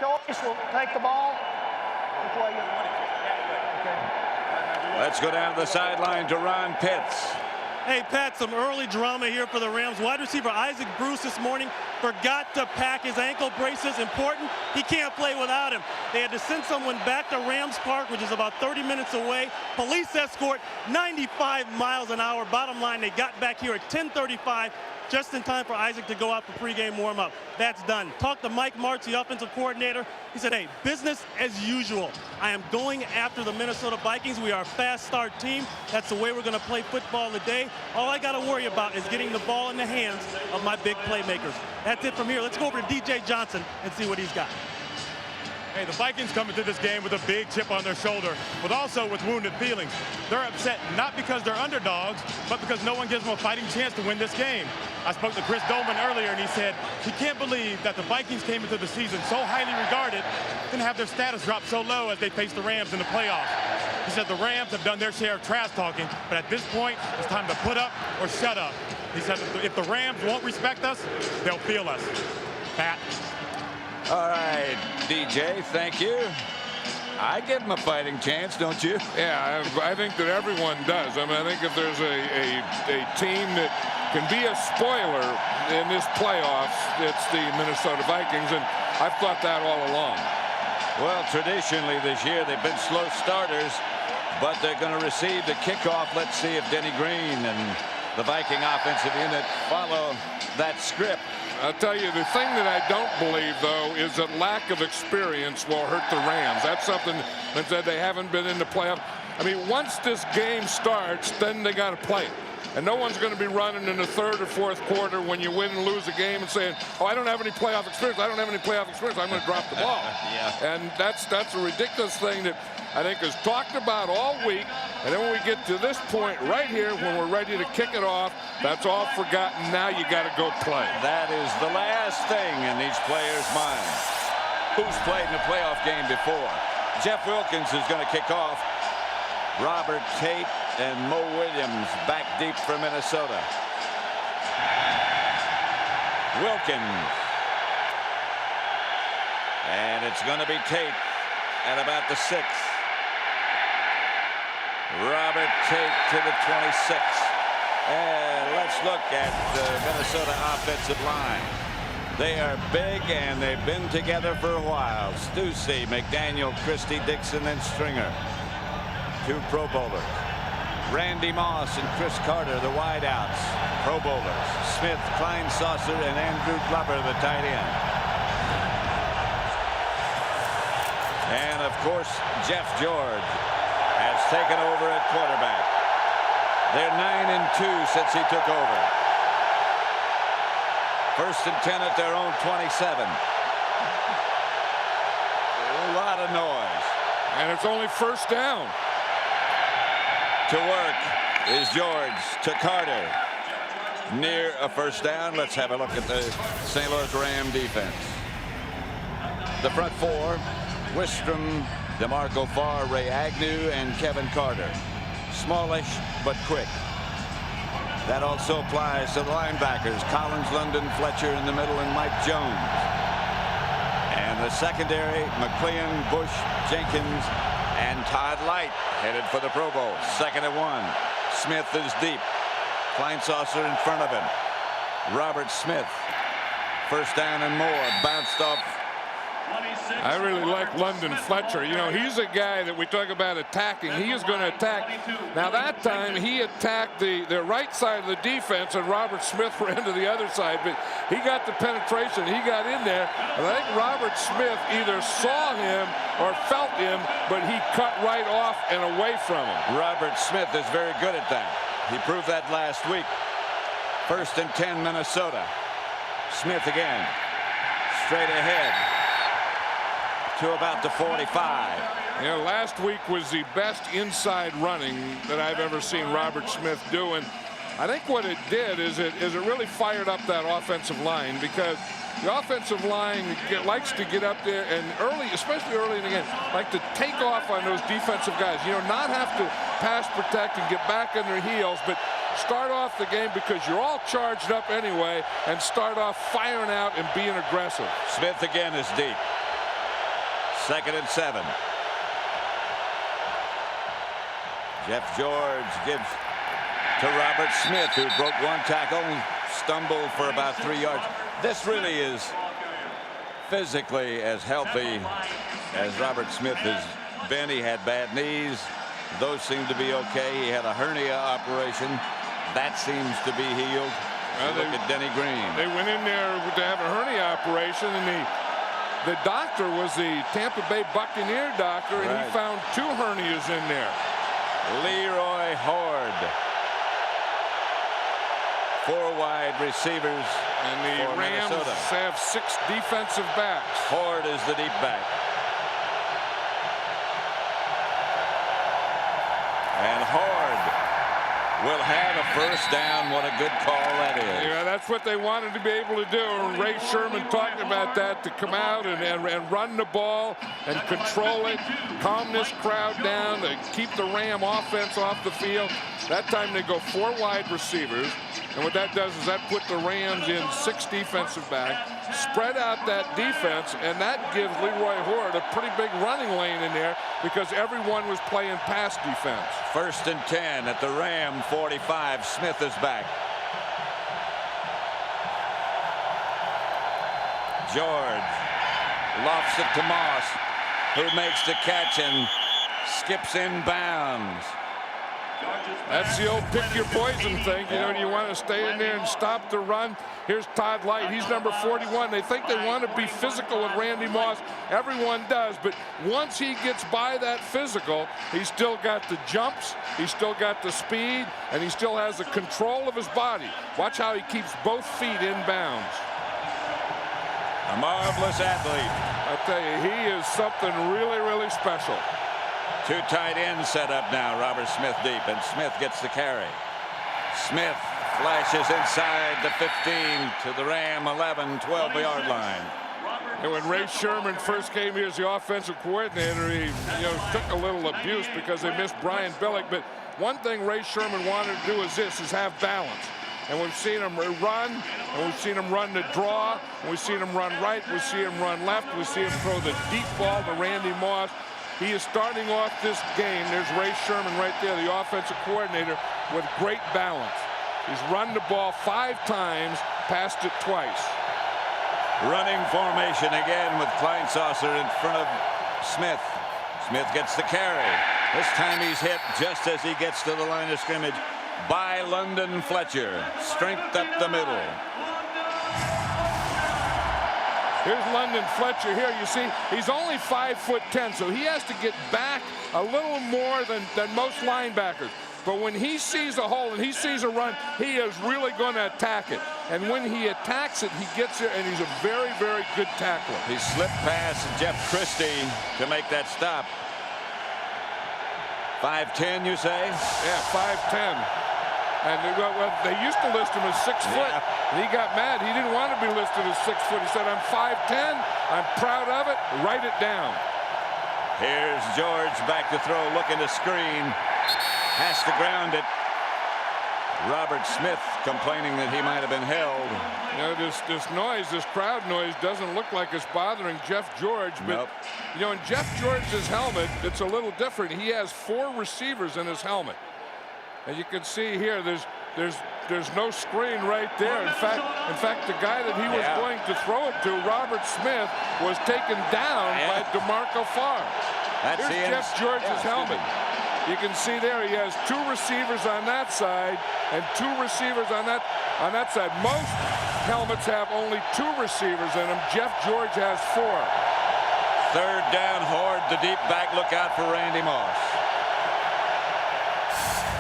choice will take the ball. Let's go down to the sideline to Ron Pitts. Hey, Pat, some early drama here for the Rams. Wide receiver Isaac Bruce this morning forgot to pack his ankle braces. Important, he can't play without him. They had to send someone back to Rams Park, which is about 30 minutes away. Police escort, 95 miles an hour. Bottom line, they got back here at 10:35, just in time for Isaac to go out for pregame warm-up. That's done. Talked to Mike Martz, the offensive coordinator. He said, hey, business as usual. I am going after the Minnesota Vikings. We are a fast start team. That's the way we're going to play football today. All I got to worry about is getting the ball in the hands of my big playmakers. That's it from here. Let's go over to DJ Johnson and see what he's got. Hey, the Vikings coming to this game with a big chip on their shoulder, but also with wounded feelings. They're upset not because they're underdogs, but because no one gives them a fighting chance to win this game. I spoke to Chris Dolman earlier, and he said he can't believe that the Vikings came into the season so highly regarded and have their status drop so low as they face the Rams in the playoffs. He said the Rams have done their share of trash talking, but at this point, it's time to put up or shut up. He said if the Rams won't respect us, they'll feel us. Pat. All right, DJ, thank you. I give him a fighting chance, don't you? Yeah, I think that everyone does. I mean, I think if there's a team that can be a spoiler in this playoffs, it's the Minnesota Vikings, and I've thought that all along. Well, traditionally this year, they've been slow starters, but they're going to receive the kickoff. Let's see if Denny Green and the Viking offensive unit follow that script. I'll tell you, the thing that I don't believe, though, is that lack of experience will hurt the Rams. That's something that said they haven't been in the playoff. I mean, once this game starts, then they got to play it. And no one's going to be running in the third or fourth quarter when you win and lose a game and saying, oh, I don't have any playoff experience. I don't have any playoff experience. I'm going to drop the ball. Yeah. And that's a ridiculous thing that I think is talked about all week. And then when we get to this point right here, when we're ready to kick it off, that's all forgotten. Now you got to go play. That is the last thing in these players' minds. Who's played in a playoff game before? Jeff Wilkins is going to kick off. Robert Tate and Mo Williams back deep for Minnesota. Wilkins. And it's going to be Tate at about the 6. Robert Tate to the 26. And let's look at the Minnesota offensive line. They are big, and they've been together for a while. Stussy, McDaniel, Christie, Dixon, and Stringer. 2 Pro Bowlers. Randy Moss and Chris Carter, the wideouts. Pro Bowlers. Smith, Klein Saucer, and Andrew Glover, the tight end. And, of course, Jeff George has taken over at quarterback. They're 9-2 since he took over. 1st and 10 at their own 27. A lot of noise. And it's only 1st down. To work is George to Carter. Near a 1st down. Let's have a look at the St. Louis Ram defense. The front 4, Wistrom, DeMarco Farr, Ray Agnew, and Kevin Carter. Smallish, but quick. That also applies to the linebackers. Collins, London, Fletcher in the middle, and Mike Jones. And the secondary, McLean, Bush, Jenkins, and Todd Light headed for the Pro Bowl. 2nd and 1. Smith is deep. Kleinsaucer in front of him. Robert Smith. 1st down and more. Bounced off. I really like London Fletcher. You know, he's a guy that we talk about attacking. He is going to attack. Now, that time, he attacked the right side of the defense, and Robert Smith ran to the other side. But he got the penetration. He got in there. And I think Robert Smith either saw him or felt him, but he cut right off and away from him. Robert Smith is very good at that. He proved that last week. 1st and 10, Minnesota. Smith again. Straight ahead. To about the 45. You know, last week was the best inside running that I've ever seen Robert Smith do, and I think what it did is it really fired up that offensive line, because the offensive line likes to get up there and early, especially early in the game, like to take off on those defensive guys. You know, not have to pass protect and get back on their heels, but start off the game because you're all charged up anyway, and start off firing out and being aggressive. Smith again is deep. 2nd and 7. Jeff George gives to Robert Smith, who broke one tackle, stumbled for about 3 yards. This really is physically as healthy as Robert Smith has been. He had bad knees. Those seem to be okay. He had a hernia operation. That seems to be healed. Look at Denny Green. They went in there to have a hernia operation, and the doctor was the Tampa Bay Buccaneer doctor, and he found 2 hernias in there. Leroy Hoard. 4 wide receivers. And the Rams have 6 defensive backs. Hoard is the deep back. And Hoard will have a first down. What a good call that is. Yeah, that's what they wanted to be able to do. And Ray Sherman talked about that, to come out and run the ball and control it, calm this crowd down, to keep the Ram offense off the field. That time they go 4 wide receivers. And what that does is that put the Rams in 6 defensive back, spread out that defense, and that gives Leroy Hoard a pretty big running lane in there because everyone was playing pass defense. 1st and 10 at the Ram 45. Smith is back. George lofts it to Moss, who makes the catch and skips in bounds. That's the old pick your poison thing. You know, do you want to stay in there and stop the run? Here's Todd Light. He's number 41. They think they want to be physical with Randy Moss. Everyone does. But once he gets by that physical, he's still got the jumps, he's still got the speed, and he still has the control of his body. Watch how he keeps both feet in bounds. A marvelous athlete. I tell you, he is something really, really special. 2 tight ends set up now. Robert Smith deep, and Smith gets the carry. Smith flashes inside the 15 to the Ram 11, 12-yard line. And when Ray Sherman first came here as the offensive coordinator, he took a little abuse because they missed Brian Billick. But one thing Ray Sherman wanted to do is have balance. And we've seen him run, and we've seen him run the draw, and we've seen him run right, we've seen him run left, we've seen him throw the deep ball to Randy Moss. He is starting off this game. There's Ray Sherman right there, the offensive coordinator, with great balance. He's run the ball 5 times, passed it twice. Running formation again with Kleinsasser in front of Smith. Smith gets the carry. This time he's hit just as he gets to the line of scrimmage by London Fletcher. Strength up the middle. Here's London Fletcher here. You see, he's only 5'10", so he has to get back a little more than most linebackers. But when he sees a hole and he sees a run, he is really going to attack it. And when he attacks it, he gets there, and he's a very, very good tackler. He slipped past Jeff Christie to make that stop. 5'10", you say? Yeah, 5'10". And they used to list him as 6 foot. And he got mad. He didn't want to be listed as 6 foot. He said, I'm 5'10". I'm proud of it. Write it down. Here's George back to throw, looking to screen. Has to ground it. Robert Smith complaining that he might have been held. You know, this noise, this crowd noise, doesn't look like it's bothering Jeff George. But, you know, in Jeff George's helmet, it's a little different. He has 4 receivers in his helmet. And you can see here, there's no screen right there. In fact, the guy that he was going to throw it to, Robert Smith, was taken down by DeMarco Farr. Here's Jeff George's helmet. You can see there he has 2 receivers on that side and 2 receivers on that side. Most helmets have only 2 receivers in them. Jeff George has 4. 3rd down, Hoard, the deep back. Look out for Randy Moss.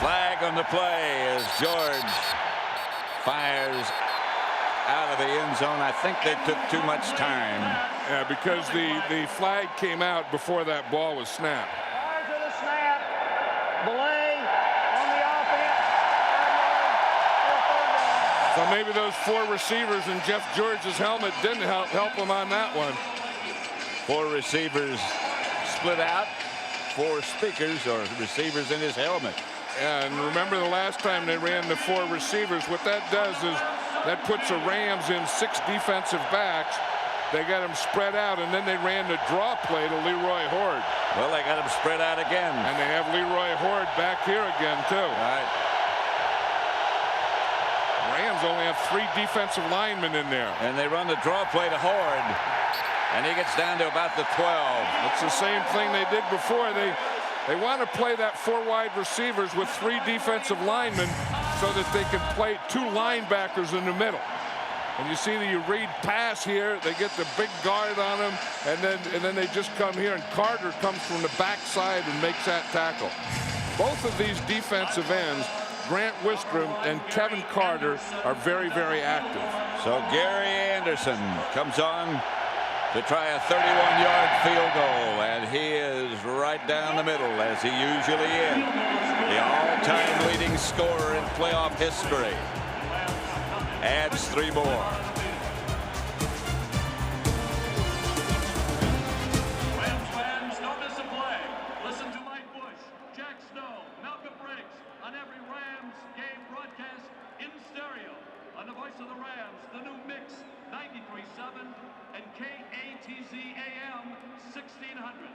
Flag on the play as George fires out of the end zone. I think they took too much time. Yeah, because the flag came out before that ball was snapped. Prior to the snap, delay on the offense. So maybe those 4 receivers in Jeff George's helmet didn't help him on that one. 4 receivers split out. 4 speakers or receivers in his helmet. And remember the last time they ran the 4 receivers, what that does is that puts the Rams in 6 defensive backs, they got him spread out, and then they ran the draw play to Leroy Hoard. Well, they got him spread out again. And they have Leroy Hoard back here again, too. All right. Rams only have 3 defensive linemen in there. And they run the draw play to Hoard. And he gets down to about the 12. It's the same thing they did before. They want to play that 4 wide receivers with 3 defensive linemen so that they can play 2 linebackers in the middle. And you see the Reed pass here. They get the big guard on him, and then they just come here, and Carter comes from the backside and makes that tackle. Both of these defensive ends, Grant Wistrom and Kevin Carter, are very, very active. So Gary Anderson comes on to try a 31-yard field goal, and he is right down the middle, as he usually is. The all-time leading scorer in playoff history. Adds 3 more. Rams fans, don't miss a play. Listen to Mike Bush, Jack Snow, Malcolm Briggs on every Rams game broadcast in stereo on the voice of the Rams, the new Mix 93.7 and KATZ AM 1600.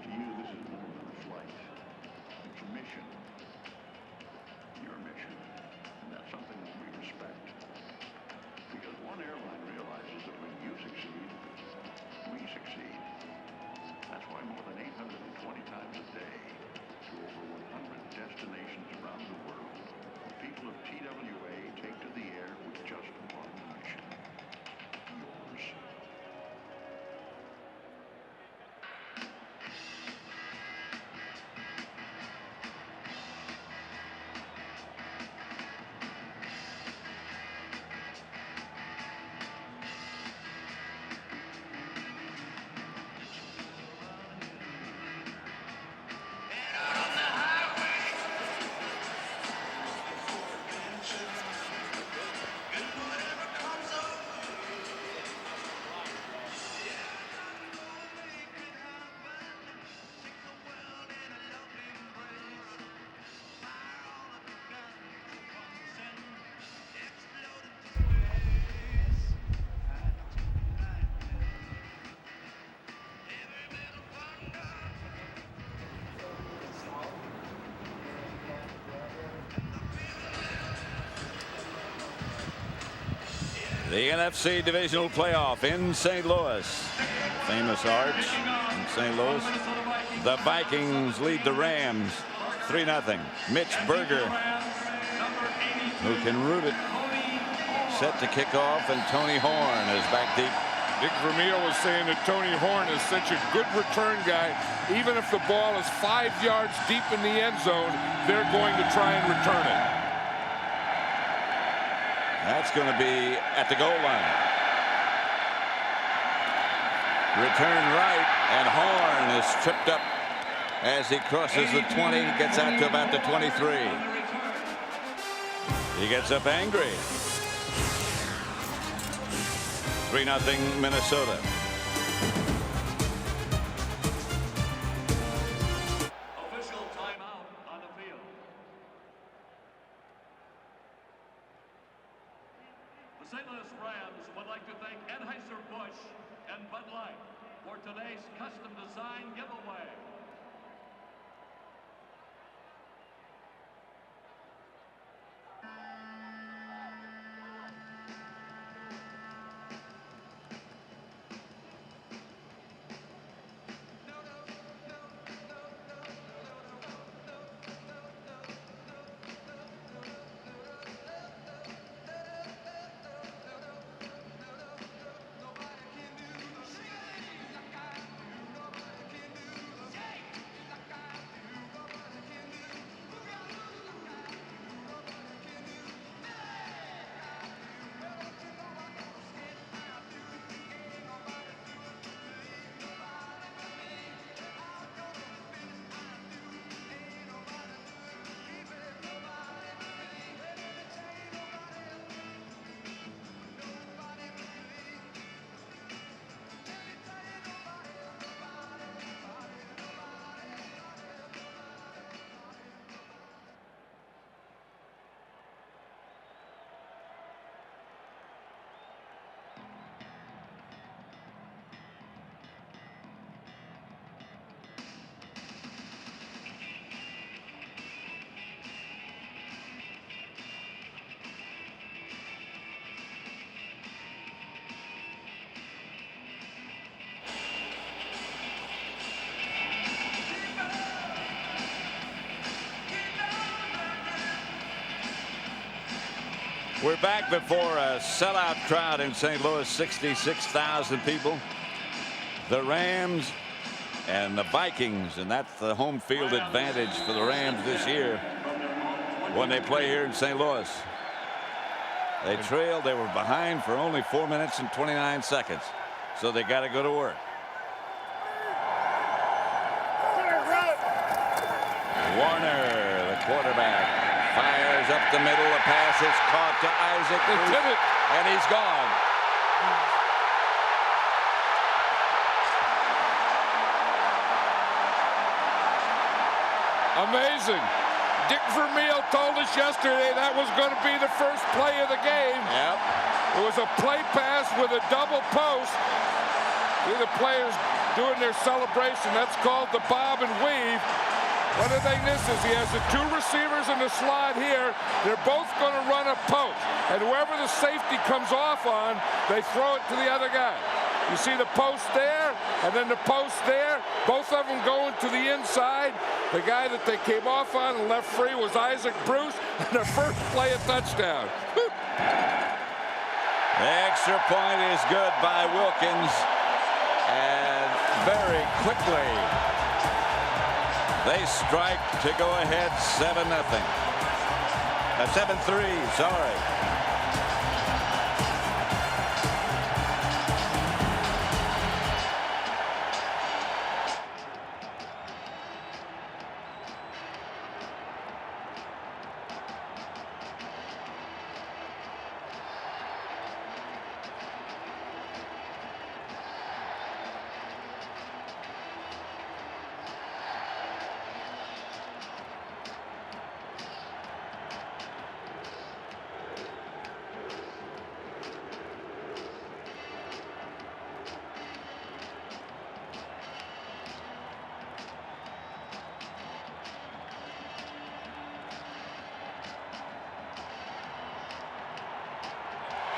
To you, this is more than a flight. It's a mission. Your mission. And that's something that we respect. Because one airline realizes that when you succeed, we succeed. That's why more than 820 times a day, to over 100 destinations around the world, the people of TWA take to the air with just one mission. Yours. The NFC Divisional Playoff in St. Louis. Famous arch in St. Louis. The Vikings lead the Rams 3-0. Mitch Berger, who can root it, set to kick off, and Tony Horn is back deep. Dick Vermeil was saying that Tony Horn is such a good return guy. Even if the ball is 5 yards deep in the end zone, they're going to try and return it. That's going to be at the goal line. Return right, and Horn is tripped up as he crosses the 20, gets out to about the 23. He gets up angry. 3-0 Minnesota. Official timeout on the field. The St. Louis Rams would like to thank Anheuser-Busch and Bud Light for today's custom design giveaway. We're back before a sellout crowd in St. Louis, 66,000 people. The Rams and the Vikings, and that's the home field advantage for the Rams this year when they play here in St. Louis. They trailed. They were behind for only 4 minutes and 29 seconds, so they got to go to work. Warner, the quarterback, fires up the middle. A pass is caught to Isaac Bruce, and he's gone. Amazing. Dick Vermeil told us yesterday that was going to be the first play of the game. Yep. It was a play pass with a double post. See the players doing their celebration. That's called the bob and weave. One of the things is he has the two receivers in the slot here. They're both going to run a post. And whoever the safety comes off on, they throw it to the other guy. You see the post there, and then the post there. Both of them going to the inside. The guy that they came off on and left free was Isaac Bruce, and the first play a touchdown. The extra point is good by Wilkins, and very quickly they strike to go ahead 7-0. 7-3, sorry.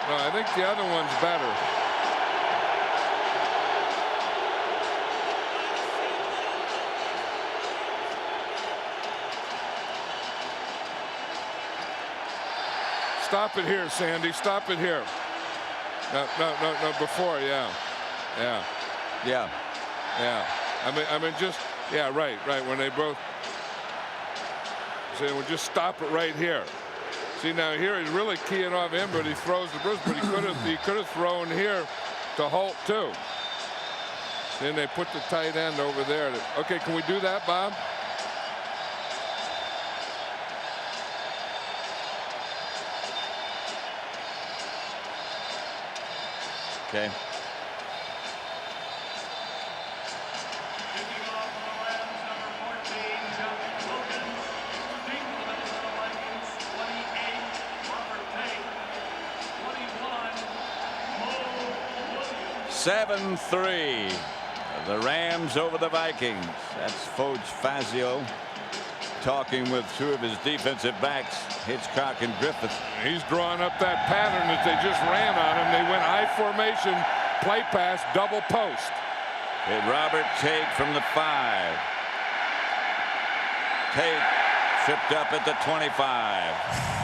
No, I think the other one's better. Stop it here, Sandy. Stop it here. No, before, yeah. I mean, just, yeah, right. When they both, say, we'll just stop it right here. See, now here he's really keying off him, but he throws the Bruce, but he could have thrown here to Holt too. Then they put the tight end over there. Okay, can we do that, Bob? Okay. Seven 3. The Rams over the Vikings. That's Foge Fazio talking with two of his defensive backs, Hitchcock and Griffith. He's drawing up that pattern that they just ran on him. They went I formation, play pass, double post. And Robert Tate from the 5. Tate tripped up at the 25.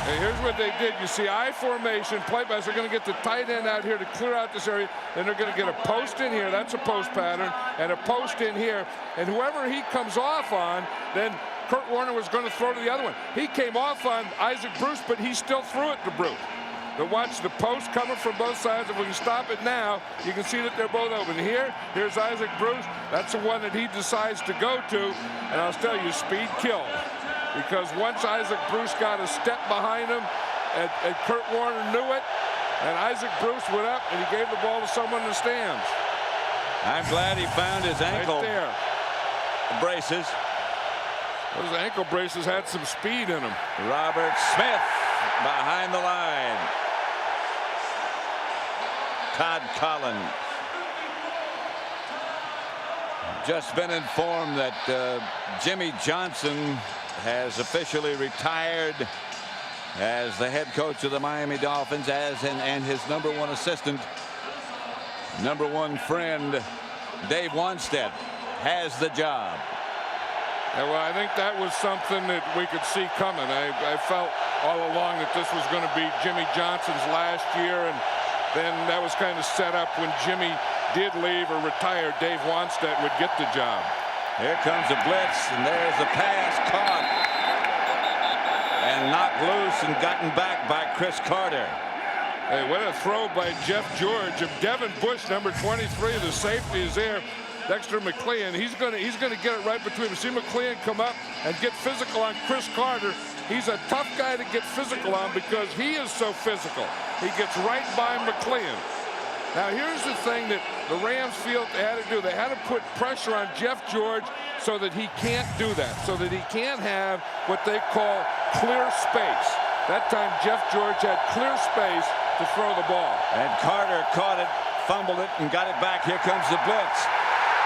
And here's what they did. You see I formation, play pass. They're going to get the tight end out here to clear out this area. Then they're going to get a post in here. That's a post pattern. And a post in here. And whoever he comes off on, then Kurt Warner was going to throw to the other one. He came off on Isaac Bruce, but he still threw it to Bruce. But watch the post coming from both sides. If we can stop it now, you can see that they're both open. Here's Isaac Bruce. That's the one that he decides to go to. And I'll tell you, speed kills. Because once Isaac Bruce got a step behind him, and Kurt Warner knew it, and Isaac Bruce went up, and he gave the ball to someone in the stands. I'm glad he found his ankle right there. Braces. Those ankle braces had some speed in them. Robert Smith behind the line. Todd Collins. Just been informed that Jimmy Johnson has officially retired as the head coach of the Miami Dolphins, and his #1 assistant, #1 friend, Dave Wanstead, has the job. Yeah, well, I think that was something that we could see coming. I felt all along that this was going to be Jimmy Johnson's last year, and then that was kind of set up when Jimmy did leave or retire. Dave Wanstead would get the job. Here comes the blitz, and there's the pass caught and knocked loose and gotten back by Chris Carter. Hey, what a throw by Jeff George. If Devin Bush, number 23, the safety, is there, Dexter McLean, he's gonna get it right between them. See McLean come up and get physical on Chris Carter. He's a tough guy to get physical on because he is so physical. He gets right by McLean. Now here's the thing that the Rams feel they had to do. They had to put pressure on Jeff George so that he can't do that, so that he can't have what they call clear space. That time Jeff George had clear space to throw the ball. And Carter caught it, fumbled it, and got it back. Here comes the blitz.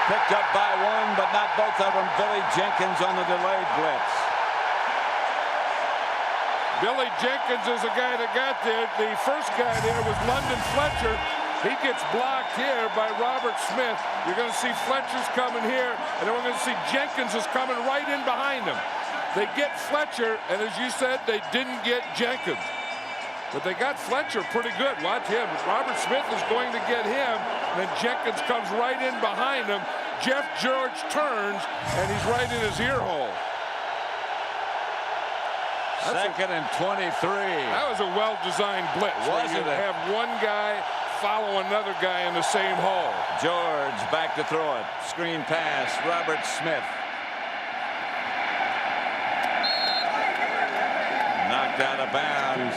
Picked up by one, but not both of them. Billy Jenkins on the delayed blitz. Billy Jenkins is the guy that got there. The first guy there was London Fletcher. He gets blocked here by Robert Smith. You're going to see Fletcher's coming here, and then we're going to see Jenkins is coming right in behind him. They get Fletcher, and as you said, they didn't get Jenkins. But they got Fletcher pretty good. Watch him. Robert Smith is going to get him, and then Jenkins comes right in behind him. Jeff George turns, and he's right in his ear hole. Second and 23. That was a well-designed blitz. Wasn't it? Have one guy follow another guy in the same hole. George back to throw it. Screen pass. Robert Smith. Knocked out of bounds.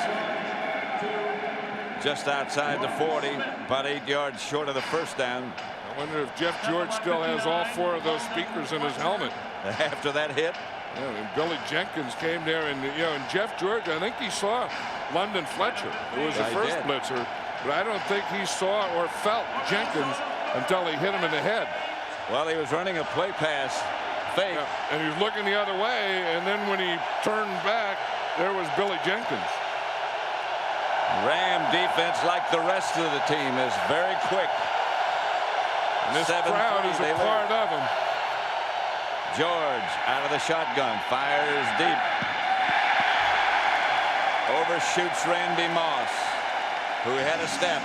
Just outside the 40. About 8 yards short of the first down. I wonder if Jeff George still has all 4 of those speakers in his helmet. After that hit. Yeah, and Billy Jenkins came there, and and Jeff George, I think he saw London Fletcher. It was the first blitzer, but I don't think he saw or felt Jenkins until he hit him in the head. Well, he was running a play pass fake. Yeah, and he was looking the other way, and then when he turned back, there was Billy Jenkins. Ram defense, like the rest of the team, is very quick. And this crowd is a part of them. George out of the shotgun, fires deep. Overshoots Randy Moss, who had a step.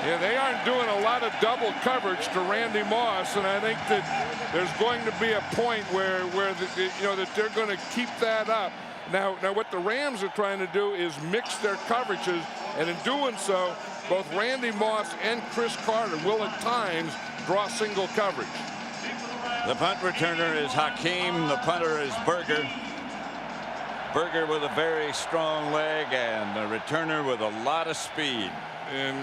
Yeah, they aren't doing a lot of double coverage to Randy Moss, and I think that there's going to be a point where that they're going to keep that up. Now what the Rams are trying to do is mix their coverages, and in doing so, both Randy Moss and Chris Carter will at times draw single coverage. The punt returner is Hakeem. The punter is Berger. Berger with a very strong leg, and the returner with a lot of speed. And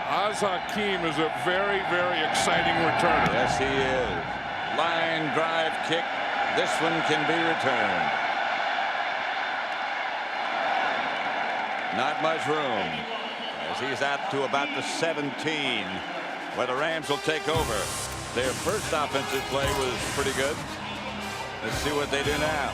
Oz Hakeem is a very, very exciting returner. Yes, he is. Line drive kick. This one can be returned. Not much room, as he's out to about the 17, where the Rams will take over. Their first offensive play was pretty good. Let's see what they do now.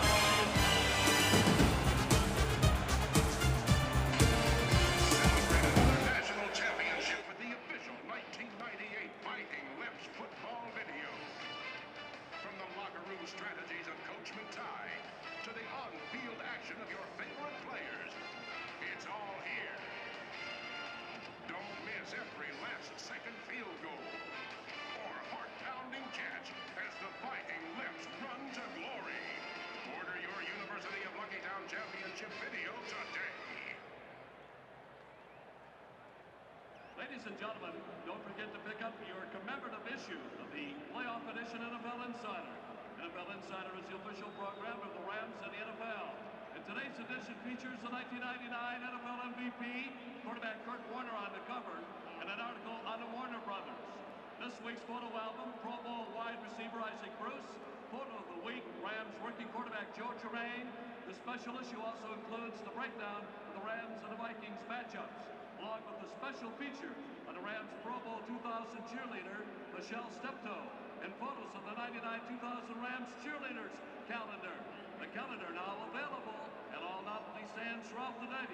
National championship with the official 1998 Viking Lips football video. From the locker room strategies of Coach Matai to the on-field action of your favorite players, it's all here. Don't miss every last-second field goal or heart-pounding catch as the Viking Lips run to glory. Order your University of Luckytown Championship video today. Ladies and gentlemen, don't forget to pick up your commemorative issue of the playoff edition NFL Insider. NFL Insider is the official program of the Rams and the NFL. And today's edition features the 1999 NFL MVP, quarterback Kurt Warner on the cover, and an article on the Warner brothers. This week's photo album, Pro Bowl wide receiver Isaac Bruce, photo of the week, Rams working quarterback Joe Tremaine. The special issue also includes the breakdown of the Rams and the Vikings matchups, along with the special feature on the Rams Pro Bowl 2000 cheerleader, Michelle Steptoe, and photos of the 99-2000 Rams cheerleaders calendar. The calendar now available at all novelty stands throughout the day.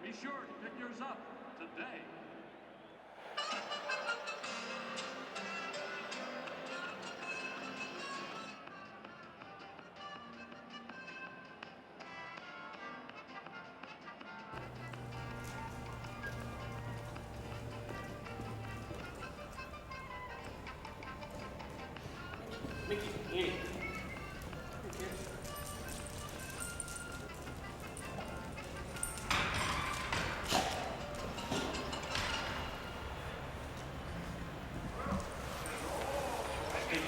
Be sure to pick yours up today.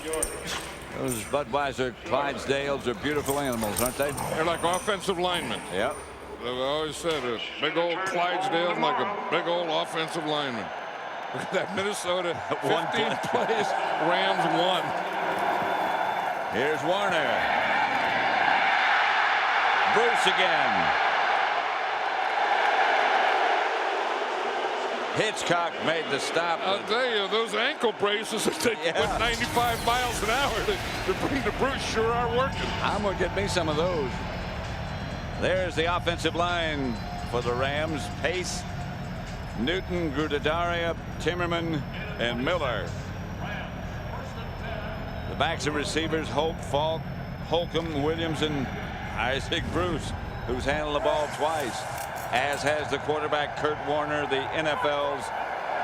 Those Budweiser Clydesdales are beautiful animals, aren't they? They're like offensive linemen. Yep. I've always said a big old Clydesdale like a big old offensive lineman. Look at that Minnesota 15 plays, Rams 1. Here's Warner. Bruce again. Hitchcock made the stop. I'll tell you, those ankle braces that they put 95 miles an hour to bring to Bruce sure are working. I'm going to get me some of those. There's the offensive line for the Rams. Pace, Newton, Grudadaria, Timmerman, and Miller. The backs and receivers, Hope, Faulk, Holcomb, Williams, and Isaac Bruce, who's handled the ball twice, as has the quarterback Kurt Warner, the NFL's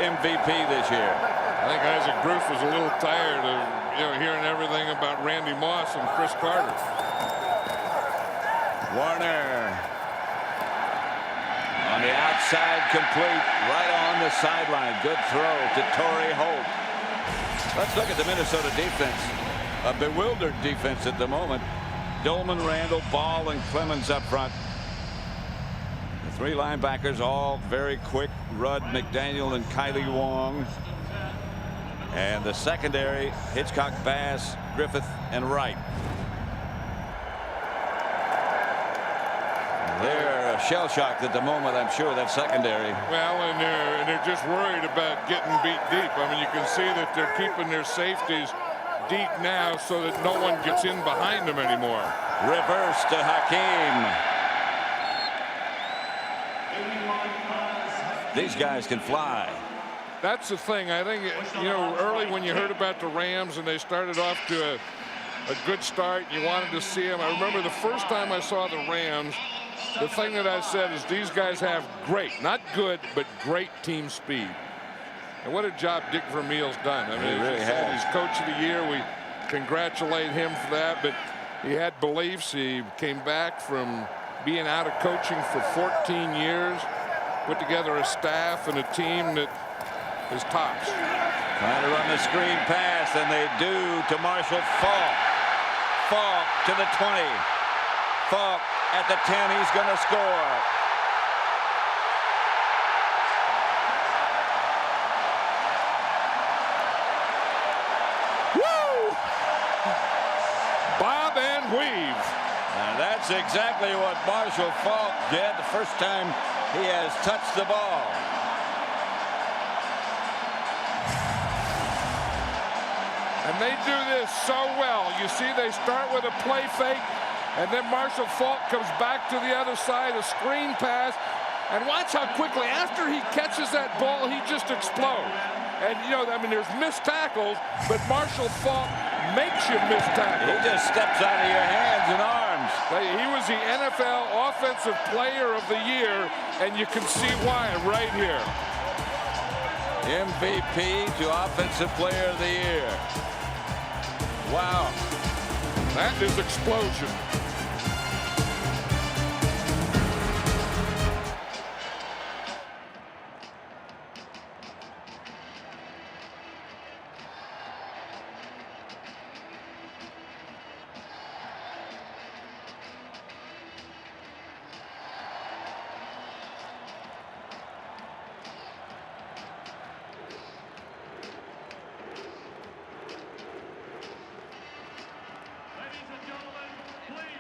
MVP this year. I think Isaac Bruce was a little tired of hearing everything about Randy Moss and Chris Carter. Warner on the outside, complete, right on the sideline. Good throw to Torrey Holt. Let's look at the Minnesota defense. A bewildered defense at the moment. Dolman, Randall, Ball, and Clemens up front. The three linebackers all very quick. Rudd, McDaniel, and Kylie Wong. And the secondary, Hitchcock, Bass, Griffith, and Wright. They're shell-shocked at the moment, I'm sure, that secondary. Well, and they're just worried about getting beat deep. I mean, you can see that they're keeping their safeties deep now so that no one gets in behind them anymore. Reverse to Hakeem. These guys can fly. That's the thing. I think, early when you heard about the Rams and they started off to a good start, you wanted to see them. I remember the first time I saw the Rams, the thing that I said is these guys have great, not good, but great team speed. And what a job Dick Vermeil's done. I mean, he really has. He's coach of the year. We congratulate him for that. But he had beliefs. He came back from being out of coaching for 14 years, put together a staff and a team that is tops. Trying to run the screen pass, and they do to Marshall Faulk. Faulk to the 20. Faulk at the 10. He's going to score. Woo! Bob and weave. And that's exactly what Marshall Faulk did the first time he has touched the ball. And they do this so well. You see, they start with a play fake, and then Marshall Faulk comes back to the other side, a screen pass. And watch how quickly, after he catches that ball, he just explodes. And, there's missed tackles, but Marshall Faulk makes you miss tackles. He just steps out of your hands and arms. He was the NFL Offensive Player of the Year, and you can see why right here. MVP to Offensive Player of the Year. Wow. That is explosion. Ladies and gentlemen, please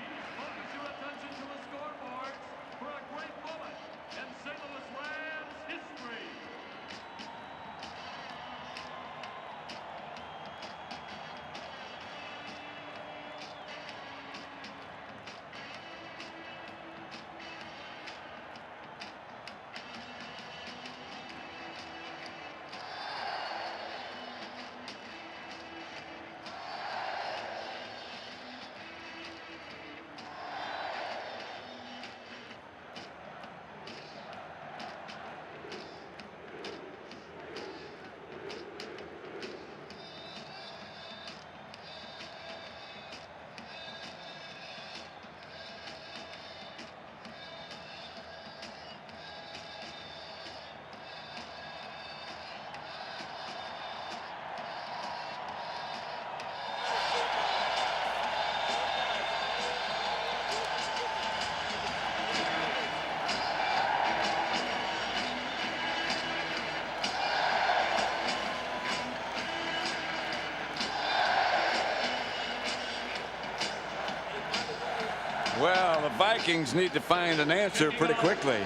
Well, the Vikings need to find an answer pretty quickly.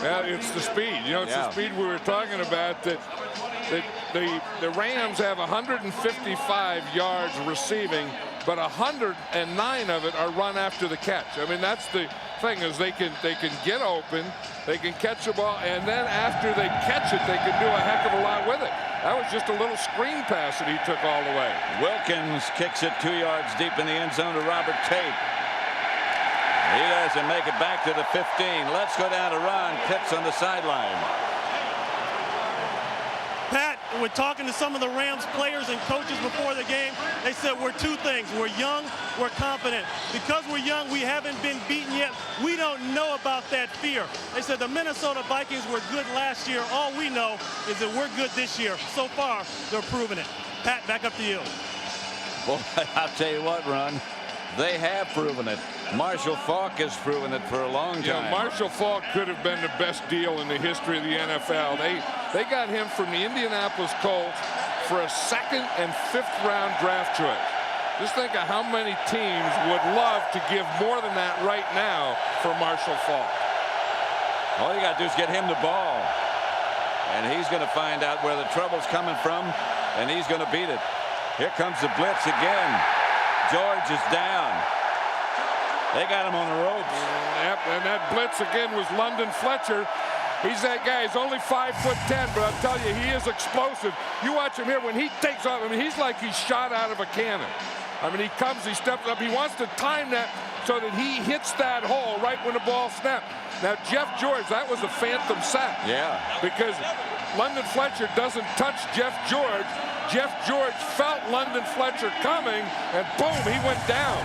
Well, it's the speed. You know, it's the speed we were talking about. That the Rams have 155 yards receiving, but 109 of it are run after the catch. I mean, that's the thing, is they can get open, they can catch the ball, and then after they catch it, they can do a heck of a lot with it. That was just a little screen pass that he took all the way. Wilkins kicks it 2 yards deep in the end zone to Robert Tate. He doesn't make it back to the 15. Let's go down to Ron Pitts on the sideline. Pat, we're talking to some of the Rams players and coaches before the game. They said we're two things. We're young, we're confident. Because we're young, we haven't been beaten yet. We don't know about that fear. They said the Minnesota Vikings were good last year. All we know is that we're good this year. So far, they're proving it. Pat, back up to you. Boy, I'll tell you what, Ron. They have proven it. Marshall Faulk has proven it for a long time. Yeah, Marshall Faulk could have been the best deal in the history of the NFL. They got him from the Indianapolis Colts for a 2nd and 5th round draft choice. Just think of how many teams would love to give more than that right now for Marshall Faulk. All you got to do is get him the ball, and he's going to find out where the trouble's coming from, and he's going to beat it. Here comes the blitz again. George is down. They got him on the ropes. Yep, and that blitz again was London Fletcher. He's that guy. He's only 5'10", but I'll tell you, he is explosive. You watch him here when he takes off. I mean, he's like he's shot out of a cannon. I mean, he comes, he steps up. He wants to time that so that he hits that hole right when the ball snaps. Now, Jeff George, that was a phantom sack. Yeah. Because London Fletcher doesn't touch Jeff George. Jeff George felt London Fletcher coming, and boom, he went down.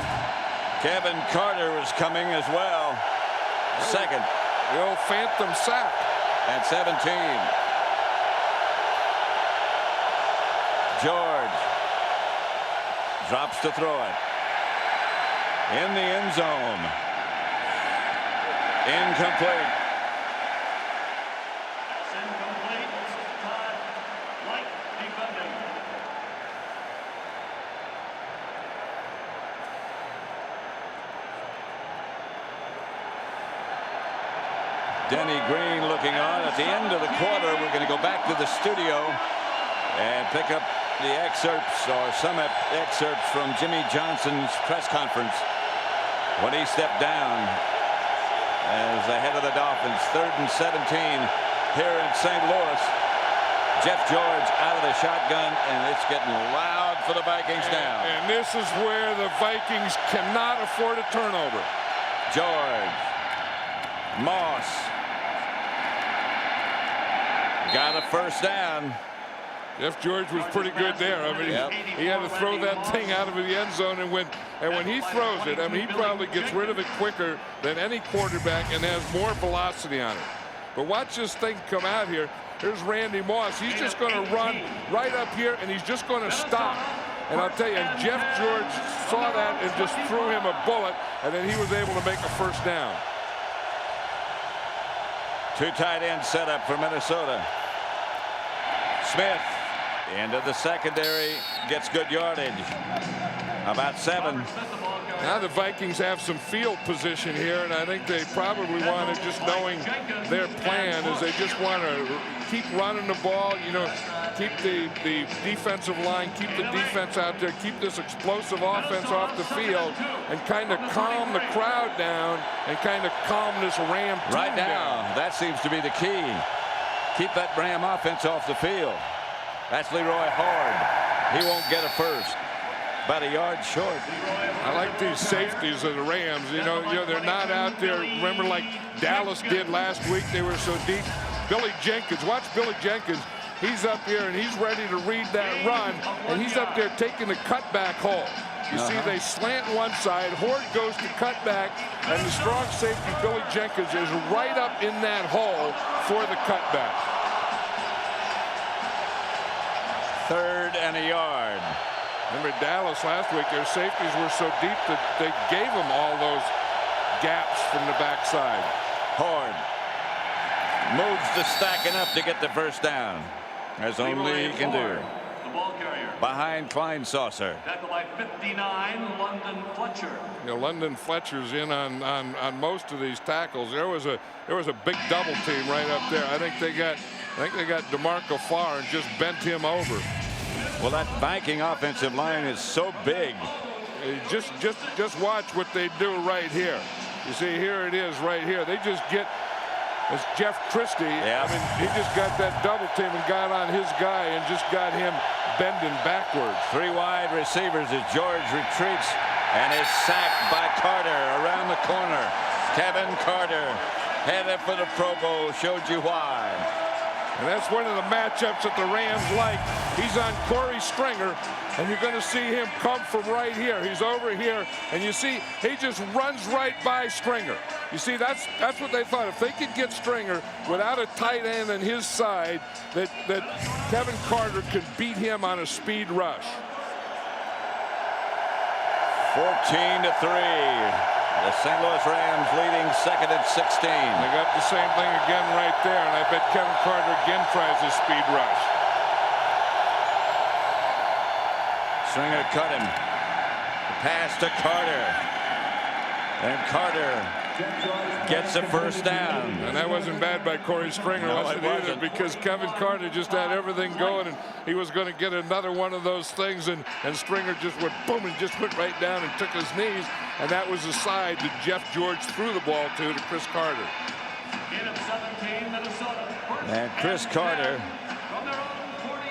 Kevin Carter was coming as well. Second. The old phantom sack. At 17. George drops to throw it. In the end zone. Incomplete. Incomplete. Todd Light defending. Denny Green looking on. At the end of the quarter, we're going to go back to the studio and pick up the excerpts, or some excerpts, from Jimmy Johnson's press conference when he stepped down as the head of the Dolphins. 3rd and 17 here in St. Louis. Jeff George out of the shotgun, and it's getting loud for the Vikings now. And this is where the Vikings cannot afford a turnover. George. Moss. Got a first down. Jeff George was pretty good there. I mean, he had to throw that thing out of the end zone, and when he throws it, I mean, he probably gets rid of it quicker than any quarterback and has more velocity on it. But watch this thing come out here. Here's Randy Moss. He's just going to run right up here, and he's just going to stop. And I'll tell you, and Jeff George saw that and just threw him a bullet, and then he was able to make a first down. 2 tight end setup for Minnesota. Smith into the secondary, gets good yardage. About 7. Now the Vikings have some field position here, and I think they probably want to, just knowing their plan, is they just want to keep running the ball, you know, keep the defensive line, keep the defense out there, keep this explosive offense off the field, and kind of calm the crowd down and kind of calm this Ram team right now down. That seems to be the key. Keep that Ram offense off the field. That's Leroy Hoard. He won't get a first. About a yard short. I like these safeties of the Rams. You know, they're not out there. Remember, like Dallas did last week, they were so deep. Billy Jenkins, watch Billy Jenkins. He's up here and he's ready to read that run, and he's up there taking the cutback hole. You see, they slant one side. Hoard goes to cutback, and the strong safety, Billy Jenkins, is right up in that hole for the cutback. 3rd and a yard. Remember Dallas last week, their safeties were so deep that they gave them all those gaps from the backside. Hoard moves the stack enough to get the first down, as only he can do. ball carrier. behind Klein Saucer. Tackled by 59, London Fletcher. You know, London Fletcher's in on most of these tackles. There was a big double team right up there. I think they got DeMarco Farr and just bent him over. Well, that Viking offensive line is so big. Just watch what they do right here. You see, here it is right here. They just get, as Jeff Christie, Yeah. I mean, he just got that double team and got on his guy and just got him bending backwards. 3 wide receivers as George retreats and is sacked by Carter around the corner. Kevin Carter headed for the Pro Bowl, showed you why. And that's one of the matchups that the Rams like. He's on Corey Stringer, and you're going to see him come from right here. He's over here, and you see he just runs right by Stringer. You see, that's what they thought. If they could get Stringer without a tight end on his side, that Kevin Carter could beat him on a speed rush. 14-3. The St. Louis Rams leading 2nd and 16. They got the same thing again right there, and I bet Kevin Carter again tries a speed rush. Stringer cut him. Pass to Carter. And Carter gets a first down. And that wasn't bad by Corey Stringer, No, wasn't it either, wasn't. because Kevin Carter just had everything going, and he was going to get another one of those things, and Stringer just went boom and just went right down and took his knees, and that was the side that Jeff George threw the ball to Chris Carter. In at 17, Minnesota. And Chris Carter,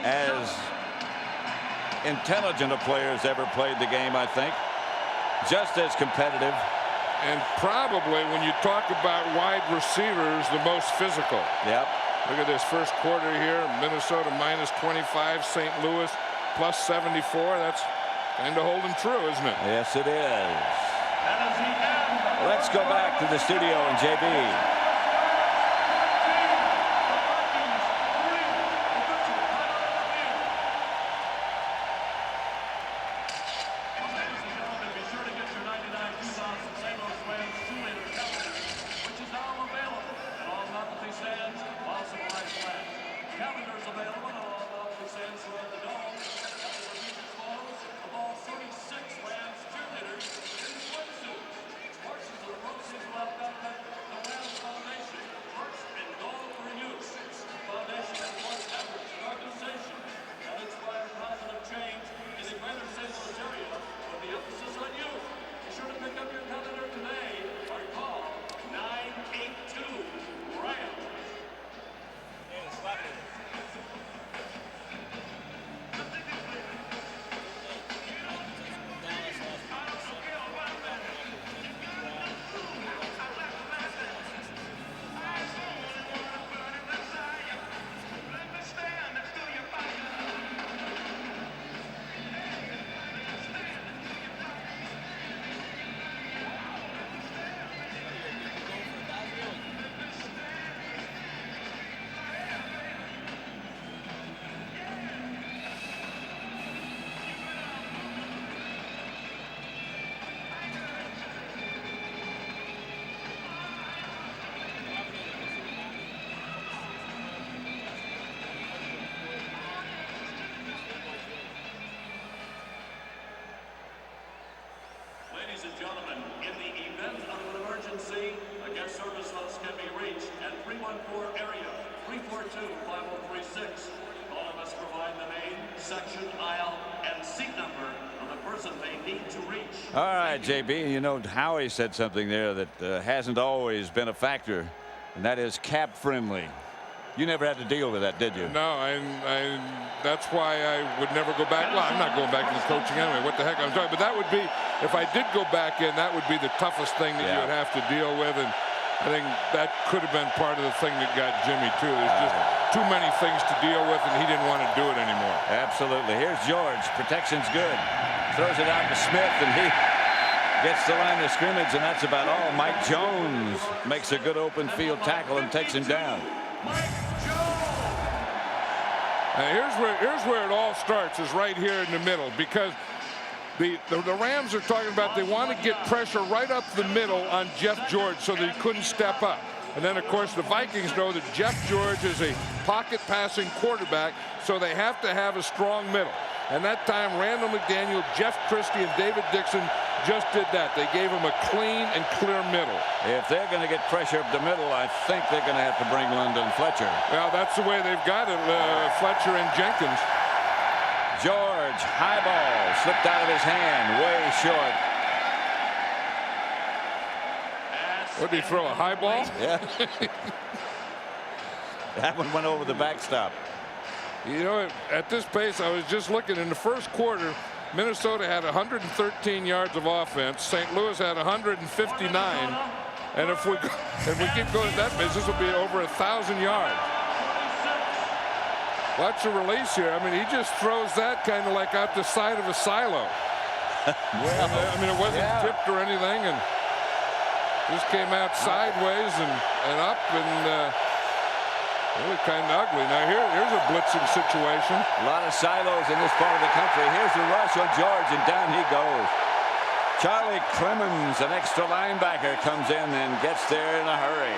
as intelligent a player as ever played the game, I think. Just as competitive. And probably, when you talk about wide receivers, the most physical. Yep. Look at this first quarter here. Minnesota minus 25, St. Louis plus 74. That's kind of holding true, isn't it? Yes, it is. That is the end. Let's go back to the studio and JB. Ladies and gentlemen, in the event of an emergency, a guest service host can be reached at 314 area 342-5036. Caller must provide the name, section, aisle, and seat number of the person they need to reach. All right, JB, you know, Howie said something there that hasn't always been a factor, and that is cap friendly. You never had to deal with that, did you? No, that's why I would never go back. Well, I'm not going back into coaching anyway. What the heck I'm talking. But that would be, if I did go back in, that would be the toughest thing that you would have to deal with. And I think that could have been part of the thing that got Jimmy, too. There's just too many things to deal with, and he didn't want to do it anymore. Absolutely. Here's George. Protection's good. Throws it out to Smith, and he gets the line of scrimmage, and that's about all. Mike Jones makes a good open field tackle and takes him down. And here's where it all starts, is right here in the middle, because the Rams are talking about they want to get pressure right up the middle on Jeff George so that he couldn't step up. And then, of course, the Vikings know that Jeff George is a pocket passing quarterback, so they have to have a strong middle. And that time, Randall McDaniel, Jeff Christie, and David Dixon just did that. They gave him a clean and clear middle. If they're going to get pressure up the middle, I think they're going to have to bring London Fletcher. Well, that's the way they've got it, Fletcher and Jenkins. George, high ball, slipped out of his hand, way short. What did he throw, a high ball? Yeah. That one went over the backstop. You know, at this pace, I was just looking in the first quarter, Minnesota had 113 yards of offense. St. Louis had 159. And if we keep going at that pace, this will be over 1,000 yards. Watch the release here. I mean, he just throws that kind of like out the side of a silo. Well, I mean, it wasn't tipped or anything, and just came out sideways and up, and really kind of ugly. Now here's a blitzing situation. A lot of silos in this part of the country. Here's the rush on George, and down he goes. Charlie Clemens, an extra linebacker, comes in and gets there in a hurry.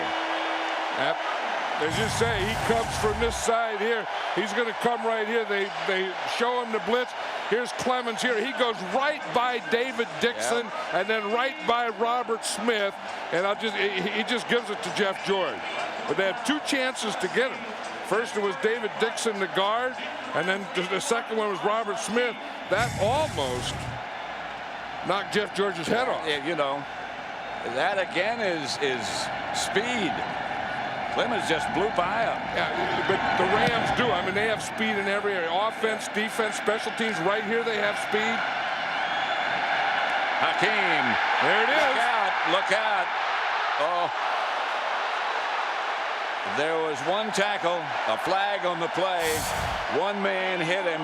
Yep. As you say, he comes from this side here. He's going to come right here. They show him the blitz. Here's Clemens here. He goes right by David Dixon and then right by Robert Smith. And he just gives it to Jeff George. But they had two chances to get him. First it was David Dixon, the guard, and then the second one was Robert Smith. That almost knocked Jeff George's head off. Yeah, you know, that again is speed. Clemens just blew by him. Yeah, but the Rams do. I mean, they have speed in every area. Offense, defense, special teams. Right here, they have speed. Hakeem. There it is. Look out. Look out. Oh. There was one tackle, a flag on the play. One man hit him,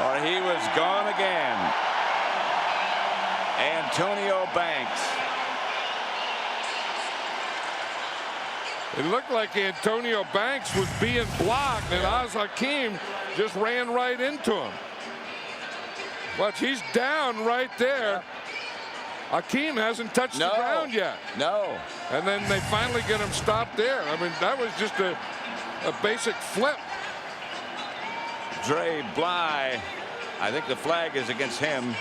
or he was gone again. Antonio Banks. It looked like Antonio Banks was being blocked, and Oz Hakeem just ran right into him. Watch, he's down right there. Hakeem hasn't touched the ground yet. No. And then they finally get him stopped there. I mean, that was just a basic flip. Dre Bly, I think the flag is against him.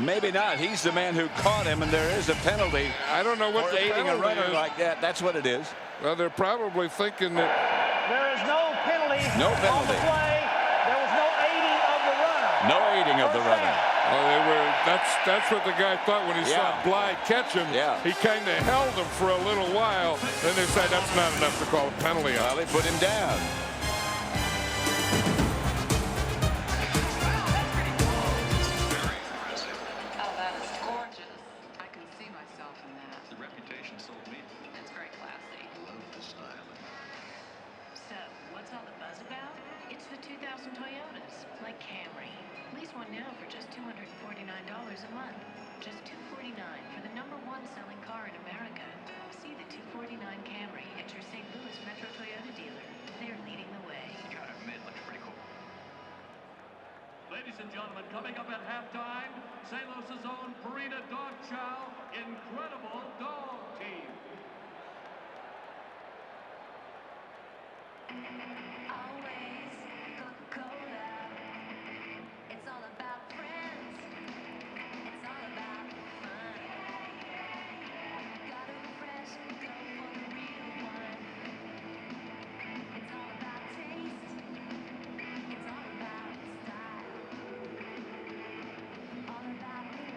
Maybe not. He's the man who caught him, and there is a penalty. I don't know what for the aiding a runner is. like that. That's what it is. Well, they're probably thinking that There is no penalty. No On penalty. the play. There was no aiding of the runner. No aiding of the runner. that's what the guy thought when he saw Bly catch him. Yeah. He kind of held him for a little while. Then they said that's not enough to call a penalty. Well, they put him down. $249 a month. Just $249 for the #1 selling car in America. See the 249 Camry at your St. Louis Metro Toyota dealer. They're leading the way. You gotta admit, looks pretty cool. Ladies and gentlemen, coming up at halftime, St. Louis's own Purina Dog Chow, Incredible Dog Team. Always Coca-Cola. It's all about friends. It's all about fun. Gotta refresh, go for the real one. It's all about taste. It's all about style. All about relax.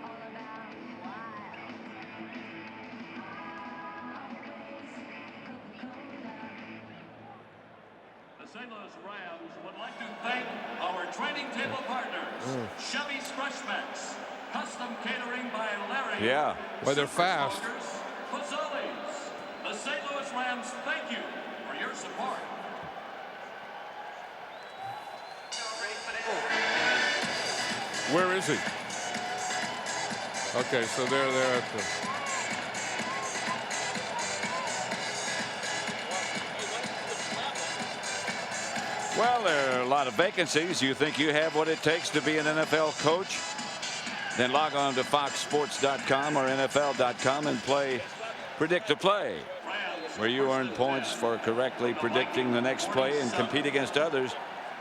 All about wild. Always Coca-Cola. The St. Louis Rams would like to thank our training table partners, Chevy Scratchbacks, custom catering by Larry. Yeah. Well, they're fast. Fazoli's. The St. Louis Rams thank you for your support. Where is he? Okay, so they're there at the. Well, there are a lot of vacancies. You think you have what it takes to be an NFL coach? then log on to foxsports.com or NFL.com and play Predict a Play, where you earn points for correctly predicting the next play and compete against others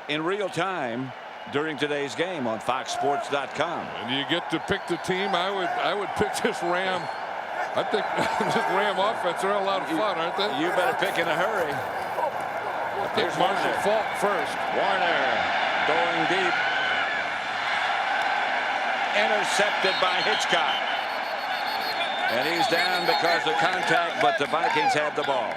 in real time during today's game on foxsports.com. And you get to pick the team. I would pick this Ram. I think this Ram offense, they're a lot of fun, aren't they? You better pick in a hurry. Here's Marshall Faulk first. Warner going deep. Intercepted by Hitchcock. And he's down because of contact, but the Vikings have the ball.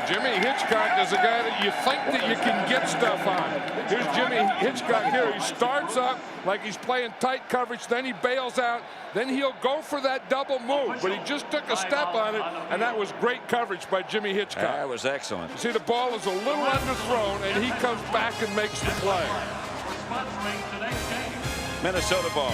Jimmy Hitchcock is a guy that you think that you can get stuff on. Here's Jimmy Hitchcock here. He starts up like he's playing tight coverage, then he bails out, then he'll go for that double move, but he just took a step on it, and that was great coverage by Jimmy Hitchcock. That was excellent. See, the ball is a little underthrown, and he comes back and makes the play. Minnesota ball.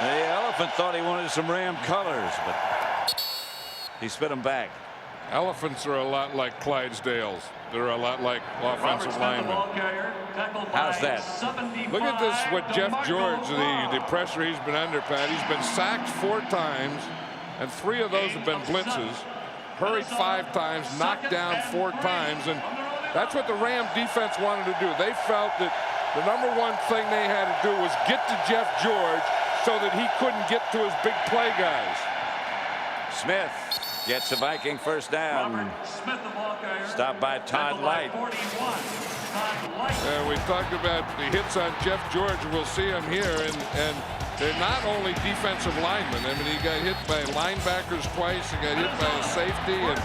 The Elephant thought he wanted some Ram colors, but he spit them back. Elephants are a lot like Clydesdales. They're a lot like offensive linemen. How's that? Look at this, what Jeff George, the pressure he's been under, Pat. He's been sacked 4 times, and 3 of those have been blitzes. Hurried 5 times, knocked down 4 times, and that's what the Ram defense wanted to do. They felt that the #1 thing they had to do was get to Jeff George so that he couldn't get to his big play guys. Smith gets a Viking first down. Stopped by Todd Light. We talked about the hits on Jeff George. We'll see him here, and they're not only defensive linemen. I mean, he got hit by linebackers twice. He got hit by a safety, and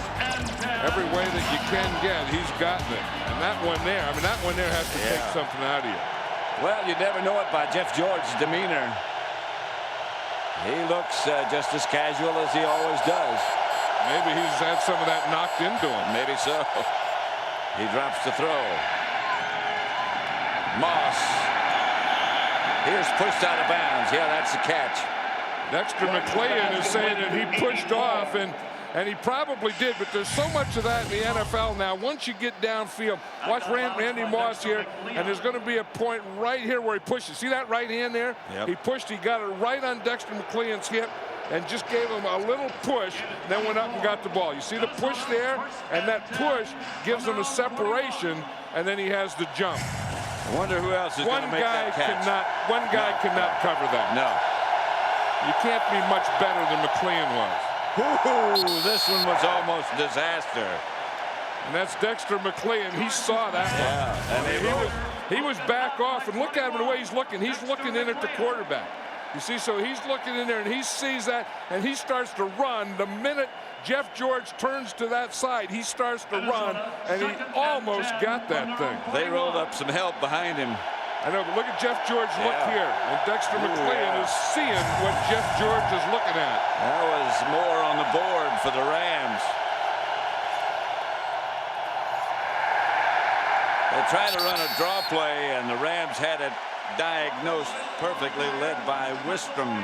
every way that you can get, he's gotten it. And that one there, I mean, that one there has to take something out of you. Well, you never know it by Jeff George's demeanor. He looks just as casual as he always does. Maybe he's had some of that knocked into him. Maybe so. He drops the throw. Moss. Here's pushed out of bounds. Yeah, that's the catch. Dexter McClellan is saying that he pushed off, and he probably did, but there's so much of that in the NFL now. Once you get downfield, watch Randy Moss here, and there's going to be a point right here where he pushes. See that right hand there? Yep. He pushed, he got it right on Dexter McClellan's hip, and just gave him a little push, then went up and got the ball. You see the push there? And that push gives him a separation, and then he has the jump. I wonder who else is going to make that catch. One guy cannot cover that. No. You can't be much better than McClellan was. Ooh, this one was almost disaster. And that's Dexter McClellan. He saw that one. Yeah, and he was back off, and look at him the way he's looking. He's looking in at the quarterback. You see, so he's looking in there, and he sees that, and he starts to run. The minute Jeff George turns to that side, he starts to run, and he almost got that thing. They rolled up some help behind him. I know, but look at Jeff George look here. And Dexter McClellan is seeing what Jeff George is looking at. That was more on the board for the Rams. They tried to run a draw play, and the Rams had it diagnosed perfectly, led by Wistrom.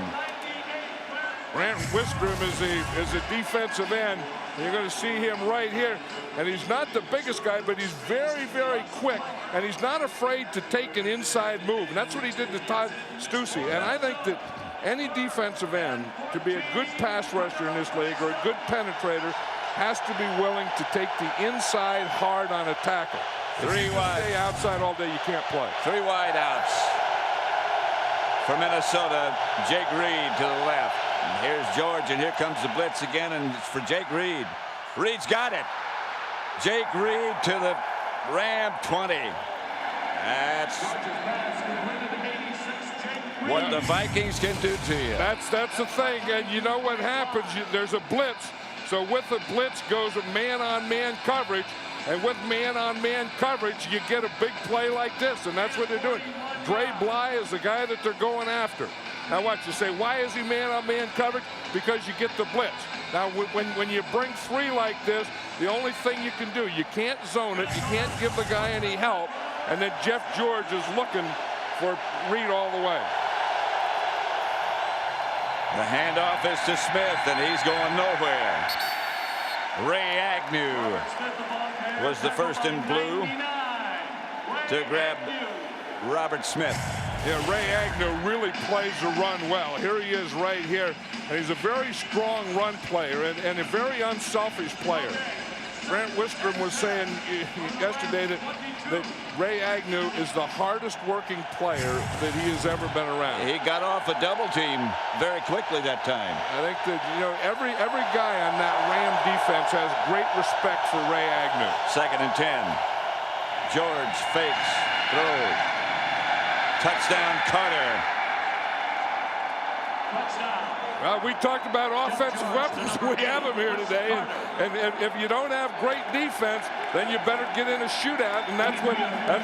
Grant Wistrom is a defensive end. You're going to see him right here. And he's not the biggest guy, but he's very, very quick. And he's not afraid to take an inside move. And that's what he did to Todd Stussy. And I think that any defensive end, to be a good pass rusher in this league or a good penetrator, has to be willing to take the inside hard on a tackle. 3 wide. Stay outside all day, you can't play. 3 wide outs. For Minnesota, Jake Reed to the left. And here's George, and here comes the blitz again, and it's for Jake Reed. Reed's got it. Jake Reed to the Ram 20. That's what the Vikings can do to you. That's the thing, and you know what happens? There's a blitz. So with the blitz goes a man-on-man coverage, and with man-on-man coverage, you get a big play like this, and that's what they're doing. Dre Bly is the guy that they're going after. Now watch, you say, why is he man-on-man coverage? Because you get the blitz. Now when you bring 3 like this, the only thing you can do, you can't zone it, you can't give the guy any help, and then Jeff George is looking for Reed all the way. The handoff is to Smith, and he's going nowhere. Ray Agnew was the first in blue to grab Robert Smith. Yeah, Ray Agnew really plays the run well. Here he is right here, and he's a very strong run player and a very unselfish player. Grant Wistrom was saying yesterday that Ray Agnew is the hardest working player that he has ever been around. He got off a double team very quickly that time. I think that, you know, every guy on that Ram defense has great respect for Ray Agnew. 2nd and 10. George fakes, throw. Touchdown, Carter. Well, we talked about offensive weapons. We have them here today, and if you don't have great defense, then you better get in a shootout, and that's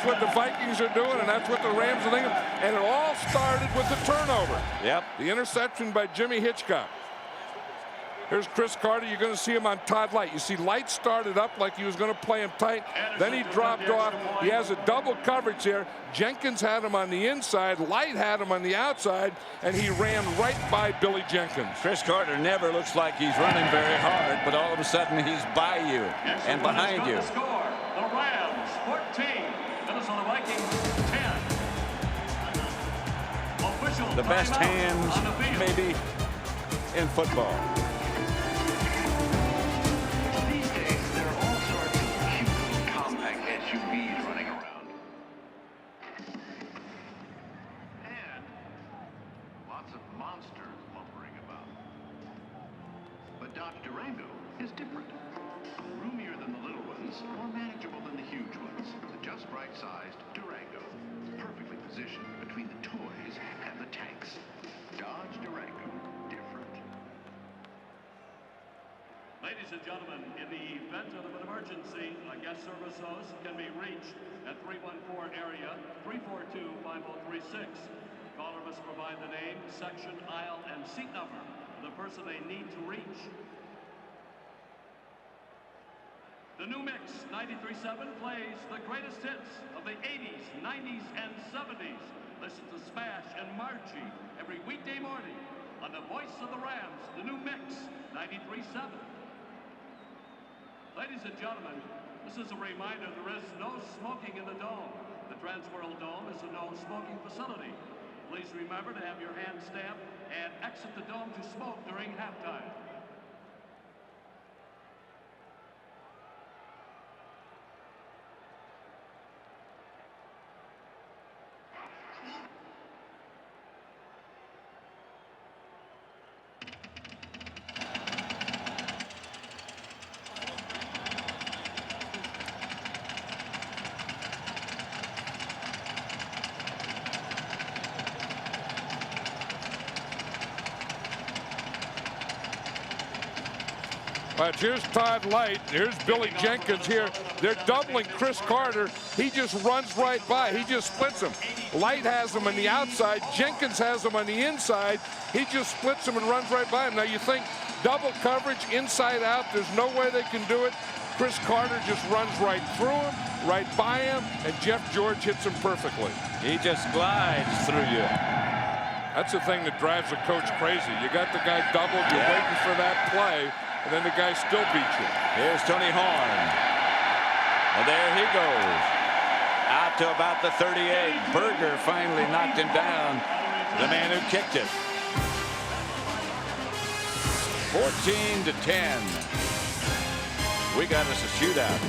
what the Vikings are doing, and that's what the Rams are thinking. And it all started with the turnover. Yep. The interception by Jimmy Hitchcock. Here's Chris Carter. You're going to see him on Todd Light. You see Light started up like he was going to play him tight. Then he dropped off. He has a double coverage here. Jenkins had him on the inside. Light had him on the outside, and he ran right by Billy Jenkins. Chris Carter never looks like he's running very hard, but all of a sudden he's by you and behind you. The Rams 14, Minnesota Vikings 10. Official The best hands maybe in football. Ladies and gentlemen, in the event of an emergency, a guest service host can be reached at 314 area 342-5036. Caller must provide the name, section, aisle, and seat number of the person they need to reach. The new mix 93.7 plays the greatest hits of the 80s, 90s, and 70s. Listen to Smash and Margie every weekday morning on the voice of the Rams, the new mix 93.7. Ladies and gentlemen, this is a reminder there is no smoking in the dome. The Transworld Dome is a no smoking facility. Please remember to have your hand stamped and exit the dome to smoke during halftime. But here's Todd Light. Here's Billy Jenkins here. They're doubling Chris Carter. He just runs right by. He just splits him. Light has him on the outside. Jenkins has him on the inside. He just splits him and runs right by him. Now you think double coverage inside out. There's no way they can do it. Chris Carter just runs right through him, right by him, and Jeff George hits him perfectly. He just glides through you. That's the thing that drives a coach crazy. You got the guy doubled. You're waiting for that play. And then the guy still beats you. Here's Tony Horn. And there he goes. Out to about the 38. Berger finally knocked him down. The man who kicked it. 14-10. We got us a shootout.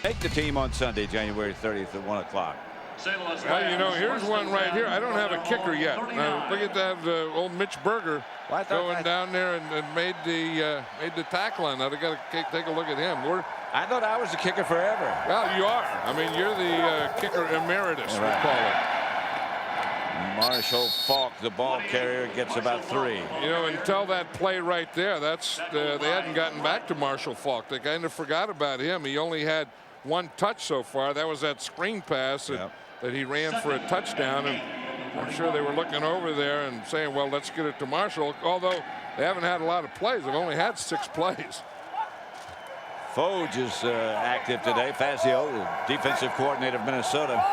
Make the team on Sunday, January 30th at 1 o'clock. Well, you know, here's one right here. I don't have a kicker yet. Look at that old Mitch Berger going down there and made the tackle on that. I got to take a look at him. I thought I was the kicker forever. Well, you are. I mean, you're the kicker emeritus, we call it. Marshall Faulk, the ball carrier, gets about 3. You know, until that play right there, they hadn't gotten back to Marshall Faulk. They kind of forgot about him. He only had 1 touch so far. That was that screen pass that he ran for a touchdown. And I'm sure they were looking over there and saying, well, let's get it to Marshall. Although they haven't had a lot of plays. They've only had 6 plays. Foge is active today. Fazio, the defensive coordinator of Minnesota.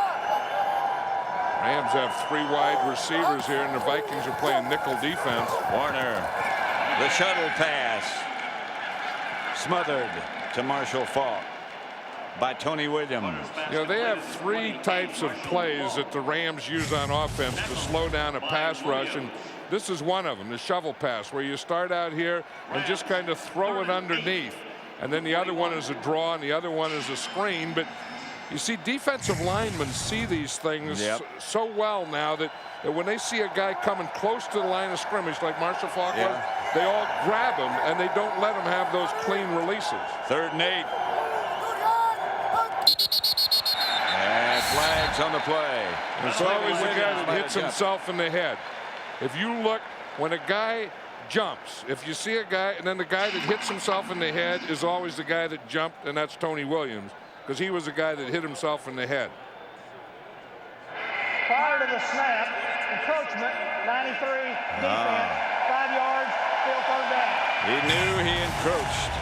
Rams have 3 wide receivers here, and the Vikings are playing nickel defense. Warner, the shuttle pass, smothered to Marshall Faulk by Tony Williams. You know, they have 3 types of plays that the Rams use on offense to slow down a pass rush, and this is one of them, the shovel pass, where you start out here and just kind of throw it underneath. And then the other one is a draw, and the other one is a screen. But you see, defensive linemen see these things so well now that when they see a guy coming close to the line of scrimmage, like Marshall Faulk was, they all grab him, and they don't let him have those clean releases. 3rd and 8. And flags on the play. It's always the guy that hits himself in the head. If you look, when a guy jumps, if you see a guy, and then the guy that hits himself in the head is always the guy that jumped, and that's Tony Williams, because he was the guy that hit himself in the head. Prior to the snap, encroachment, 93, defense, 5 yards, still 3rd down. He knew he encroached.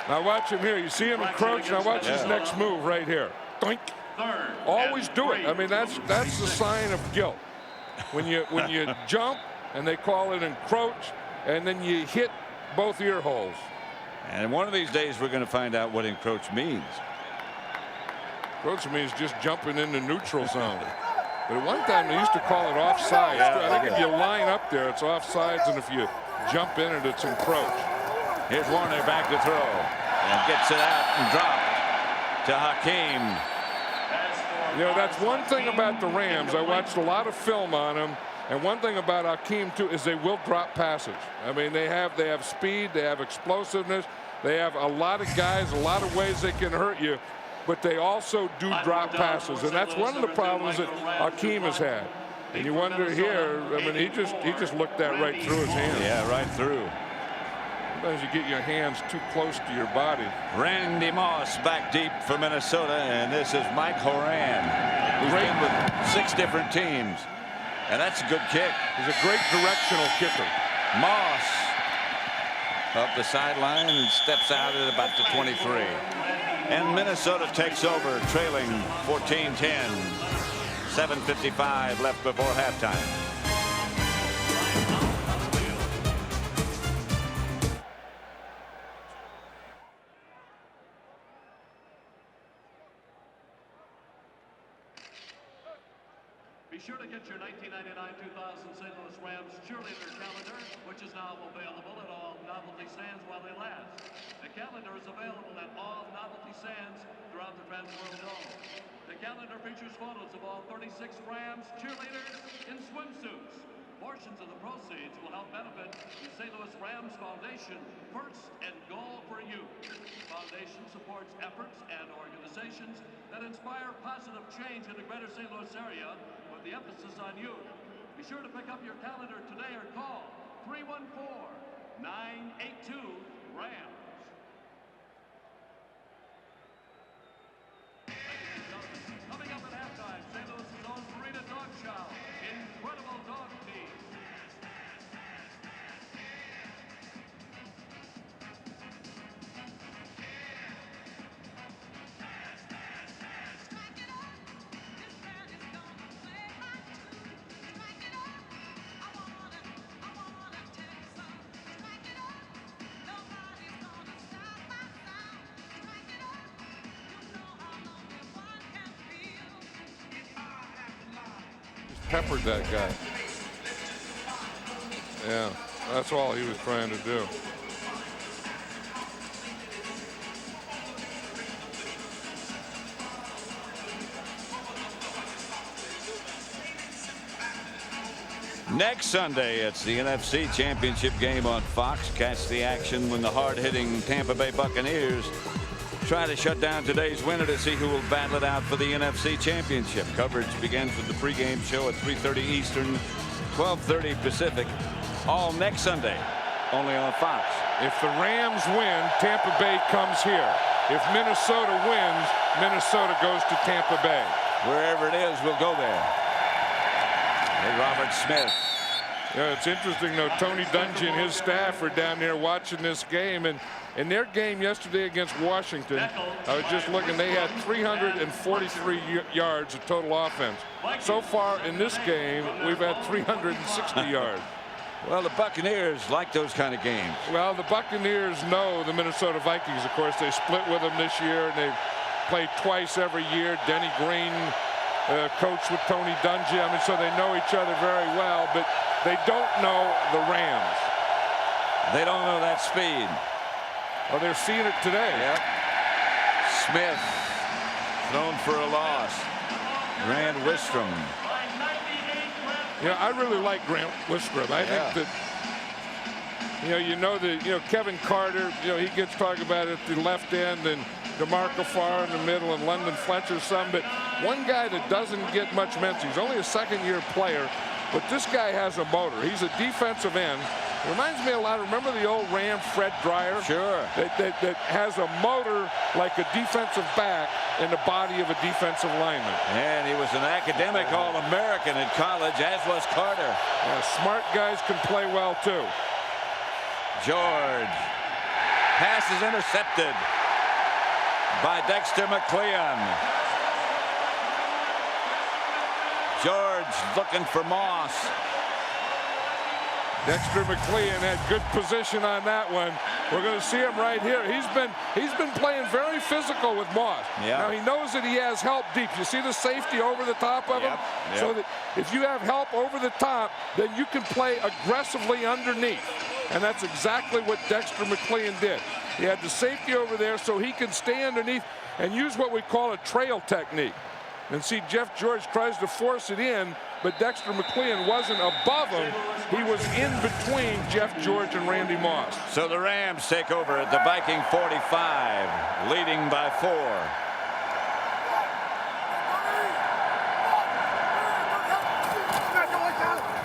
Now watch him here. You see him encroach. Now watch his next move right here. Doink. Always do it. I mean, that's the sign of guilt. When you jump and they call it encroach, and then you hit both ear holes. And one of these days we're going to find out what encroach means. Encroach means just jumping in the neutral zone. But at one time they used to call it offsides. I think if you line up there, it's offsides, and if you jump in it, it's encroach. Here's Warner back to throw, and gets it out and dropped to Hakeem. You know, that's one thing about the Rams. I watched a lot of film on them, and one thing about Hakeem too is they will drop passes. I mean, they have speed, they have explosiveness, they have a lot of guys, a lot of ways they can hurt you, but they also do drop passes, and that's one of the problems that Hakeem has had. And you wonder here, I mean, he just looked that right through his hands. Yeah, right through. Sometimes you get your hands too close to your body. Randy Moss back deep for Minnesota, and this is Mike Horan, who's been with 6 different teams. And that's a good kick. He's a great directional kicker. Moss up the sideline and steps out at about the 23. And Minnesota takes over, trailing 14-10. 7:55 left before halftime. Be sure to get your 1999-2000 St. Louis Rams cheerleader calendar, which is now available at all novelty stands while they last. The calendar is available at all novelty stands throughout the Transworld Dome. The calendar features photos of all 36 Rams cheerleaders in swimsuits. Portions of the proceeds will help benefit the St. Louis Rams Foundation, First and Goal for Youth. The foundation supports efforts and organizations that inspire positive change in the greater St. Louis area, with the emphasis on youth. Be sure to pick up your calendar today or call 314-982-RAMS. Coming up at halftime, St. Louis's own Marina Dog Chow, Incredible Dog Team. Peppered that guy. Yeah, that's all he was trying to do. Next Sunday, it's the NFC Championship game on Fox. Catch the action when the hard-hitting Tampa Bay Buccaneers try to shut down today's winner to see who will battle it out for the NFC Championship. Coverage begins with the pregame show at 3:30 Eastern, 12:30 Pacific, all next Sunday, only on Fox. If the Rams win, Tampa Bay comes here. If Minnesota wins, Minnesota goes to Tampa Bay. Wherever it is, we'll go there. Hey, Robert Smith. Yeah, it's interesting, though. Tony Dungy and his staff are down there watching this game. And in their game yesterday against Washington, I was just looking, they had 343 yards of total offense. So far in this game, we've had 360 yards. Well, the Buccaneers like those kind of games. Well, the Buccaneers know the Minnesota Vikings. Of course, they split with them this year, and they've played twice every year. Denny Green coached with Tony Dungy. I mean, so they know each other very well, but they don't know the Rams. They don't know that speed. Well, they're seeing it today. Yep. Smith thrown for a loss. Grant Wistrom. Yeah, I really like Grant Wistrom. I think that, Kevin Carter, he gets talked about at the left end, and DeMarco Farr in the middle, and London Fletcher some. But one guy that doesn't get much mention, he's only a second-year player, but this guy has a motor. He's a defensive end. Reminds me a lot. Remember the old Ram Fred Dreyer? Sure. That has a motor like a defensive back in the body of a defensive lineman. And he was an academic All-American in college, as was Carter. Yeah, smart guys can play well, too. George. Pass is intercepted by Dexter McCleon. George looking for Moss. Dexter McCleon had good position on that one. We're going to see him right here. He's been playing very physical with Moss. Yeah. Now he knows that he has help deep. You see the safety over the top of him? Yep. So that if you have help over the top, then you can play aggressively underneath. And that's exactly what Dexter McCleon did. He had the safety over there so he can stay underneath and use what we call a trail technique. And see, Jeff George tries to force it in, but Dexter McCleon wasn't above him. He was in between Jeff George and Randy Moss. So the Rams take over at the Viking 45, leading by 4.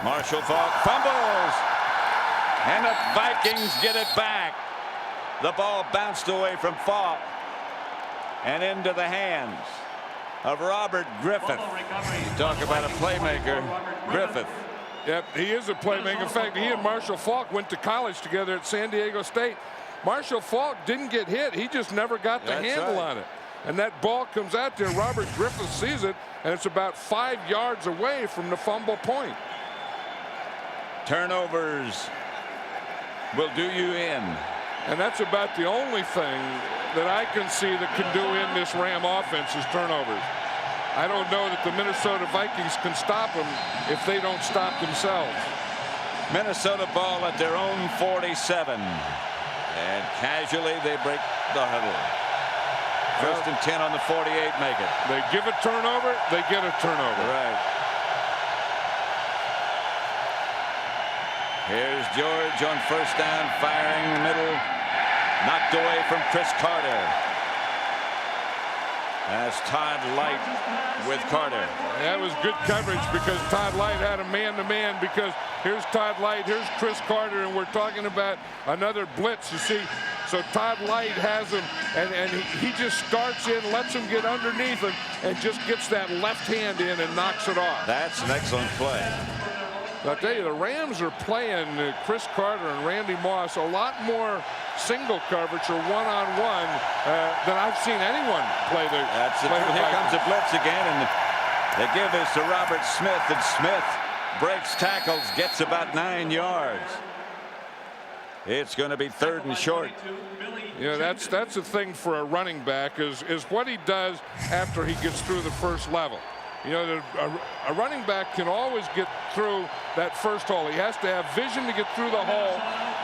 Marshall Faulk fumbles, and the Vikings get it back. The ball bounced away from Faulk and into the hands of Robert Griffith. You talk about a playmaker, Griffith. Yep, he is a playmaker. In fact, he and Marshall Faulk went to college together at San Diego State. Marshall Faulk didn't get hit. He just never got the handle on it. And that ball comes out there. Robert Griffith sees it, and it's about 5 yards away from the fumble point. Turnovers will do you in. And that's about the only thing that I can see that can do in this Ram offense is turnovers. I don't know that the Minnesota Vikings can stop them if they don't stop themselves. Minnesota ball at their own 47. And casually they break the huddle. First and 10 on the 48, make it. They give a turnover, they get a turnover. Right. Here's George on first down, firing in the middle. Knocked away from Chris Carter. That's Todd Light with Carter. That was good coverage because Todd Light had a man-to-man because here's Todd Light, here's Chris Carter, and we're talking about another blitz, you see. So Todd Light has him, and he just starts in, lets him get underneath him, and just gets that left hand in and knocks it off. That's an excellent play. I'll tell you, the Rams are playing Chris Carter and Randy Moss a lot more single coverage or one-on-one than I've seen anyone play the. Here comes the blitz again, and they give this to Robert Smith, and Smith breaks tackles, gets about 9 yards. It's going to be 3rd and short. Yeah, that's the thing for a running back is what he does after he gets through the first level. You know, a running back can always get through that first hole. He has to have vision to get through the hole.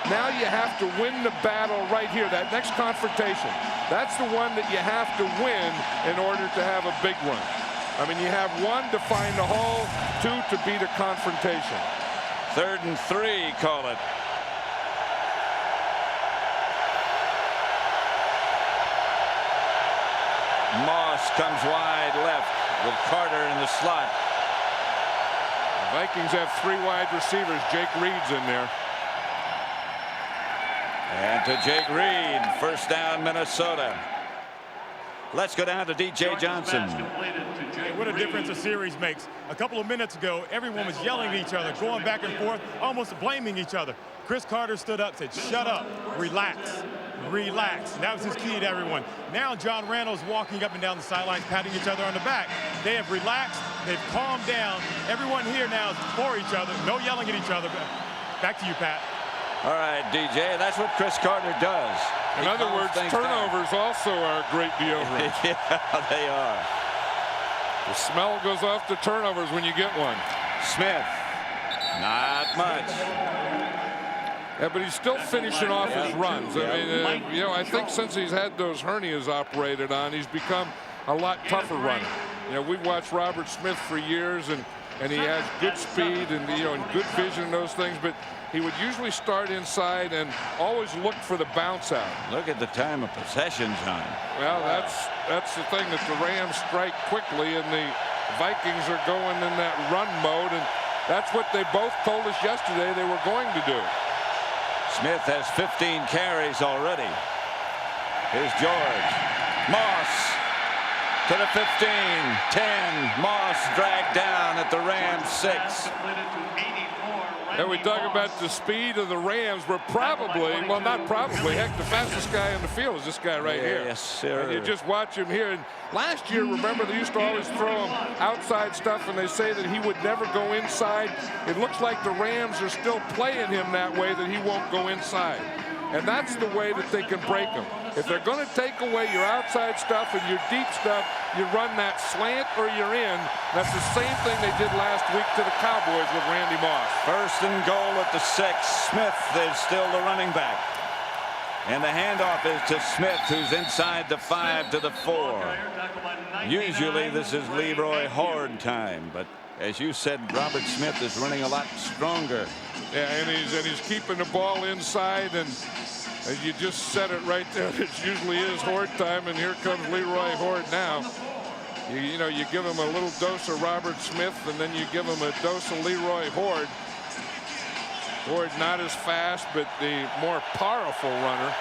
Now you have to win the battle right here, that next confrontation. That's the one that you have to win in order to have a big run. I mean, you have 1 to find the hole, 2 to beat a confrontation. 3rd and 3, call it. Moss comes wide left with Carter in the slot. The Vikings have 3 wide receivers. Jake Reed's in there. And to Jake Reed, 1st down, Minnesota. Let's go down to D.J. Johnson. Hey, what a difference a series makes. A couple of minutes ago, everyone was yelling at each other, going back and forth, almost blaming each other. Chris Carter stood up, said, shut up, relax, relax. And that was his key to everyone. Now John Randall's walking up and down the sidelines, patting each other on the back. They have relaxed, they've calmed down. Everyone here now is for each other, no yelling at each other. Back to you, Pat. All right, DJ, that's what Chris Carter does. In other words, turnovers also are a great deodorant. Yeah, they are. The smell goes off the turnovers when you get one. Smith, not much. Yeah, but he's still finishing off his runs. I mean, you know, I think since he's had those hernias operated on, he's become a lot tougher runner. You know, we've watched Robert Smith for years, and he has good speed and, you know, and good vision and those things, but he would usually start inside and always look for the bounce out. Look at the time of possession, John. Well, that's the thing, that the Rams strike quickly and the Vikings are going in that run mode, and that's what they both told us yesterday they were going to do. Smith has 15 carries already. Here's George. Moss to the 15, 10. Moss dragged down at the Rams 6. And we talk about the speed of the Rams. We're probably, well, not probably, heck, the fastest guy on the field is this guy right here. Yes, sir. And you just watch him here. And last year, remember, they used to always throw him outside stuff, and they say that he would never go inside. It looks like the Rams are still playing him that way, that he won't go inside. And that's the way that they can break him. If they're going to take away your outside stuff and your deep stuff, you run that slant or you're in. That's the same thing they did last week to the Cowboys with Randy Moss. 1st and goal at the 6. Smith is still the running back. And the handoff is to Smith, who's inside the 5 to the 4. Usually this is Leroy Hoard time, but as you said, Robert Smith is running a lot stronger. Yeah, and he's keeping the ball inside, and as you just said it right there, it usually is Hoard time, and here comes Leroy Hoard now. You know, you give him a little dose of Robert Smith, and then you give him a dose of Leroy Hoard. Hoard not as fast, but the more powerful runner.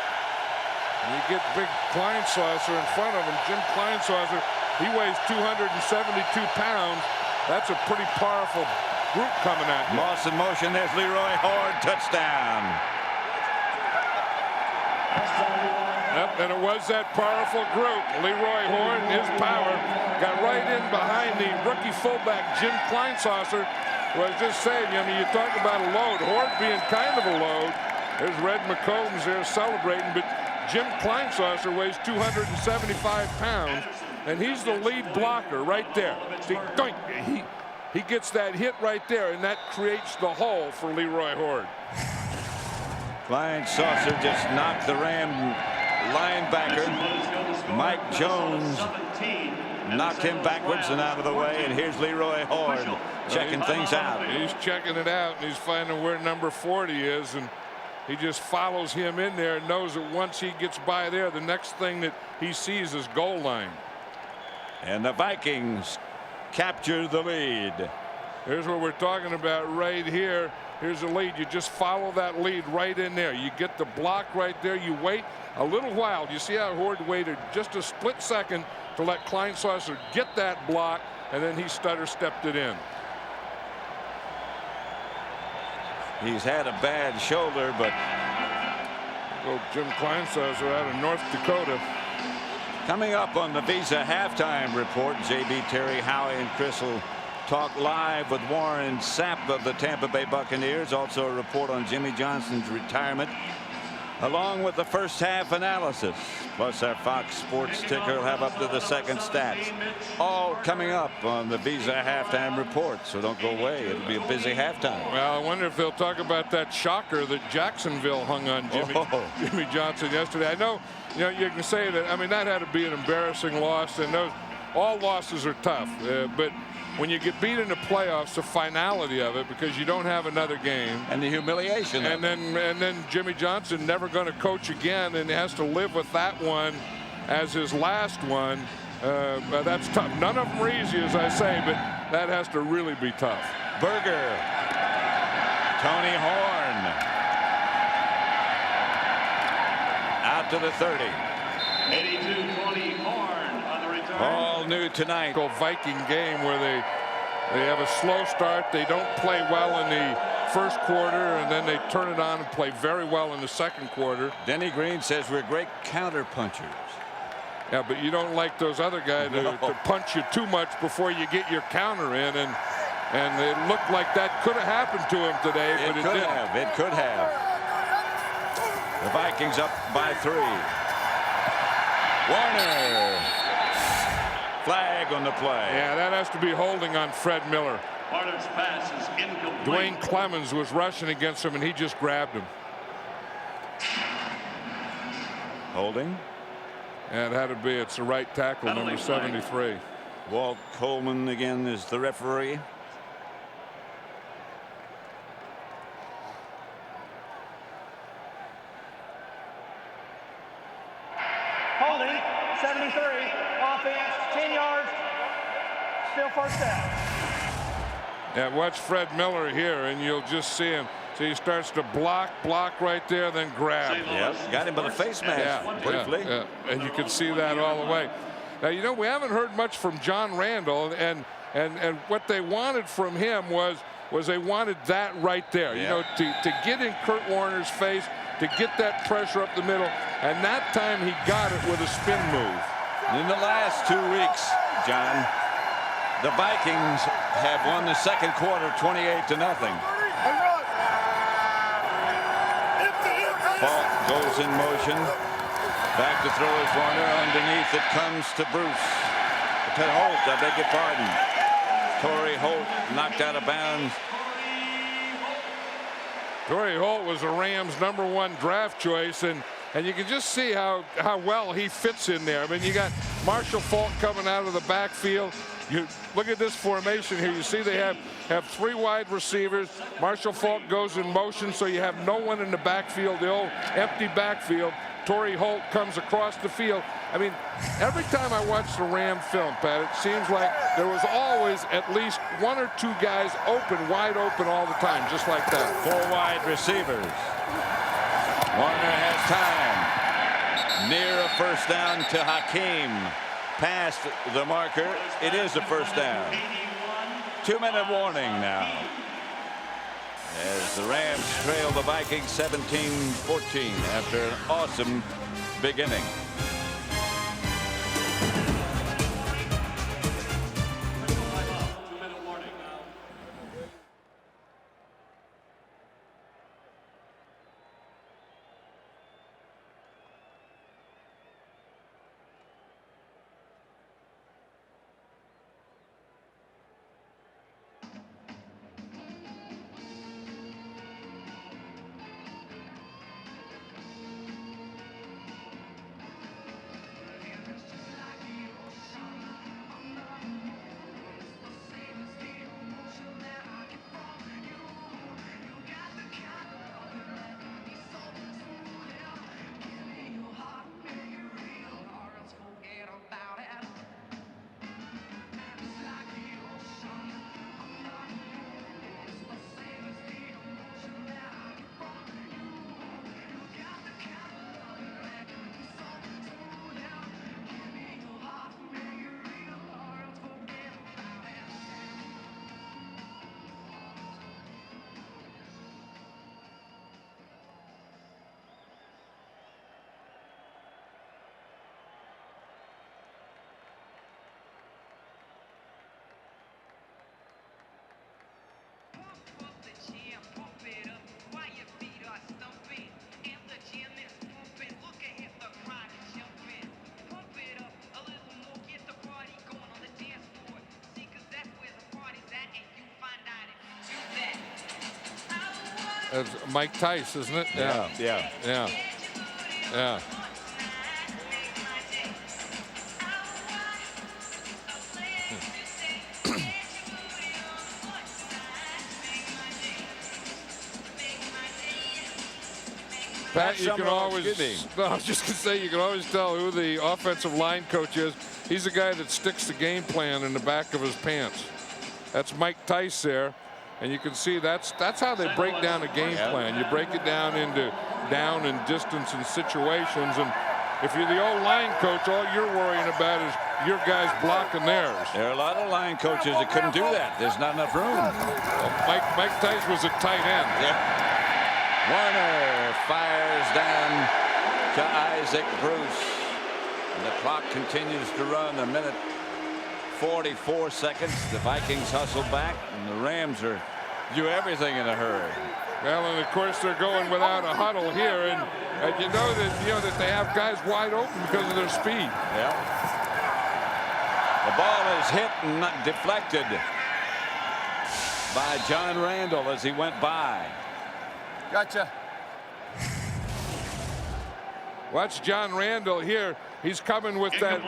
And you get big Kleinsaucer in front of him. Jim Kleinsaucer, he weighs 272 pounds. That's a pretty powerful group coming at you. Moss in motion. There's Leroy Hoard. Touchdown. Yep, and it was that powerful group. Leroy Hoard and his power got right in behind the rookie fullback, Jim Kleinsaucer. Well, I was just saying, I mean, you talk about a load. Hoard being kind of a load. There's Red McCombs there celebrating, but Jim Kleinsaucer weighs 275 pounds, and he's the lead blocker right there. See, he gets that hit right there, and that creates the hole for Leroy Hoard. Kleinsaucer just knocked the Ram linebacker, Mike Jones, knocked him backwards and out of the way, and here's Leroy Hoard checking things out. He's checking it out, and he's finding where number 40 is, and he just follows him in there and knows that once he gets by there, the next thing that he sees is goal line. And the Vikings capture the lead. Here's what we're talking about right here. Here's the lead. You just follow that lead right in there. You get the block right there. You wait a little while. You see how Hoard waited just a split second to let Kleinsaucer get that block, and then he stutter stepped it in. He's had a bad shoulder, but Jim Kleinsaucer out of North Dakota. Coming up on the Visa halftime report, J.B. Terry, Howie, and Chris will talk live with Warren Sapp of the Tampa Bay Buccaneers. Also a report on Jimmy Johnson's retirement, along with the first half analysis. Plus our Fox Sports ticker will have up to the second stats. All coming up on the Visa halftime report, so don't go away. It'll be a busy halftime. Well, I wonder if they'll talk about that shocker that Jacksonville hung on Jimmy Johnson yesterday. I know, you can say that. I mean, that had to be an embarrassing loss, and all losses are tough. But when you get beat in the playoffs, the finality of it, because you don't have another game. And the humiliation. And then Jimmy Johnson never going to coach again, and has to live with that one as his last one. That's tough. None of them are easy, as I say, but that has to really be tough. Berger. Tony Horn. Out to the 30. 82-20 Horn on the return. All new tonight. Viking game where they have a slow start. They don't play well in the first quarter, and then they turn it on and play very well in the second quarter. Denny Green says we're great counter punchers. Yeah, but you don't like those other guys to punch you too much before you get your counter in, and it looked like that could have happened to him today, but it didn't. It could have. The Vikings up by 3. Warner. Flag on the play. Yeah, that has to be holding on Fred Miller. Barnard's pass is incomplete. Dwayne Clemens was rushing against him, and he just grabbed him. Holding. And it had to be. It's the right tackle, Penalty number flag. 73. Walt Coleman again is the referee. Holding, 73. Offense, 10 yards. Still first down. Yeah, watch Fred Miller here, and you'll just see him. So he starts to block right there, then grab. Yep, got him by the face mask briefly. Yeah, and you can see that all the way. Now, you know, we haven't heard much from John Randall, and what they wanted from him was they wanted that right there. You know, to get in Kurt Warner's face, to get that pressure up the middle, and that time he got it with a spin move. In the last 2 weeks, John, the Vikings have won the second quarter 28-0. Faulk goes in motion. Back to throw is Warner. Underneath it comes to Bruce. To Holt, I beg your pardon. Torrey Holt knocked out of bounds. Torrey Holt was the Rams' #1 draft choice, and you can just see how well he fits in there. I mean, you got Marshall Faulk coming out of the backfield. You look at this formation here. You see they have 3 wide receivers. Marshall Faulk goes in motion, so you have no one in the backfield, the old empty backfield. Torrey Holt comes across the field. I mean, every time I watch the Ram film, Pat, it seems like there was always at least 1 or 2 guys wide open all the time, just like that. 4 wide receivers. Warner has time. Near a first down to Hakeem. Past the marker. It is a first down. 2-minute warning now. As the Rams trail the Vikings 17-14 after an awesome beginning. That's Mike Tice, isn't it? Yeah. Pat, you can always, excuse me. no, I was just going to say, you can always tell who the offensive line coach is. He's the guy that sticks the game plan in the back of his pants. That's Mike Tice there. And you can see that's how they break down a game plan. You break it down into down and distance and situations. And if you're the old line coach, all you're worrying about is your guys blocking theirs. There are a lot of line coaches that couldn't do that. There's not enough room. Well, Mike Tice was a tight end. Yep. Warner fires down to Isaac Bruce. And the clock continues to run. A minute 44 seconds. The Vikings hustle back, and the Rams are do everything in a hurry. Well, and of course they're going without a huddle here, and you know that they have guys wide open because of their speed. Yeah. The ball is hit and not deflected by John Randall as he went by. Gotcha. Watch John Randall here. He's coming with that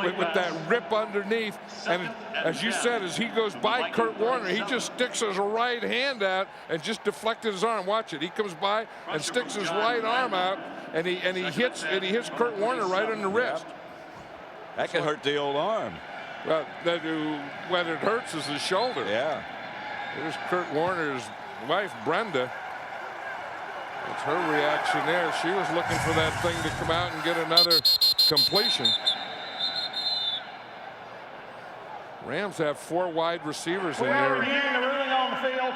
rip underneath, and as you said, as he goes by Kurt Warner, he just sticks his right hand out and just deflected his arm. Watch it. He comes by and sticks his right arm out, and he hits Kurt Warner right on the wrist. That could hurt the old arm. Well, what it hurts is his shoulder. Yeah. There's Kurt Warner's wife, Brenda. That's her reaction there. She was looking for that thing to come out and get another completion. Rams have 4 wide receivers in We are here. reviewing the ruling on the field.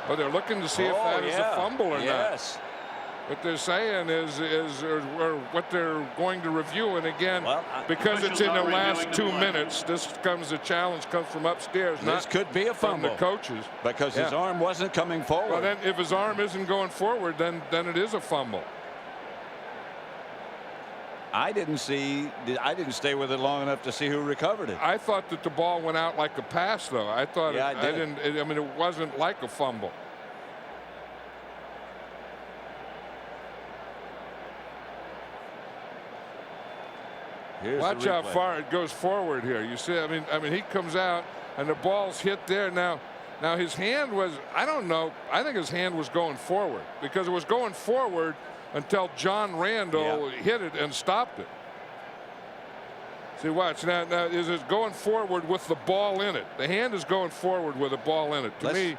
Oh, they're looking to see if that is a fumble or not. Yes. What they're saying is or what they're going to review, and again, because it's in the last 2 minutes, the challenge comes from upstairs. This could be a fumble. From the coaches. Because his arm wasn't coming forward. Well, then if his arm isn't going forward, then it is a fumble. I didn't stay with it long enough to see who recovered it. I thought that the ball went out like a pass, though. I thought I mean, it wasn't like a fumble. Watch how far it goes forward here. You see, I mean, he comes out and the ball's hit there. Now his hand was, I don't know. I think his hand was going forward because it was going forward until John Randall hit it and stopped it. See, watch now. Is it going forward with the ball in it? The hand is going forward with the ball in it.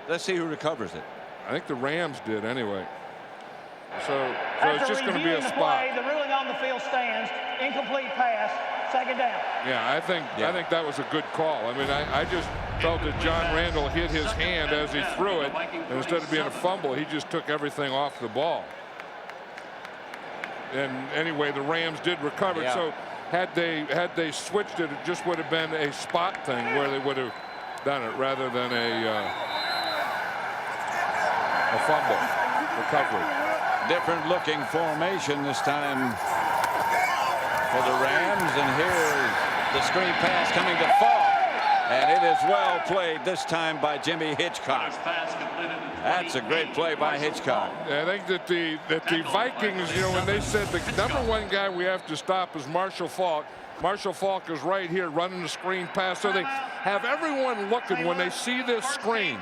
Let's see who recovers it. I think the Rams did anyway. So it's just going to be a spot. The ruling on the field stands. Incomplete pass. Second down. Yeah, I think that was a good call. I mean, I just felt that John Randall hit his hand as he threw it, and instead of being a fumble, he just took everything off the ball. And anyway, the Rams did recover. Yeah. So had they switched it, it just would have been a spot thing where they would have done it rather than a fumble recovery. Different looking formation this time for the Rams, and here's the screen pass coming to Faulk, and it is well played this time by Jimmy Hitchcock. That's a great play by Hitchcock. I think that the Vikings, when they said the #1 guy we have to stop is Marshall Faulk. Marshall Faulk is right here running the screen pass, so they have everyone looking when they see this screen.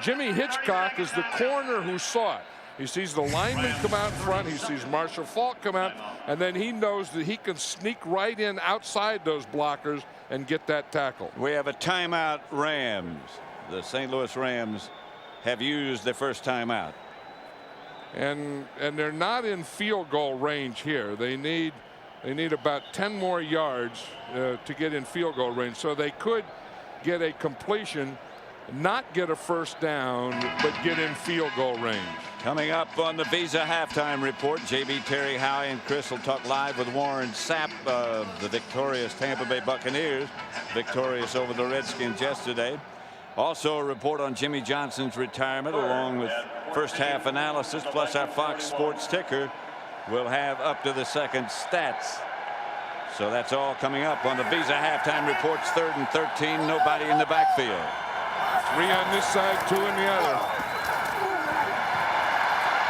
Jimmy Hitchcock is the corner who saw it. He sees the lineman come out front. He sees Marshall Faulk come out, and then he knows that he can sneak right in outside those blockers and get that tackle. We have a timeout, Rams. The St. Louis Rams have used their first timeout. And they're not in field goal range here. They need about 10 more yards to get in field goal range, so they could get a completion, not get a first down, but get in field goal range. Coming up on the Visa halftime report, JB, Terry, Howie, and Chris will talk live with Warren Sapp of the victorious Tampa Bay Buccaneers, victorious over the Redskins yesterday. Also a report on Jimmy Johnson's retirement, along with first half analysis, plus our Fox Sports ticker. We'll have up to the second stats. So that's all coming up on the Visa halftime reports. 3rd and 13, nobody in the backfield. 3 on this side, 2 in the other.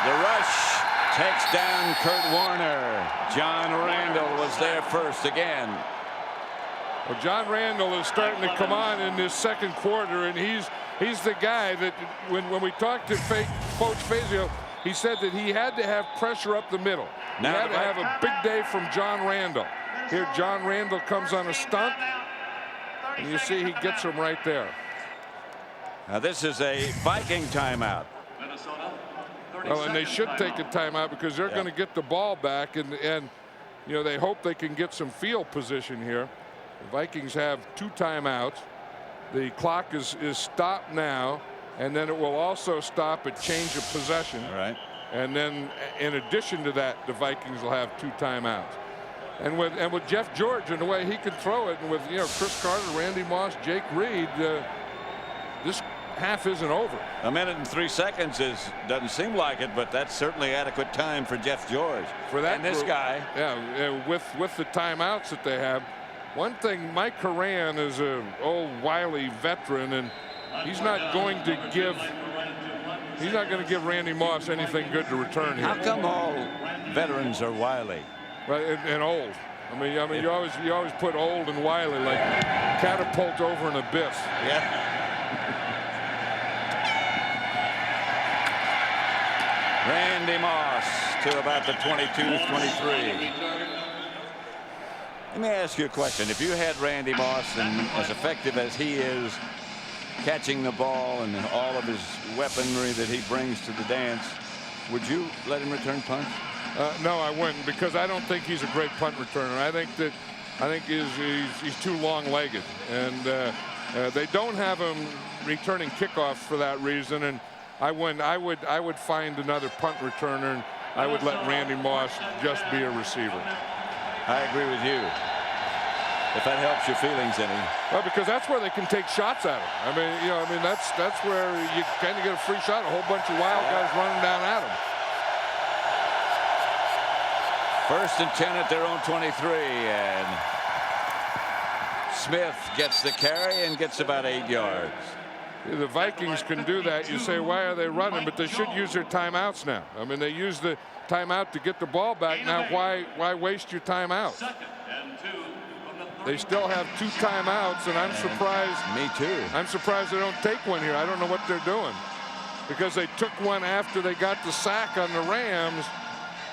The rush takes down Kurt Warner. John Randall was there first again. Well, John Randall is starting to come on in this second quarter, and he's the guy that when we talked to Coach Fazio, he said that he had to have pressure up the middle. He Now had to have a big day from John Randall. Here, John Randall comes on a stunt, and you see he gets him right there. Now this is a Viking timeout. Well, and they should take a timeout because they're going to get the ball back, and you know, they hope they can get some field position here. The Vikings have 2 timeouts. The clock is stopped now, and then it will also stop at change of possession. All right. And then in addition to that, the Vikings will have 2 timeouts. And with Jeff George and the way he can throw it, and with, you know, Chris Carter, Randy Moss, Jake Reed, this half isn't over. A minute and 3 seconds doesn't seem like it, but that's certainly adequate time for Jeff George. For that and this group, guy. Yeah, with the timeouts that they have. One thing, Mike Horan is an old wily veteran, and he's not going to give Randy Moss anything good to return here. How come all veterans are wily? Well, and old. I mean, you always put old and wily, like catapult over an abyss. Yeah. Randy Moss to about the 22-23. Let me ask you a question. If you had Randy Moss, and as effective as he is catching the ball and all of his weaponry that he brings to the dance, would you let him return punts? No, I wouldn't, because I don't think he's a great punt returner. I think he's too long-legged, and they don't have him returning kickoffs for that reason. And I would find another punt returner, and I would let Randy Moss just be a receiver. I agree with you. If that helps your feelings any. Well, because that's where they can take shots at him. I mean, you know, that's where you kind of get a free shot. A whole bunch of wild guys running down at him. 1st and 10 at their own 23, and Smith gets the carry and gets about 8 yards. The Vikings can do that. You say, why are they running? But they should use their timeouts now. I mean, they use the timeout to get the ball back. Now, why waste your timeouts? They still have 2 timeouts, and I'm surprised. Me too. I'm surprised they don't take one here. I don't know what they're doing, because they took one after they got the sack on the Rams,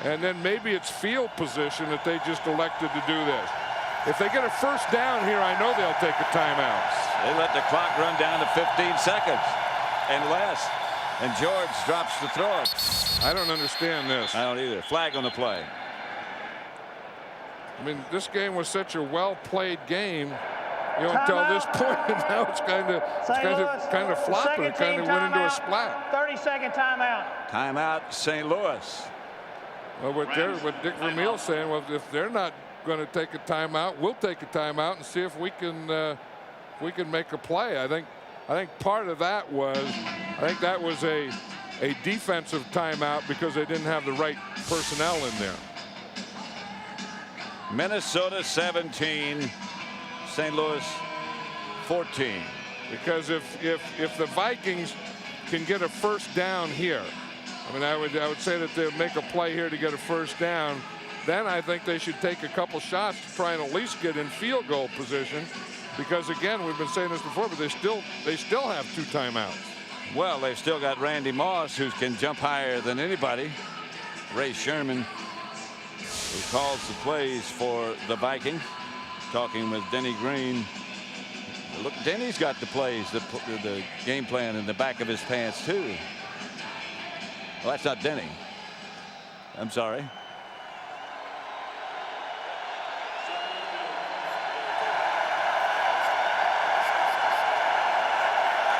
and then maybe it's field position that they just elected to do this. If they get a 1st down here, I know they'll take a timeout. They let the clock run down to 15 seconds and less, and George drops to throw it. I don't understand this. I don't either. Flag on the play. I mean, this game was such a well-played game, you know, until this point, and now it's kind of flopping. It kind of went into a splat. 30-second timeout. Timeout, St. Louis. Well, what Dick Vermeil's saying, well, if they're not going to take a timeout, we'll take a timeout and see if we can make a play. I think part of that was, a defensive timeout because they didn't have the right personnel in there. Minnesota 17, St. Louis 14. Because if the Vikings can get a 1st down here, I mean, I would say that they'll make a play here to get a 1st down. Then I think they should take a couple shots to try and at least get in field goal position, because again, we've been saying this before, but they still have 2 timeouts. Well, they've still got Randy Moss, who can jump higher than anybody. Ray Sherman, who calls the plays for the Vikings, talking with Denny Green. Look, Denny's got the plays, the game plan in the back of his pants too. Well, that's not Denny. I'm sorry.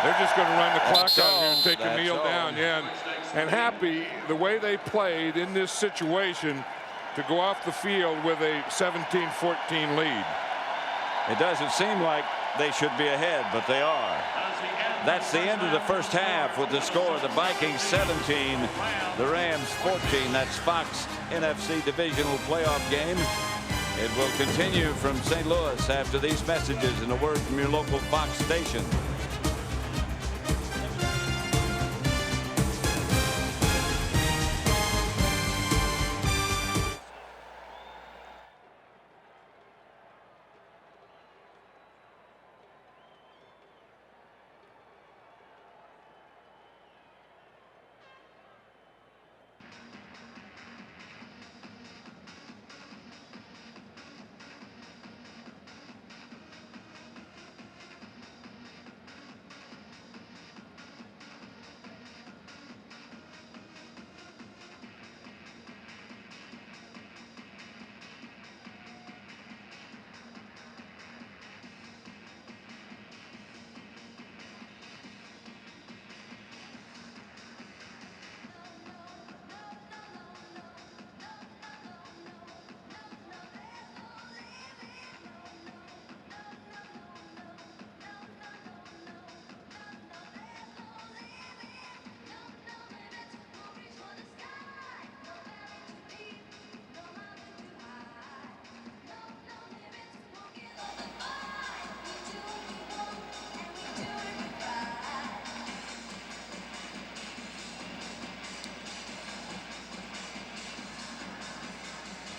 They're just going to run the clock out here and take a kneel down. Yeah, and happy the way they played in this situation to go off the field with a 17-14 lead. It doesn't seem like they should be ahead, but they are. That's the end of the 1st half with the score: the Vikings 17, the Rams 14. That's Fox NFC Divisional playoff game. It will continue from St. Louis after these messages and a word from your local Fox station.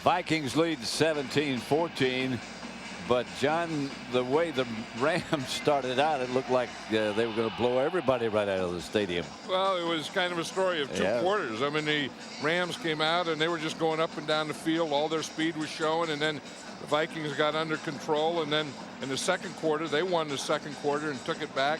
Vikings lead 17-14. But John, the way the Rams started out, it looked like they were going to blow everybody right out of the stadium. Well, it was kind of a story of two quarters. I mean, the Rams came out and they were just going up and down the field. All their speed was showing, and then the Vikings got under control. And then in the second quarter, they won the second quarter and took it back.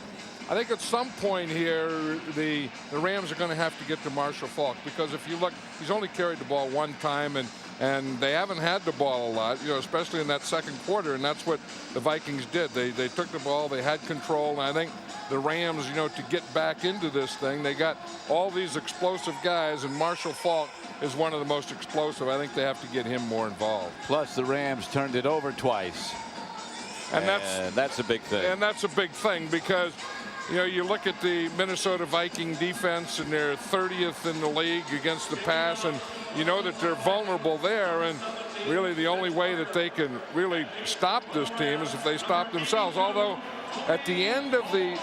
I think at some point here, the Rams are going to have to get to Marshall Faulk, because if you look, he's only carried the ball one time, and they haven't had the ball a lot, you know, especially in that second quarter, and that's what the Vikings did. They took the ball, they had control, and I think the Rams, you know, to get back into this thing, they got all these explosive guys, and Marshall Faulk is one of the most explosive. I think they have to get him more involved. Plus, the Rams turned it over twice. And that's a big thing. And that's a big thing, because you know, you look at the Minnesota Viking defense, and they're 30th in the league against the pass, and you know that they're vulnerable there, and really the only way that they can really stop this team is if they stop themselves. Although at the end of the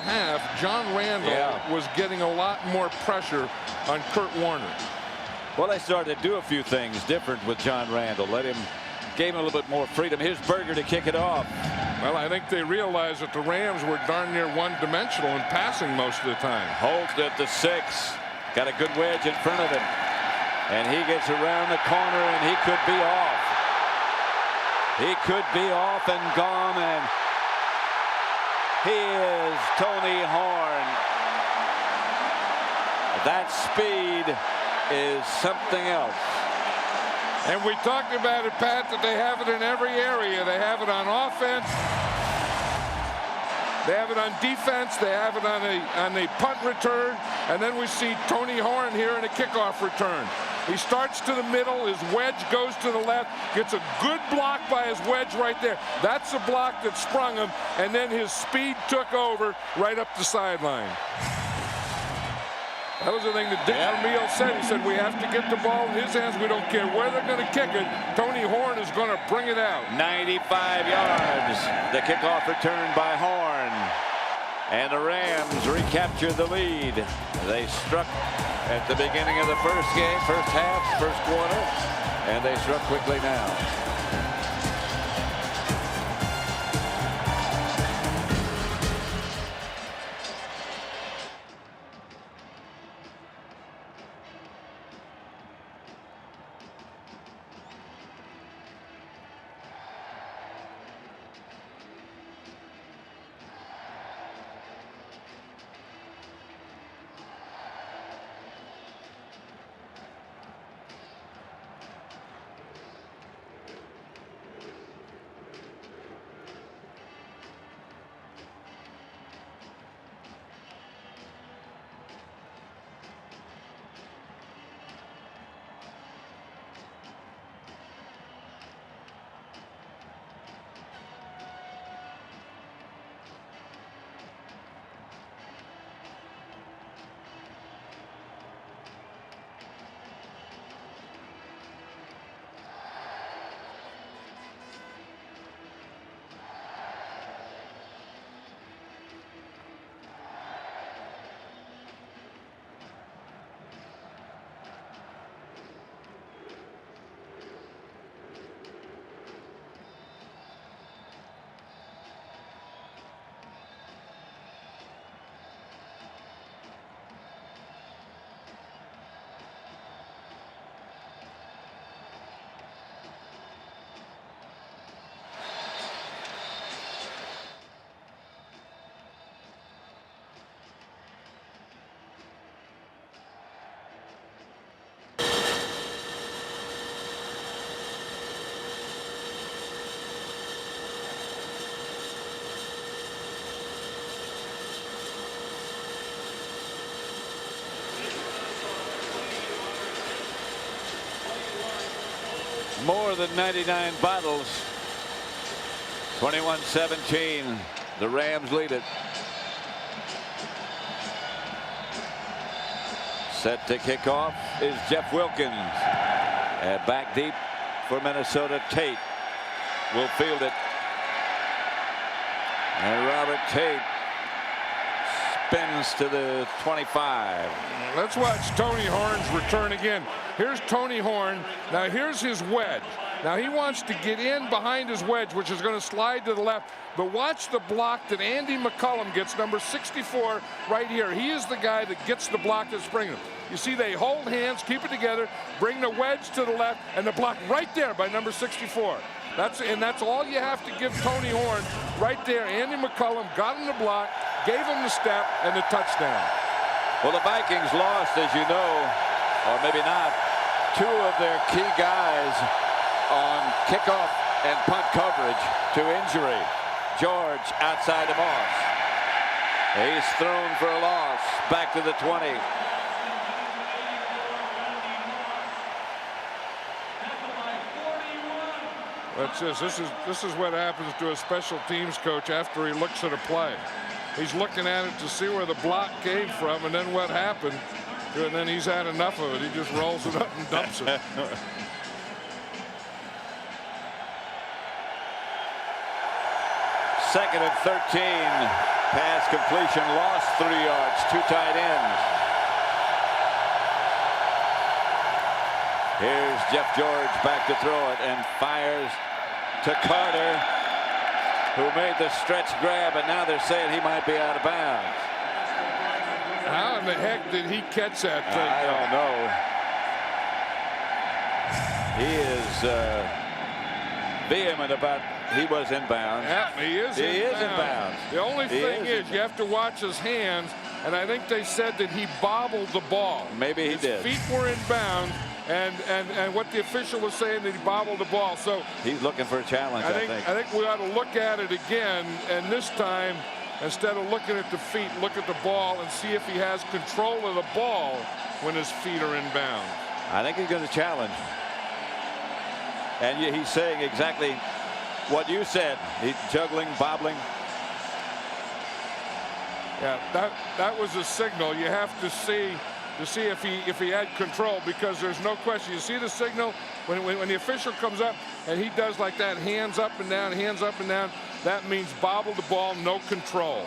half, John Randall was getting a lot more pressure on Kurt Warner. Well, they started to do a few things different with John Randall. Gave him a little bit more freedom. Here's Berger to kick it off. Well, I think they realized that the Rams were darn near one-dimensional in passing most of the time. Holt at the 6. Got a good wedge in front of him. And he gets around the corner, and he could be off. He could be off and gone, and he is Tony Horn. That speed is something else. And we talked about it, Pat, that they have it in every area. They have it on offense. They have it on defense. They have it on the punt return. And then we see Tony Horn here in a kickoff return. He starts to the middle. His wedge goes to the left. Gets a good block by his wedge right there. That's the block that sprung him. And then his speed took over right up the sideline. That was the thing that Dick Vermeil said. He said, we have to get the ball in his hands. We don't care where they're going to kick it. Tony Horn is going to bring it out. 95 yards. The kickoff return by Horn. And the Rams recapture the lead. They struck at the beginning of the first half, first quarter, and they struck quickly now. More than 99 bottles. 21-17. The Rams lead it. Set to kick off is Jeff Wilkins. Back deep for Minnesota. Tate will field it. And Robert Tate spins to the 25. Let's watch Tony Horn's return again. Here's Tony Horn. Now here's his wedge. Now he wants to get in behind his wedge, which is going to slide to the left. But watch the block that Andy McCullum gets, number 64, right here. He is the guy that gets the block that's bringing him. You see, they hold hands, keep it together, bring the wedge to the left, and the block right there by number 64. That's all you have to give Tony Horn right there. Andy McCullum got him the block, gave him the step, and the touchdown. Well, the Vikings lost, as you know, or maybe not, two of their key guys on kickoff and punt coverage to injury. George outside of Moss. He's thrown for a loss. Back to the 20. This is what happens to a special teams coach after he looks at a play. He's looking at it to see where the block came from and then what happened. And then he's had enough of it. He just rolls it up and dumps it. Second and 13. Pass completion, lost 3 yards, 2 tight ends. Here's Jeff George back to throw it and fires to Carter, who made the stretch grab, and now they're saying he might be out of bounds. How in the heck did he catch that thing? I don't know. He is vehement about he was in bounds. Yeah, he is in bounds. The only thing is you have to watch his hands, and I think they said that he bobbled the ball. Maybe he did. His feet were in bounds, and what the official was saying that he bobbled the ball. So he's looking for a challenge, I think. I think we ought to look at it again, and this time, instead of looking at the feet, look at the ball and see if he has control of the ball when his feet are in bounds. I think he's going to challenge. And he's saying exactly what you said. He's juggling, bobbling. Yeah, that was a signal. You have to see if he had control, because there's no question. You see the signal when the official comes up and he does like that, hands up and down, hands up and down. That means bobble the ball, no control.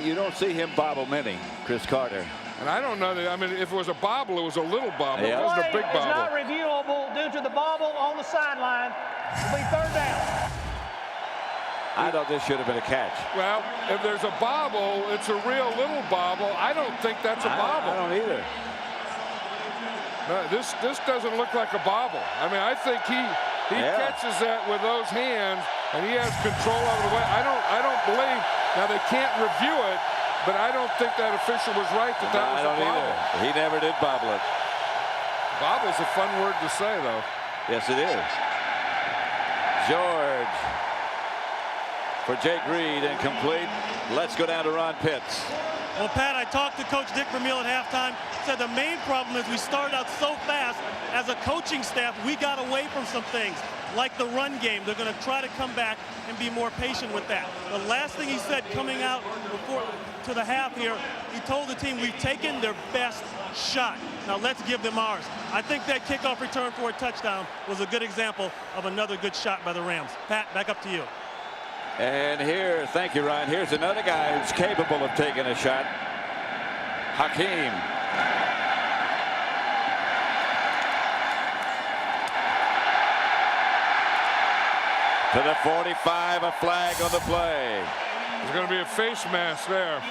You don't see him bobble many, Chris Carter. And I don't know that. I mean, if it was a bobble, it was a little bobble. Yeah. It wasn't a big bobble. It's not reviewable due to the bobble on the sideline. It'll be 3rd down. I thought this should have been a catch. Well, if there's a bobble, it's a real little bobble. I don't think that's a bobble. I don't either. No, this doesn't look like a bobble. I mean, I think he catches that with those hands, and he has control over the way. I don't believe. Now they can't review it, but I don't think that official was right that that was a bobble. Either. He never did bobble it. Bobble's a fun word to say, though. Yes, it is. George for Jake Reed, incomplete. Let's go down to Ron Pitts. Well, Pat, I talked to Coach Dick Vermeil at halftime. Said the main problem is we started out so fast. As a coaching staff, we got away from some things, like the run game. They're going to try to come back and be more patient with that. The last thing he said coming out before to the half here, he told the team, we've taken their best shot. Now let's give them ours. I think that kickoff return for a touchdown was a good example of another good shot by the Rams. Pat, back up to you. And here, thank you, Ryan. Here's another guy who's capable of taking a shot. Hakeem. To the 45, a flag on the play. There's going to be a face mask there.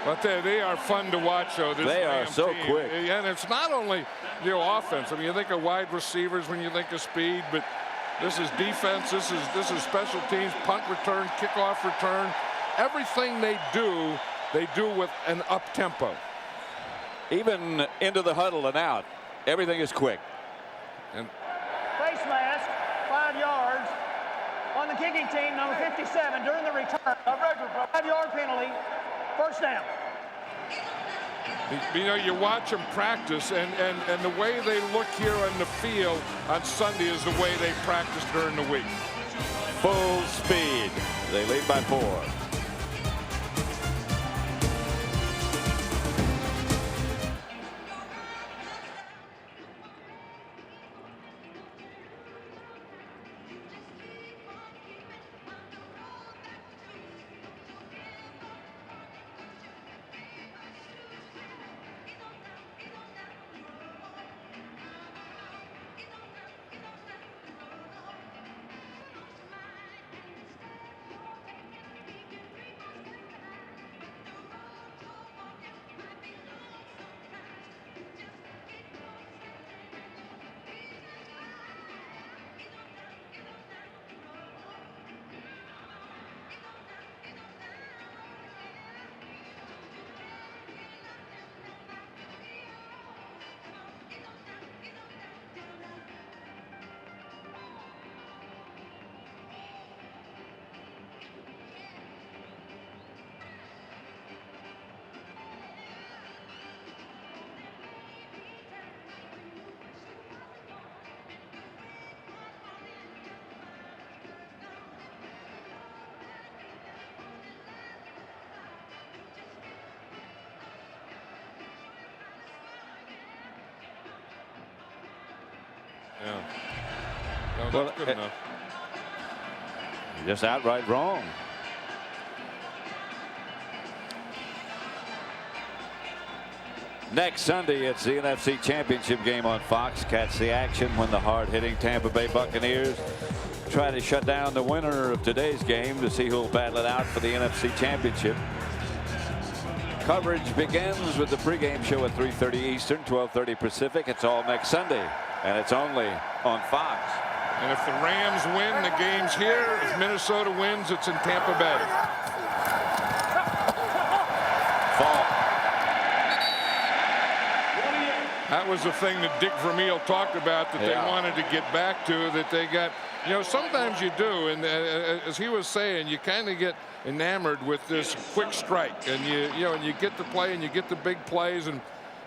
But they are fun to watch, though. They are so quick. And it's not only offense. I mean, you think of wide receivers when you think of speed, but this is defense. This is special teams, punt return, kickoff return. Everything they do with an up tempo. Even into the huddle and out, everything is quick. And Face mask, 5 yards. On the kicking team, number 57, during the return. A regular 5-yard penalty. 1st down. you know, you watch them practice, and the way they look here on the field on Sunday is the way they practice during the week. Full speed. They lead by 4. Yeah. No, that's good enough. Just outright wrong. Next Sunday, it's the NFC Championship game on Fox. Catch the action when the hard-hitting Tampa Bay Buccaneers try to shut down the winner of today's game to see who will battle it out for the NFC Championship. Coverage begins with the pregame show at 3:30 Eastern, 12:30 Pacific. It's all next Sunday, and it's only on Fox. And if the Rams win, the game's here. If Minnesota wins, it's in Tampa Bay. Faulk. That was the thing that Dick Vermeil talked about that they wanted to get back to, that they got, sometimes you do. And as he was saying, you kind of get enamored with this quick strike, and and you get to play and you get the big plays, and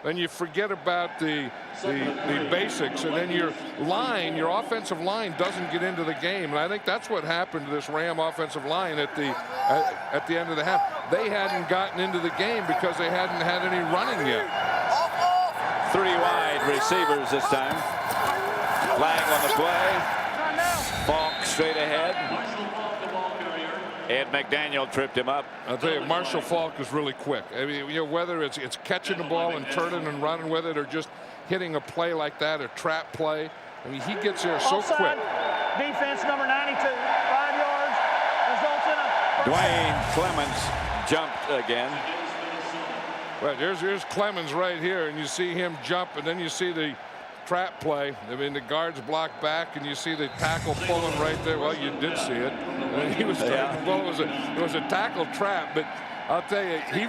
then you forget about the basics, and then your offensive line doesn't get into the game. And I think that's what happened to this Ram offensive line at the end of the half. They hadn't gotten into the game because they hadn't had any running yet. 3 wide receivers this time. Flag on the play. Faulk straight ahead. Ed McDaniel tripped him up. I'll tell you, Marshall Faulk is really quick. I mean, whether it's catching the ball and turning and running with it, or just hitting a play like that, a trap play. I mean, he gets there so quick. Defense number 92, 5 yards, results in a... Dwayne Clemens jumped again. Right, here's Clemens right here, and you see him jump, and then you see the trap play. I mean, the guards block back, and you see the tackle pulling right there. Well, you did see it. And he was well, it was a tackle trap, but I'll tell you, he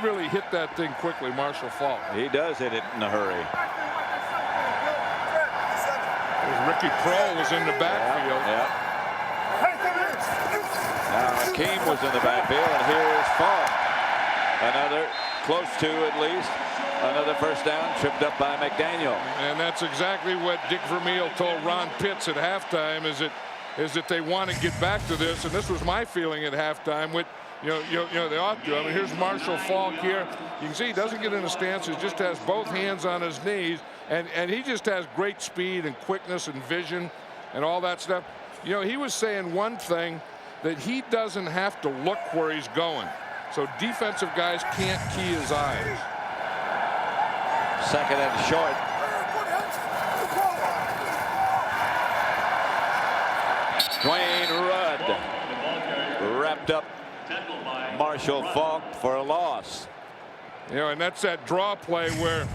really hit that thing quickly, Marshall Faulk. He does hit it in a hurry. Ricky Prohl was in the backfield. Now Hakeem was in the backfield, and here's Faulk. Another, close to at least. Another first down, tripped up by McDaniel. And that's exactly what Dick Vermeil told Ron Pitts at halftime, is that they want to get back to this. And this was my feeling at halftime. With they ought to. I mean, here's Marshall Faulk here. You can see he doesn't get in a stance. He just has both hands on his knees, and he just has great speed and quickness and vision and all that stuff. He was saying one thing, that he doesn't have to look where he's going. So defensive guys can't key his eyes. Second and short. Dwayne Rudd wrapped up Marshall Faulk for a loss. And that's that draw play where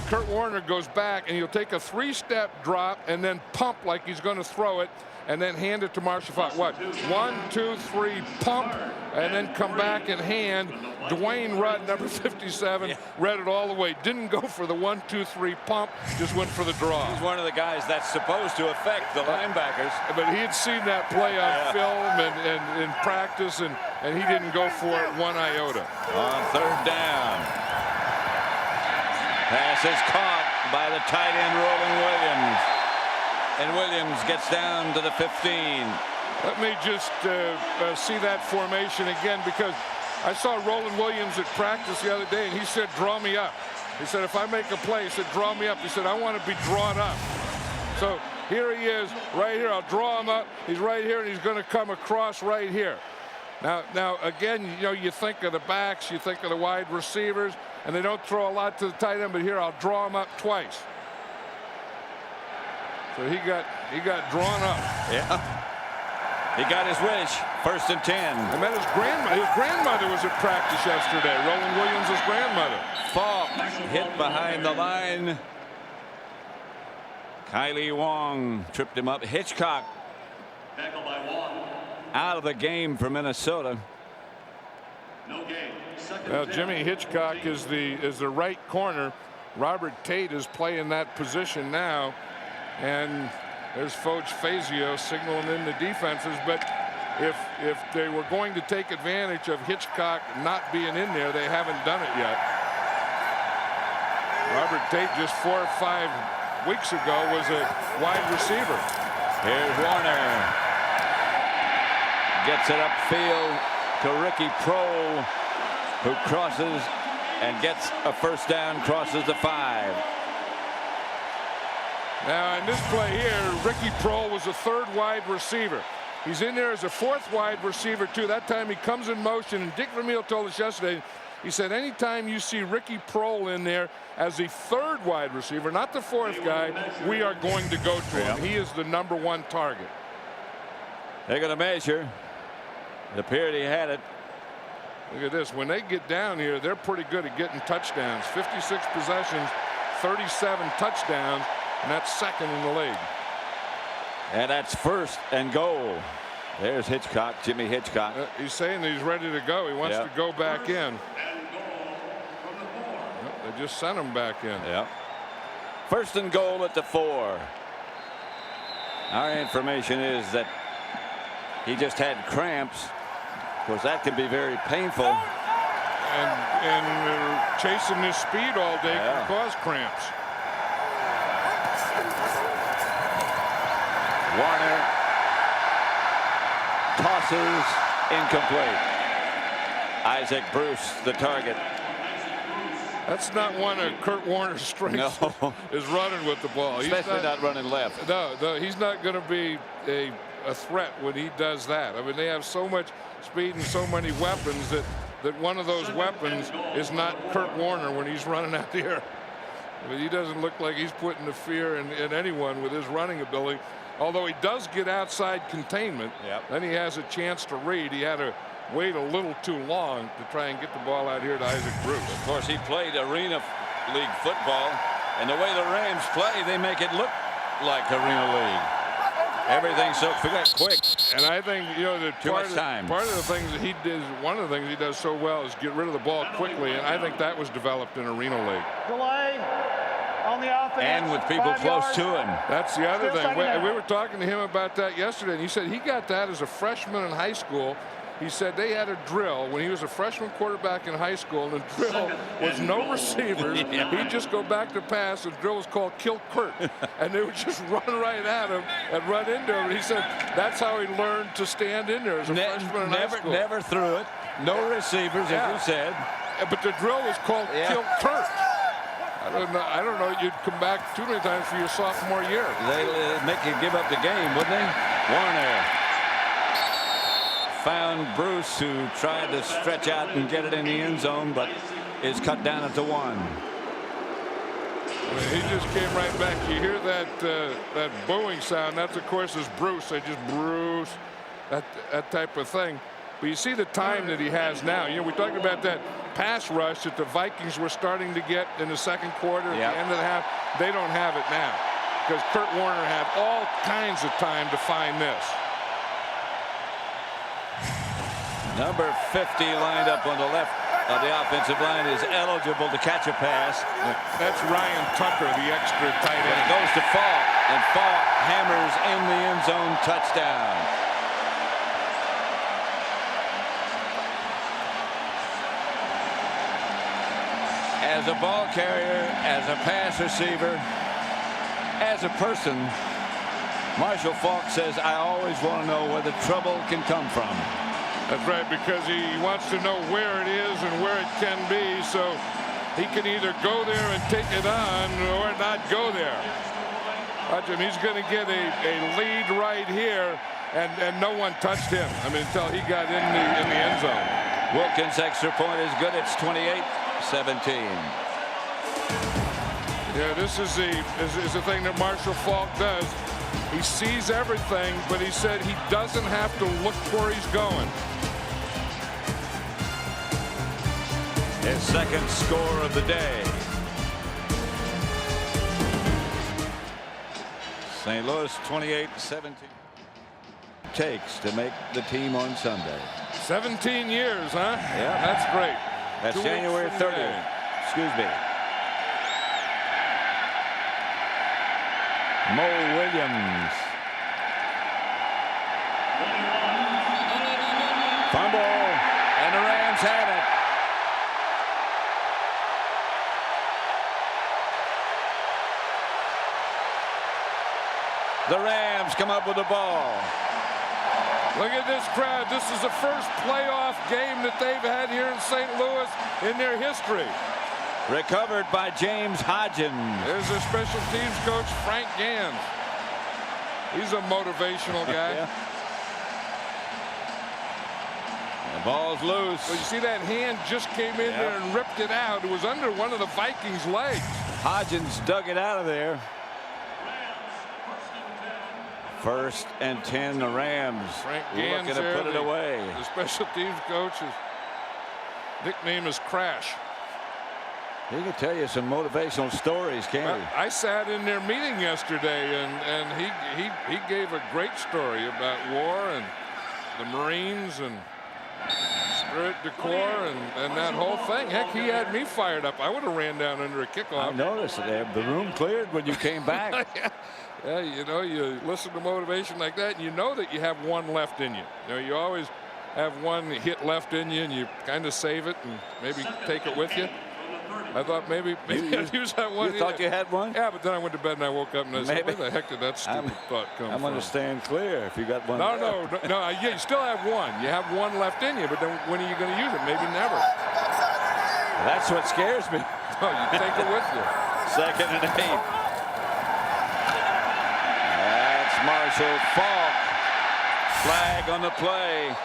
Kurt Warner goes back, and he'll take a 3-step drop and then pump like he's going to throw it, and then hand it to Marshall Faulk. What? 1, 2, 3, pump, and then come back and hand. Dwayne Rudd, number 57, read it all the way. Didn't go for the 1, 2, 3 pump, just went for the draw. He's one of the guys that's supposed to affect the linebackers. But he had seen that play on film and in practice, and he didn't go for it one iota. On third down. Pass is caught by the tight end, Roland Williams. And Williams gets down to the 15. Let me just see that formation again, because I saw Roland Williams at practice the other day, and he said, draw me up. He said, if I make a play, he said, draw me up. He said, I want to be drawn up. So here he is right here. I'll draw him up. He's right here, and he's going to come across right here. Now again, you think of the backs, you think of the wide receivers, and they don't throw a lot to the tight end, but here I'll draw him up twice. So he got drawn up. Yeah. He got his wish. First and 10. I met his grandmother. His grandmother was at practice yesterday. Roland Williams' grandmother. Faulk hit behind the line. Kylie Wong tripped him up. Hitchcock out of the game for Minnesota. No game. Well, Jimmy Hitchcock is the right corner. Robert Tate is playing that position now, and there's Foch Fazio signaling in the defenses. But if they were going to take advantage of Hitchcock not being in there, they haven't done it yet. Robert Tate just 4 or 5 weeks ago was a wide receiver. Here's Warner. Gets it upfield to Ricky Prohl, who crosses and gets a first down, crosses the 5. Now, in this play here, Ricky Prohl was a third wide receiver. He's in there as a fourth wide receiver, too. That time he comes in motion, and Dick Vermeil told us yesterday, he said, anytime you see Ricky Prohl in there as the third wide receiver, not the fourth guy, we are going to go to him. He is the #1 target. They're going to measure. It appeared he had it. Look at this. When they get down here, they're pretty good at getting touchdowns. 56 possessions, 37 touchdowns, and that's second in the league. And that's 1st and goal. There's Hitchcock, Jimmy Hitchcock. He's saying that he's ready to go. He wants to go back in. They just sent him back in. Yeah. 1st and goal at the 4. Our information is that he just had cramps. Of course, that can be very painful. And chasing his speed all day can cause cramps. Warner tosses incomplete. Isaac Bruce, the target. That's not one of Kurt Warner's strengths. No. Is running with the ball. Especially not running left. No, he's not going to be a threat when he does that. I mean, they have so much speed and so many weapons that one of those weapons is not Kurt Warner when he's running out here. I mean, he doesn't look like he's putting the fear in anyone with his running ability. Although he does get outside containment, then he has a chance to read. He had to wait a little too long to try and get the ball out here to Isaac Bruce. Of course, he played Arena League football, and the way the Rams play, they make it look like Arena League. Everything's so quick. And I think, you know, that too much time. Part of the things that he does, one of the things he does so well is get rid of the ball quickly, and I think that was developed in Arena League. Delay on the offense. And with people close to him. That's the other thing. We were talking to him about that yesterday, and he said he got that as a freshman in high school. He said they had a drill when he was a freshman quarterback in high school, and the drill was no receivers. He'd just go back to pass. The drill was called Kill Kurt, and they would just run right at him and run into him. And he said that's how he learned to stand in there as a freshman in high school. Never threw it. No receivers, as you said. But the drill was called Kill Kurt. I don't know. You'd come back too many times for your sophomore year. They'd make you give up the game, wouldn't they? Warner found Bruce, who tried to stretch out and get it in the end zone, but is cut down at the 1. I mean, he just came right back. You hear that that booing sound? That's, of course, is Bruce. They just Bruce, that type of thing. But you see the time that he has now. You know, we talked about that pass rush that the Vikings were starting to get in the second quarter at the end of the half. They don't have it now because Kurt Warner had all kinds of time to find this. Number 50 lined up on the left of the offensive line is eligible to catch a pass. That's Ryan Tucker, the extra tight end. It goes to Faulk, and Faulk hammers in the end zone, touchdown. As a ball carrier, as a pass receiver, as a person, Marshall Faulk says, I always want to know where the trouble can come from. That's right, because he wants to know where it is and where it can be, so he can either go there and take it on or not go there. Watch him. He's going to get a lead right here, and no one touched him. I mean, until he got in the end zone. Wilkins' extra point is good. It's 28-17. Yeah, this is the thing that Marshall Faulk does. He sees everything, but he said he doesn't have to look where he's going. His second score of the day. St. Louis 28-17 takes to make the team on Sunday. 17 years, huh? Yeah. That's great. That's January 30th. Excuse me. Mo Williams. Fumble, and the Rams have it. The Rams come up with the ball. Look at this crowd. This is the first playoff game that they've had here in St. Louis in their history. Recovered by James Hodgins. There's a special teams coach, Frank Gans. He's a motivational guy. Yeah. The ball's loose. Well, you see that hand just came in there and ripped it out. It was under one of the Vikings' legs. Hodgins dug it out of there. 1st and 10, the Rams. Frank Gans looking to put it away. The special teams coach's nickname is Crash. He can tell you some motivational stories, can't he? I sat in their meeting yesterday, and he gave a great story about war and the Marines and spirit de corps and that whole thing. Heck, he had me fired up. I would have ran down under a kickoff. I noticed it. The room cleared when you came back. Yeah, you know, you listen to motivation like that, and you know that you have one left in you. You know, you always have one hit left in you, and you kind of save it and maybe take it with you. I thought maybe I'd use that one. You thought you had one? Yeah, but then I went to bed and I woke up and I said, where the heck did that stupid thought come from? I'm going to stand clear if you got one. No, yeah, you still have one. You have one left in you, but then when are you going to use it? Maybe never. That's what scares me. No, you take it with you. 2nd and 8. That's Marshall Faulk. Flag on the play.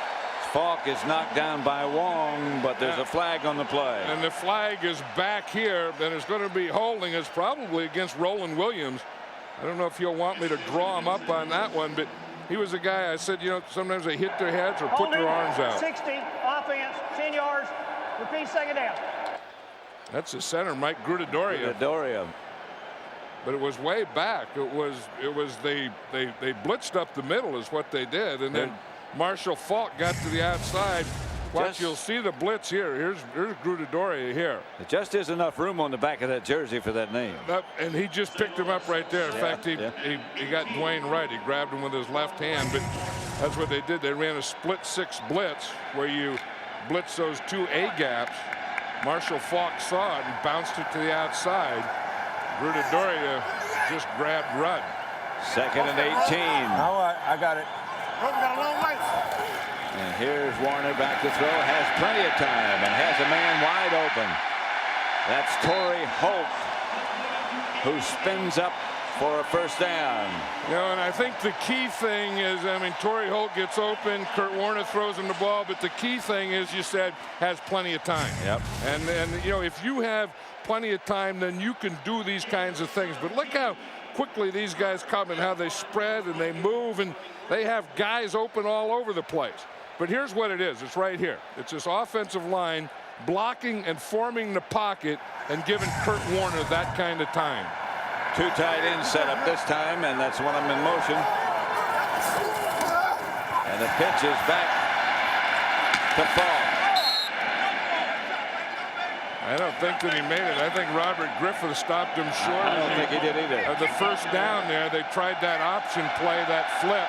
Faulk is knocked down by Wong, but there's a flag on the play. And the flag is back here, and it's going to be holding. It's probably against Roland Williams. I don't know if you'll want me to draw him up on that one, but he was a guy I said, you know, sometimes they hit their heads or put their arms out. 60, offense, 10 yards, repeat 2nd down. That's the center, Mike Grudadoria. But it was way back. It was they blitzed up the middle is what they did, and then Marshall Faulk got to the outside. Watch, you'll see the blitz here. Here's Grudadoria here. There just is enough room on the back of that jersey for that name. And he just picked him up right there. In fact, he got Dwayne right. He grabbed him with his left hand, but that's what they did. They ran a split 6 blitz where you blitz those 2 A gaps. Marshall Faulk saw it and bounced it to the outside. Grudadoria just grabbed Rudd. 2nd and 18. All right, I got it. Got a long way. And here's Warner back to throw. Has plenty of time and has a man wide open. That's Torrey Holt, who spins up for a 1st down. You know, and I think the key thing is, I mean, Torrey Holt gets open, Kurt Warner throws him the ball, but the key thing is, you said, has plenty of time. Yep. And you know, if you have plenty of time, then you can do these kinds of things. But look how quickly these guys come and how they spread and they move, and they have guys open all over the place. But here's what it is. It's right here. It's this offensive line blocking and forming the pocket and giving Kurt Warner that kind of time. 2 tight ends set up this time, and that's one of them in motion. And the pitch is back to Faulk. I don't think that he made it. I think Robert Griffith stopped him short. I don't think he did either. Of the 1st down there, they tried that option play, that flip.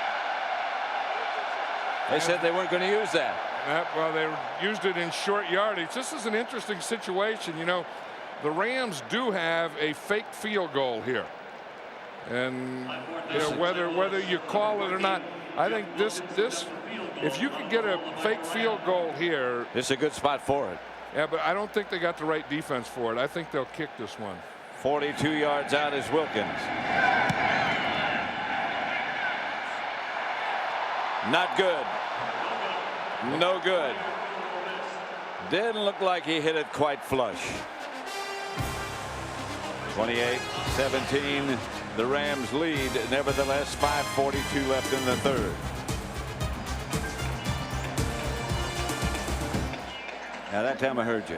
They said they weren't going to use that. Well, they used it in short yardage. This is an interesting situation. You know, the Rams do have a fake field goal here. And you know, whether you call it or not, I think this if you could get a fake field goal here. This is a good spot for it. Yeah, but I don't think they got the right defense for it. I think they'll kick this one. 42 yards out is Wilkins. Not good. No good. Didn't look like he hit it quite flush. 28-17. The Rams lead. Nevertheless, 5:42 left in the 3rd. Now that time I heard you.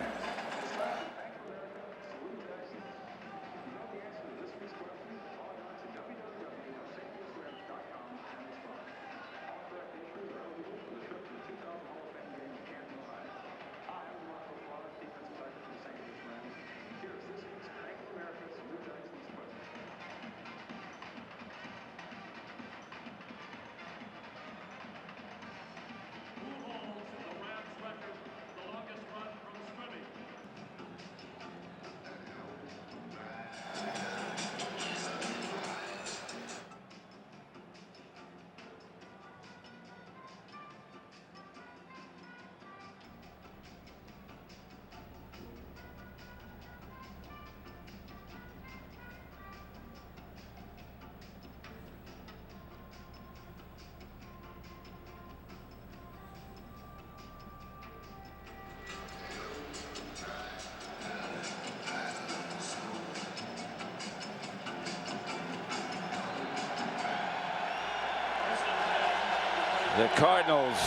The Cardinals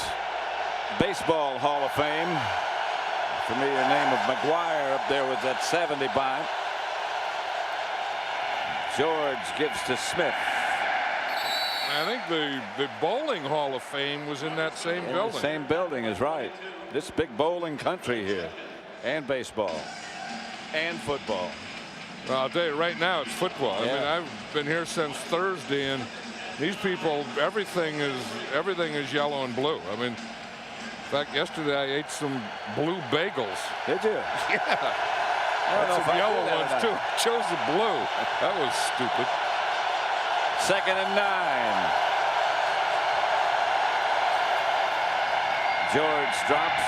Baseball Hall of Fame. Familiar name of McGuire up there with that 75. George gives to Smith. I think the Bowling Hall of Fame was in that same building. The same building is right. This big bowling country here. And baseball. And football. Well, I'll tell you right now, it's football. Yeah. I mean, I've been here since Thursday, and these people, everything is yellow and blue. I mean, in fact, yesterday I ate some blue bagels. Did you? Yeah. That's some yellow ones too. Chose the blue. That was stupid. 2nd and 9. George drops.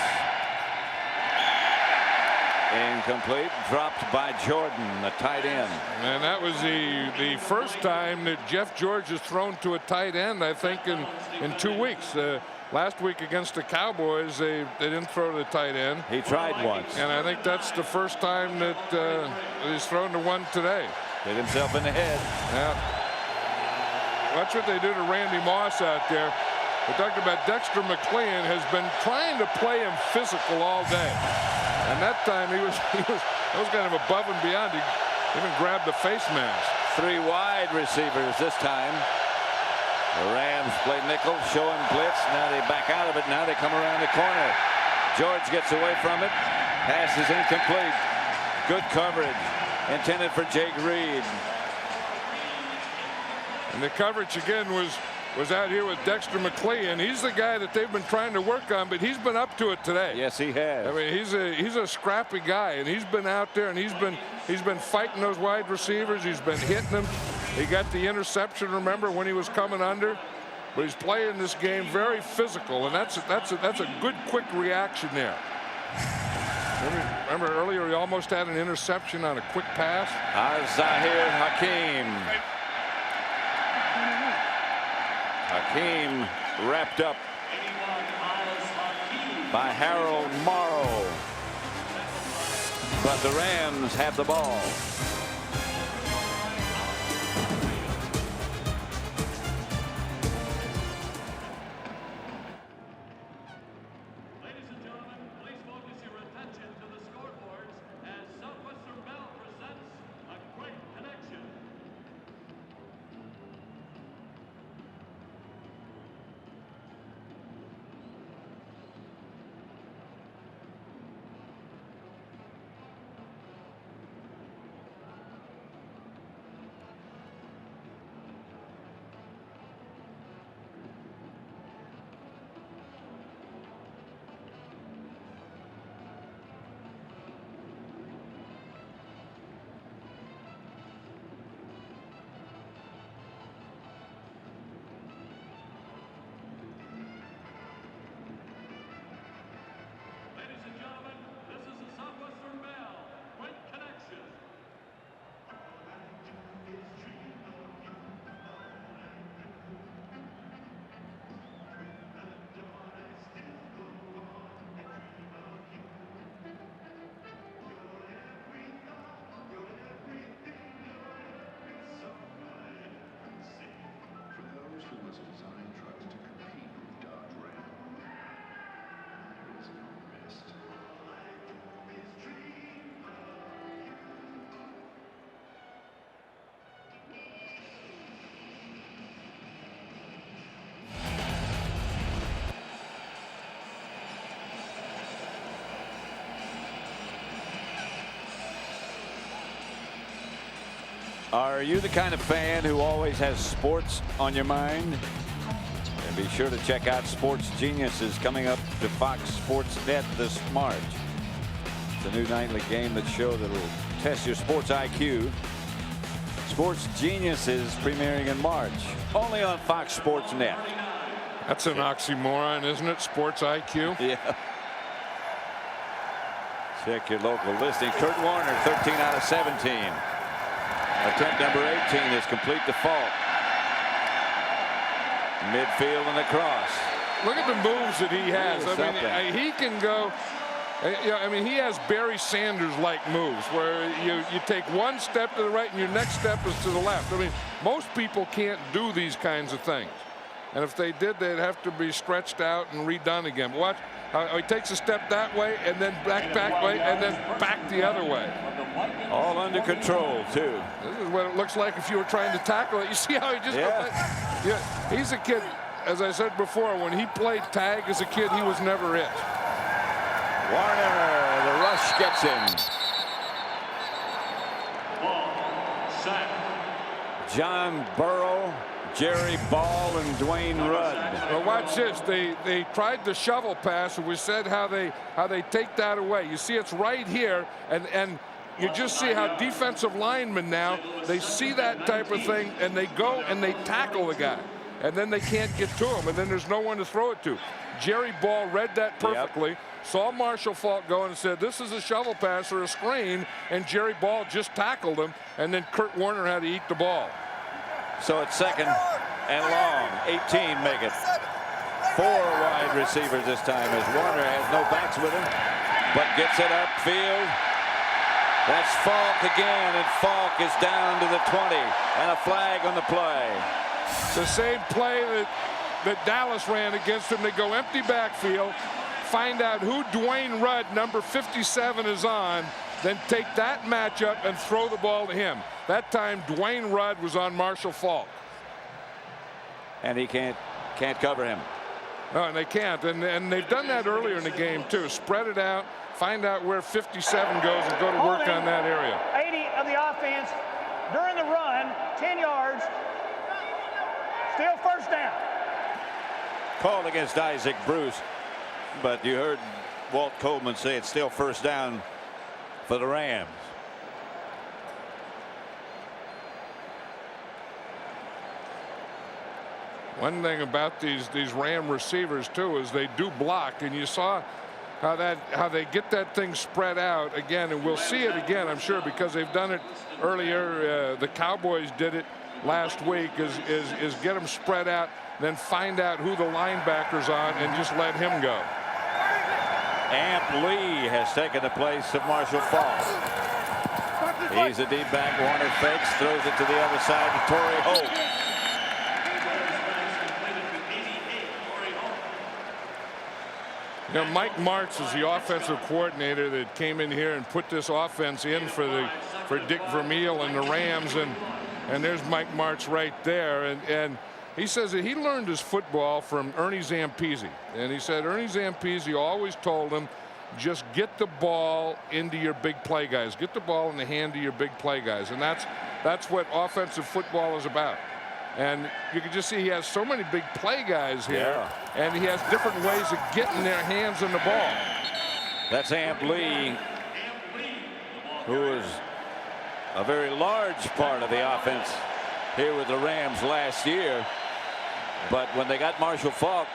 Incomplete. Dropped by Jordan, the tight end. And that was the first time that Jeff George has thrown to a tight end, I think, in 2 weeks. Last week against the Cowboys, they didn't throw to the tight end. He tried once. And I think that's the first time that he's thrown to one today. Hit himself in the head. Yeah. That's what they do to Randy Moss out there. We talked about Dexter McLean has been trying to play him physical all day. And that time he was kind of above and beyond. He even grabbed the face mask. 3 wide receivers this time. The Rams play nickel, showing blitz. Now they back out of it. Now they come around the corner. George gets away from it. Pass is incomplete. Good coverage. Intended for Jake Reed. And the coverage again was out here with Dexter McLean. He's the guy that they've been trying to work on, but he's been up to it today. Yes, he has. I mean, he's a scrappy guy, and he's been out there and he's been fighting those wide receivers. He's been hitting them. He got the interception, remember, when he was coming under. But he's playing this game very physical, and that's a good quick reaction there. Remember earlier he almost had an interception on a quick pass. Zahir Hakim. Hakim wrapped up by Harold Morrow. But the Rams have the ball. Ladies and gentlemen, please focus your attention to the scoreboards as Southwestern Bell presents a great connection. Ladies and gentlemen, this is the Southwestern Bell. Great connection. For those who must design trucks to compete with Dodge Ram, there is no rest. Are you the kind of fan who always has sports on your mind? And be sure to check out Sports Geniuses coming up to Fox Sports Net this March. It's a new nightly game that show that will test your sports IQ. Sports Geniuses premiering in March, only on Fox Sports Net. That's an oxymoron, isn't it? Sports IQ. Yeah. Check your local listing. Kurt Warner, 13 out of 17. Attempt number 18 is complete to Faulk. Midfield and across. Look at the moves that he has. I mean, he can go. I mean, he has Barry Sanders-like moves where you take one step to the right and your next step is to the left. I mean, most people can't do these kinds of things. And if they did, they'd have to be stretched out and redone again. But watch how he takes a step that way and then back way and then back the other way. All under control, too. This is what it looks like if you were trying to tackle it. You see how he just... Yeah, he's a kid, as I said before, when he played tag as a kid, he was never it. Warner, the rush gets him. John Burrow, Jerry Ball, and Dwayne Rudd. Well, watch this. They tried the shovel pass, and we said how they take that away. You see, it's right here, and you just see how defensive linemen now, they see that type of thing, and they go and they tackle the guy, and then they can't get to him, and then there's no one to throw it to. Jerry Ball read that perfectly. Saw Marshall Faulk go and said, this is a shovel pass or a screen, and Jerry Ball just tackled him, and then Kurt Warner had to eat the ball. So it's second and long. 18 make it. 4 wide receivers this time as Warner has no backs with him, but gets it upfield. That's Faulk again, and Faulk is down to the 20, and a flag on the play. It's the same play that Dallas ran against him. They go empty backfield, find out who Dwayne Rudd, number 57, is on, then take that matchup and throw the ball to him. That time, Dwayne Rudd was on Marshall Faulk. And he can't cover him. No, and they can't. And they've done that earlier in the game, too. Spread it out, find out where 57 goes, and go to work on that area. 80 of the offense during the run, 10 yards, still first down. Called against Isaac Bruce, but you heard Walt Coleman say it's still first down for the Rams. One thing about these Ram receivers too is they do block, and you saw how they get that thing spread out again, and we'll see it again, I'm sure, because they've done it earlier. The Cowboys did it last week. Is get them spread out, then find out who the linebacker's on, and just let him go. Amp Lee has taken the place of Marshall Faulk. He's a deep back. Warner fakes, throws it to the other side to Torrey Holt. You know, Mike Martz is the offensive coordinator that came in here and put this offense in for Dick Vermeil and the Rams, and there's Mike Martz right there, and he says that he learned his football from Ernie Zampese, and he said Ernie Zampese always told him, just get the ball into your big play guys, get the ball in the hand of your big play guys, and that's what offensive football is about. And you can just see he has so many big play guys here, and he has different ways of getting their hands on the ball. That's Amp Lee, who is a very large part of the offense here with the Rams last year. But when they got Marshall Faulk,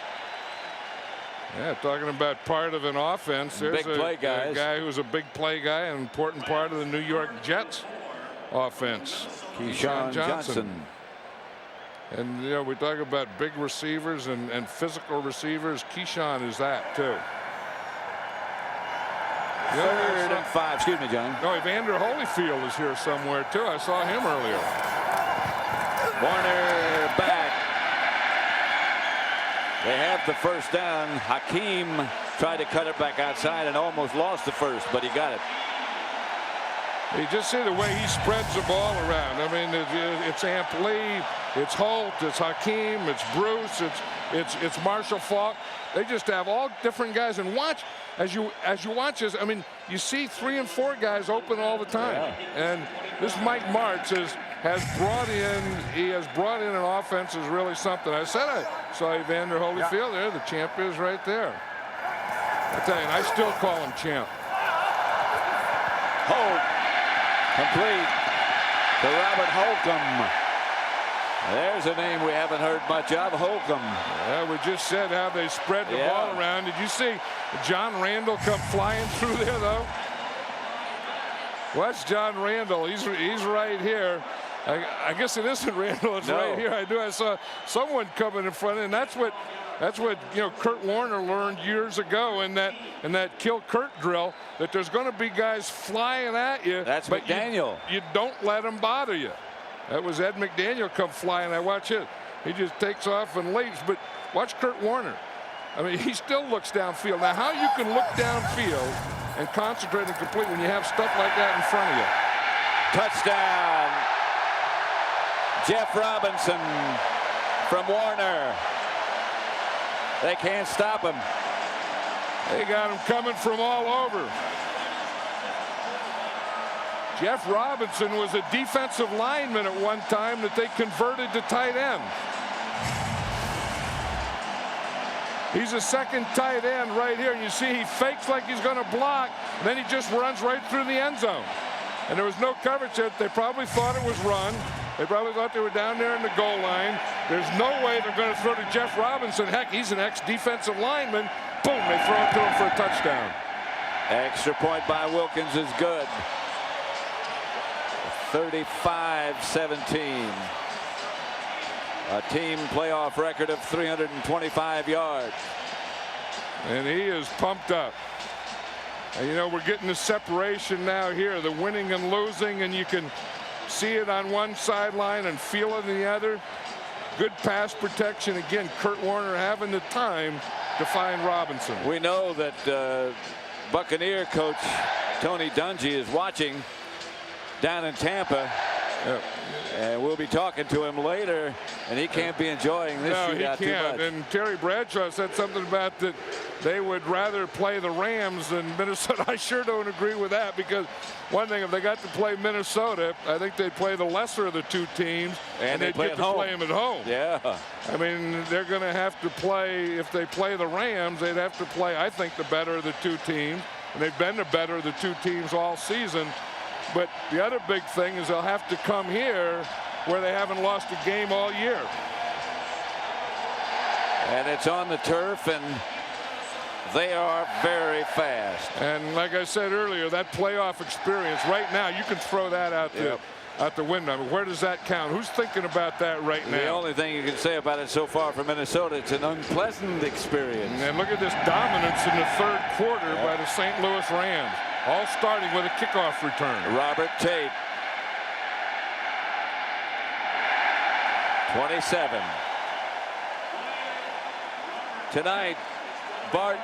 yeah, talking about part of an offense, there's a guy who's a big play guy, an important part of the New York Jets offense, Keyshawn Johnson. And, you know, we talk about big receivers and physical receivers. Keyshawn is that, too. Third and 5. Excuse me, John. No, Evander Holyfield is here somewhere, too. I saw him earlier. Warner back. They have the first down. Hakeem tried to cut it back outside and almost lost the first, but he got it. You just see the way he spreads the ball around. I mean, it's Amp Lee, it's Holt, it's Hakeem, it's Bruce, it's Marshall Faulk. They just have all different guys. And watch as you watch this. I mean, you see 3 and 4 guys open all the time. Yeah. And this Mike Martz has brought in an offense is really something. I said I saw Evander Holyfield there. The champ is right there. I tell you, and I still call him champ. Holt. Complete to Robert Holcomb. There's a name we haven't heard much of, Holcomb. Yeah, we just said how they spread the ball around. Did you see John Randall come flying through there, though? Watch John Randall. He's right here. I guess it isn't Randall. It's right here. I saw someone coming in front, and that's what Kurt Warner learned years ago in that kill Kurt drill, that there's going to be guys flying at you. That's but McDaniel. You don't let them bother you. That was Ed McDaniel come flying. I watch it. He just takes off and leaps. But watch Kurt Warner. I mean, he still looks downfield. Now, how you can look downfield and concentrate and complete when you have stuff like that in front of you? Touchdown. Jeff Robinson from Warner. They can't stop him. They got him coming from all over. Jeff Robinson was a defensive lineman at one time that they converted to tight end. He's a second tight end right here. And you see he fakes like he's going to block, and then he just runs right through the end zone. And there was no coverage there. They probably thought it was run. They probably thought they were down there in the goal line. There's no way they're going to throw to Jeff Robinson. Heck, he's an ex-defensive lineman. Boom, they throw it to him for a touchdown. Extra point by Wilkins is good. 35-17. A team playoff record of 325 yards. And he is pumped up. And, you know, we're getting the separation now here, the winning and losing, and you can see it on one sideline and feel it in the other. Good pass protection. Again, Kurt Warner having the time to find Robinson. We know that Buccaneer coach Tony Dungy is watching down in Tampa. Yep. And we'll be talking to him later, and he can't be enjoying this shootout too much. And Terry Bradshaw said something about that they would rather play the Rams than Minnesota. I sure don't agree with that, because one thing, if they got to play Minnesota, I think they'd play the lesser of the two teams, and they'd get to play them at home. Yeah. I mean, they're going to have to play, if they play the Rams, they'd have to play, I think, the better of the two teams. And they've been the better of the two teams all season. But the other big thing is they'll have to come here where they haven't lost a game all year. And it's on the turf, and they are very fast. And like I said earlier, that playoff experience, right now, you can throw that out the window. I mean, where does that count? Who's thinking about that right now? The only thing you can say about it so far from Minnesota, it's an unpleasant experience. And look at this dominance in the third quarter by the St. Louis Rams. All starting with a kickoff return. Robert Tate. 27. Tonight, Bart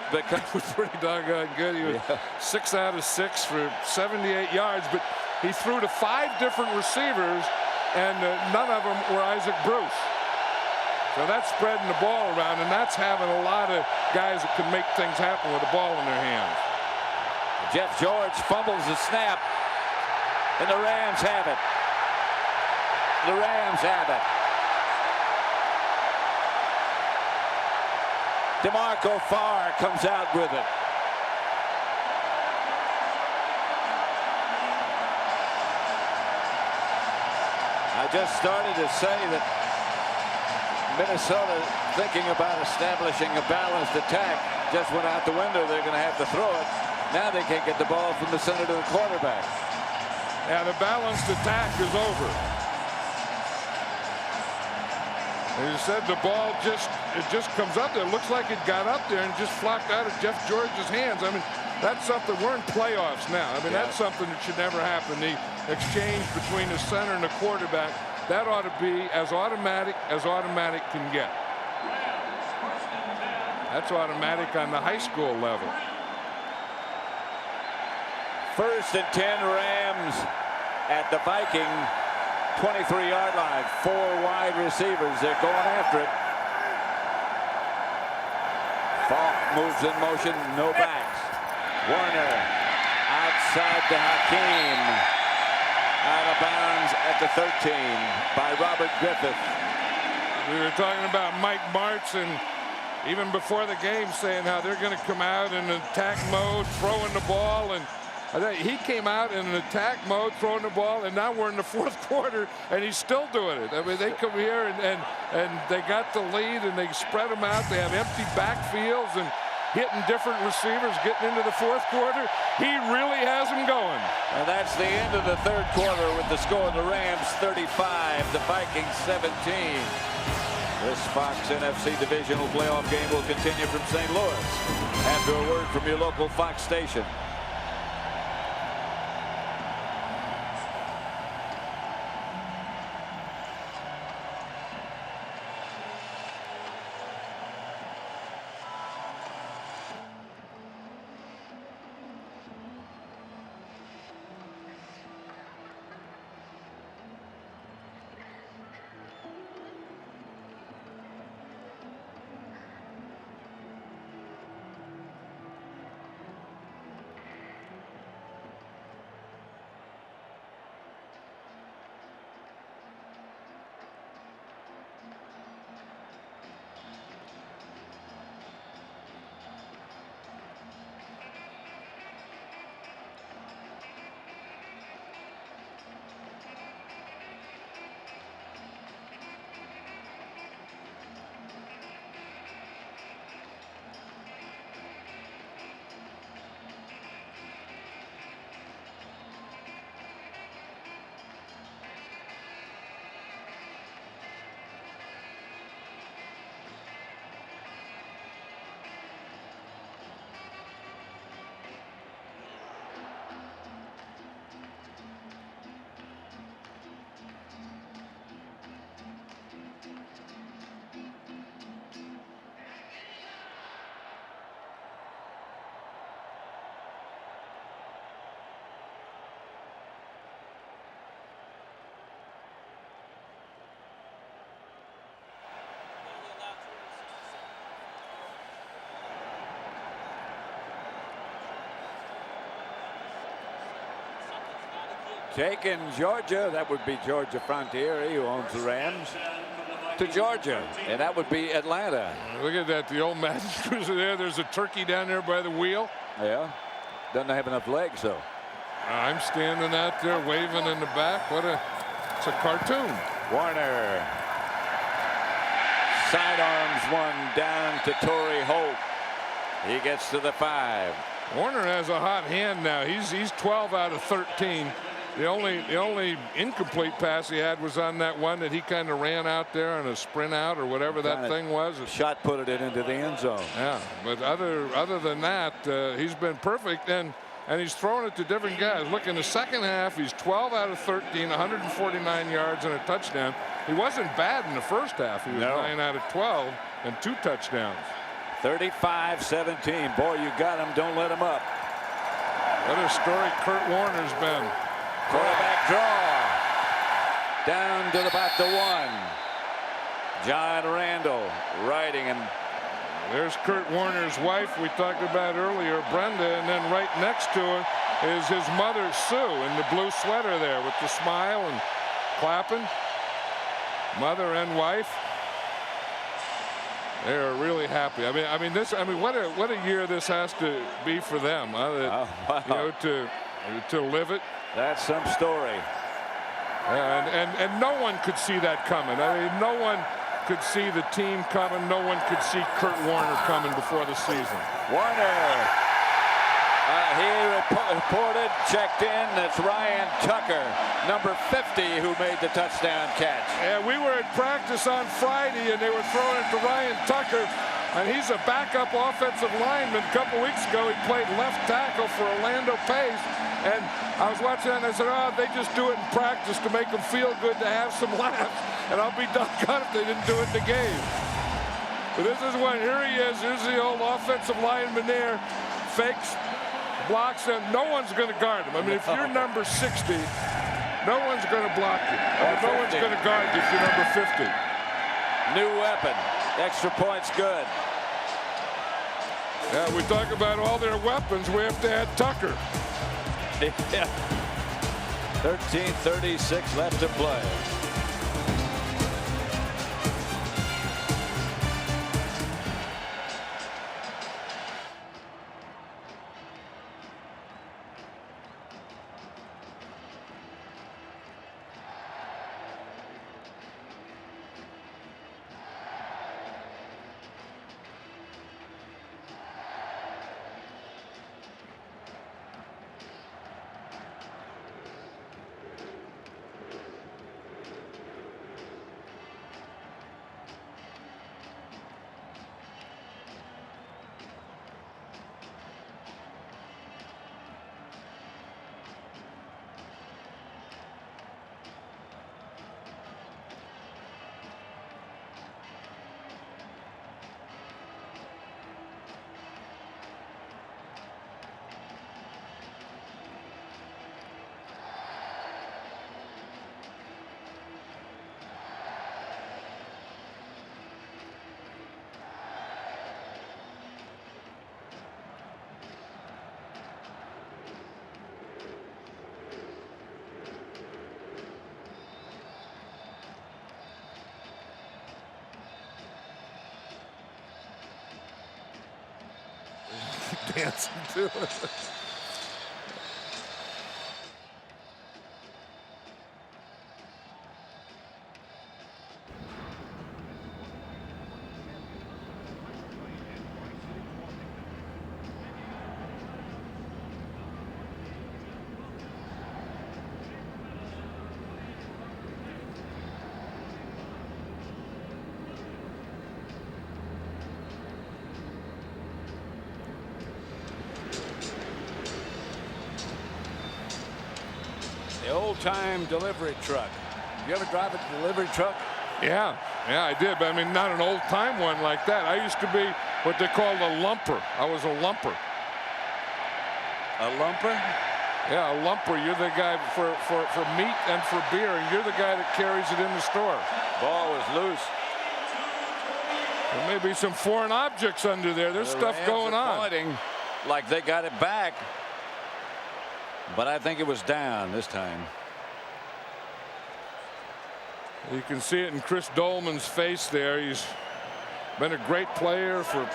was pretty doggone good. He was 6 out of 6 for 78 yards, but he threw to 5 different receivers, and none of them were Isaac Bruce. So that's spreading the ball around, and that's having a lot of guys that can make things happen with the ball in their hands. Jeff George fumbles the snap, and the Rams have it. The Rams have it. DeMarco Farr comes out with it. I just started to say that Minnesota, thinking about establishing a balanced attack, just went out the window. They're going to have to throw it. Now they can't get the ball from the center to the quarterback. Yeah, the balanced attack is over. As you said, the ball just comes up there. It looks like it got up there and just flopped out of Jeff George's hands. I mean, that's something. We're in playoffs now. I mean, that's something that should never happen. The exchange between the center and the quarterback, that ought to be as automatic can get. That's automatic on the high school level. 1st and 10 Rams at the Viking 23-yard line. 4 wide receivers. They're going after it. Faulk moves in motion. No backs. Warner outside to Hakeem. Out of bounds at the 13 by Robert Griffith. We were talking about Mike Martz, and even before the game saying how they're going to come out in attack mode, throwing the ball, and he came out in an attack mode, throwing the ball, and now we're in the 4th quarter, and he's still doing it. I mean, they come here and they got the lead, and they spread them out. They have empty backfields and hitting different receivers, getting into the 4th quarter. He really has them going. And that's the end of the 3rd quarter with the score. The Rams 35, the Vikings 17. This Fox NFC Divisional playoff game will continue from St. Louis after a word from your local Fox station. taking Georgia. That would be Georgia Frontiere, who owns the Rams, to Georgia, and that would be Atlanta. Look at that. The old Magic Cruiser there. There's a turkey down there by the wheel. Yeah. Doesn't have enough legs, though. I'm standing out there waving in the back. It's a cartoon. Warner. Sidearms one down to Torrey Holt. He gets to the 5. Warner has a hot hand now. He's 12 out of 13. The only incomplete pass he had was on that one that he kind of ran out there on a sprint out or whatever that thing was. Shot put it into the end zone. Yeah, but other than that, he's been perfect, and he's throwing it to different guys. Look, in the second half, he's 12 out of 13, 149 yards and a touchdown. He wasn't bad in the first half. He was 9 out of 12 and 2 touchdowns. 35-17. Boy, you got him. Don't let him up. What a story Kurt Warner's been. Quarterback draw. Down to about the 1. John Randall riding him. There's Kurt Warner's wife we talked about earlier, Brenda, and then right next to her is his mother, Sue, in the blue sweater there with the smile and clapping. Mother and wife. They're really happy. I mean, what a year this has to be for them. Wow. You know, to live it. That's some story. And no one could see that coming. I mean, no one could see the team coming. No one could see Kurt Warner coming before the season. Warner. He reported, checked in. That's Ryan Tucker, number 50, who made the touchdown catch. Yeah, we were at practice on Friday, and they were throwing it to Ryan Tucker, and he's a backup offensive lineman. A couple weeks ago, he played left tackle for Orlando Pace, and I was watching that, and I said, oh, they just do it in practice to make them feel good, to have some laughs, and I'll be doggone if they didn't do it in the game. But this is when, here he is, here's the old offensive lineman there, fakes, blocks, and no one's going to guard him. I mean, if you're number 60, no one's going to block you. No one's going to guard you if you're number 50. New weapon. Extra points good. Yeah, we talk about all their weapons. We have to add Tucker. Yeah. 13:36 left to play. Dancing to it. The old-time delivery truck. You ever drive a delivery truck? Yeah, I did, but I mean, not an old-time one like that. I used to be what they called a lumper. I was a lumper. A lumper? Yeah, a lumper. You're the guy for meat and for beer, and you're the guy that carries it in the store. Ball was loose. There may be some foreign objects under there. There's stuff going on. Pointing like they got it back. But I think it was down this time. You can see it in Chris Dolman's face there. He's been a great player for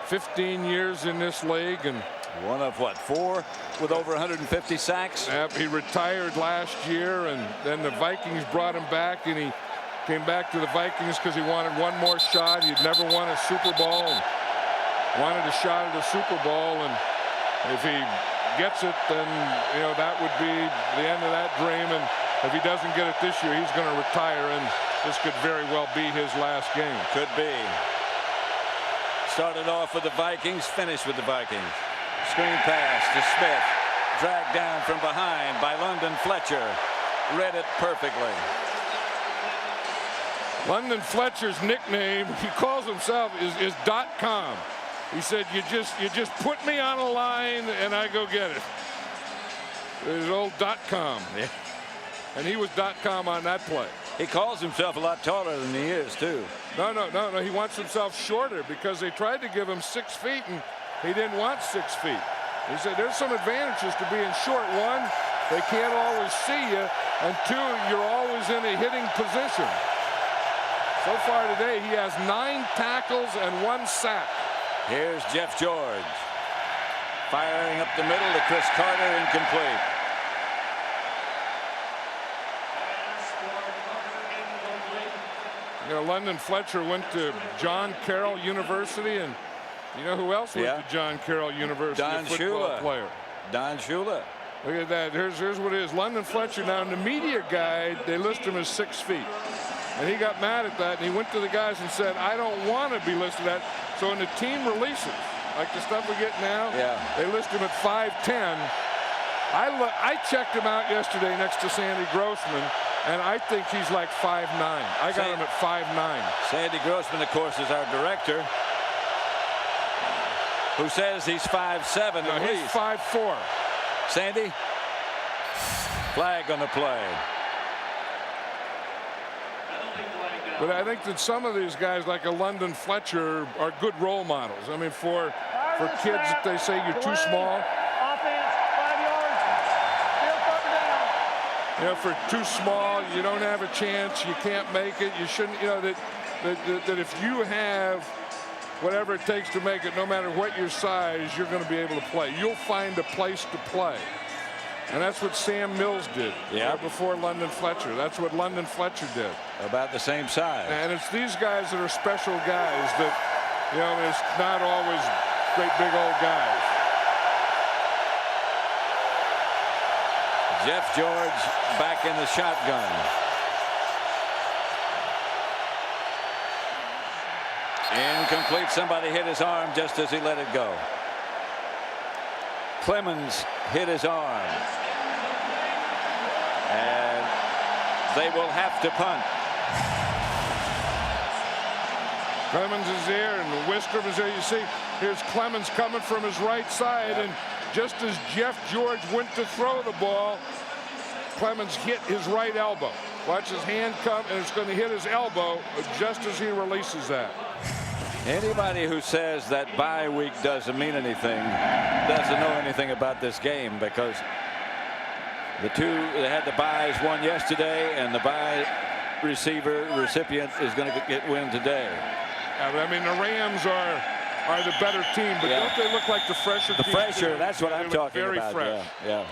15 years in this league, and one of what, 4 with over 150 sacks. Yep, he retired last year, and then the Vikings brought him back, and he came back to the Vikings because he wanted one more shot. He'd never won a Super Bowl and wanted a shot at a Super Bowl, and if he gets it, then that would be the end of that dream. And if he doesn't get it this year, he's going to retire, and this could very well be his last game. Could be. Started off with the Vikings, finished with the Vikings. Screen pass to Smith, dragged down from behind by London Fletcher. Read it perfectly. London Fletcher's nickname, he calls himself, is .com. He said, you just put me on a line and I go get it. His old .com. Yeah. And he was .com on that play. He calls himself a lot taller than he is, too. No. He wants himself shorter because they tried to give him 6 feet and he didn't want 6 feet. He said there's some advantages to being short. One, they can't always see you. And 2, you're always in a hitting position. So far today, he has 9 tackles and 1 sack. Here's Jeff George. Firing up the middle to Chris Carter, incomplete. London Fletcher went to John Carroll University, and you know who else went to John Carroll University? Don Shula. Player. Don Shula. Look at that. Here's what it is. London Fletcher. Now in the media guide, they list him as 6 feet. And he got mad at that, and he went to the guys and said, I don't want to be listed at. So in the team releases, like the stuff we get now, they list him at 5'10". I checked him out yesterday next to Sandy Grossman, and I think he's like 5'9". I got him at 5'9". Sandy Grossman, of course, is our director, who says he's 5'7". No, he's 5'4". Sandy? Flag on the play. But I think that some of these guys, like a London Fletcher, are good role models. I mean, for kids that they say you're too small. Offense, 5 yards. Still 3rd down. For too small, you don't have a chance. You can't make it. You shouldn't. That if you have whatever it takes to make it, no matter what your size, you're going to be able to play. You'll find a place to play. And that's what Sam Mills did right before London Fletcher. That's what London Fletcher did. About the same size. And it's these guys that are special guys that, it's not always great big old guys. Jeff George back in the shotgun. Incomplete. Somebody hit his arm just as he let it go. Clemens hit his arm. And they will have to punt. Clemens is there, and Wistrom is there. You see, here's Clemens coming from his right side, and just as Jeff George went to throw the ball, Clemens hit his right elbow. Watch his hand come, and it's going to hit his elbow just as he releases that. Anybody who says that bye week doesn't mean anything doesn't know anything about this game, because the two that had the byes won yesterday, and the bye recipient is going to get win today. I mean, the Rams are the better team, but don't they look like the fresher team? The fresher, too? that's what I'm talking very about. Fresh. Yeah.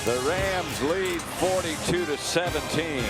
The Rams lead 42-17.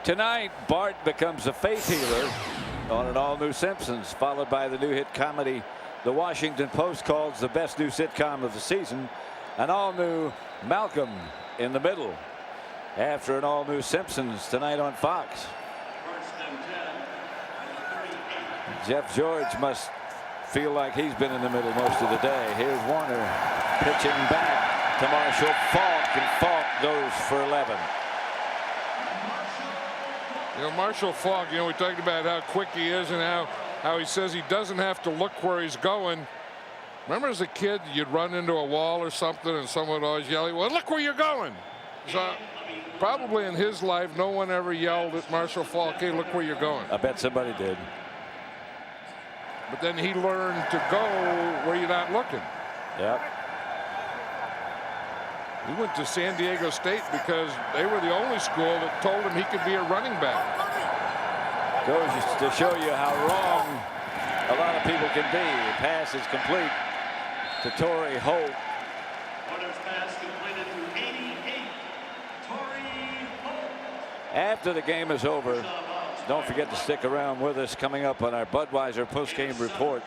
Tonight, Bart becomes a faith healer on an all-new Simpsons, followed by the new hit comedy The Washington Post calls the best new sitcom of the season, an all-new Malcolm in the Middle, after an all-new Simpsons tonight on Fox. Jeff George must feel like he's been in the middle most of the day. Here's Warner pitching back to Marshall Faulk, and Faulk goes for 11. You know, Marshall Faulk, we talked about how quick he is and how he says he doesn't have to look where he's going. Remember as a kid, you'd run into a wall or something and someone would always yell, well, look where you're going. So probably in his life, no one ever yelled at Marshall Faulk, hey, look where you're going. I bet somebody did. But then he learned to go where you're not looking. Yep. He went to San Diego State because they were the only school that told him he could be a running back. Goes to show you how wrong a lot of people can be. The pass is complete to Torrey Holt. Warner's pass completed to 88. Torrey Holt. After the game is over, don't forget to stick around with us. Coming up on our Budweiser postgame report,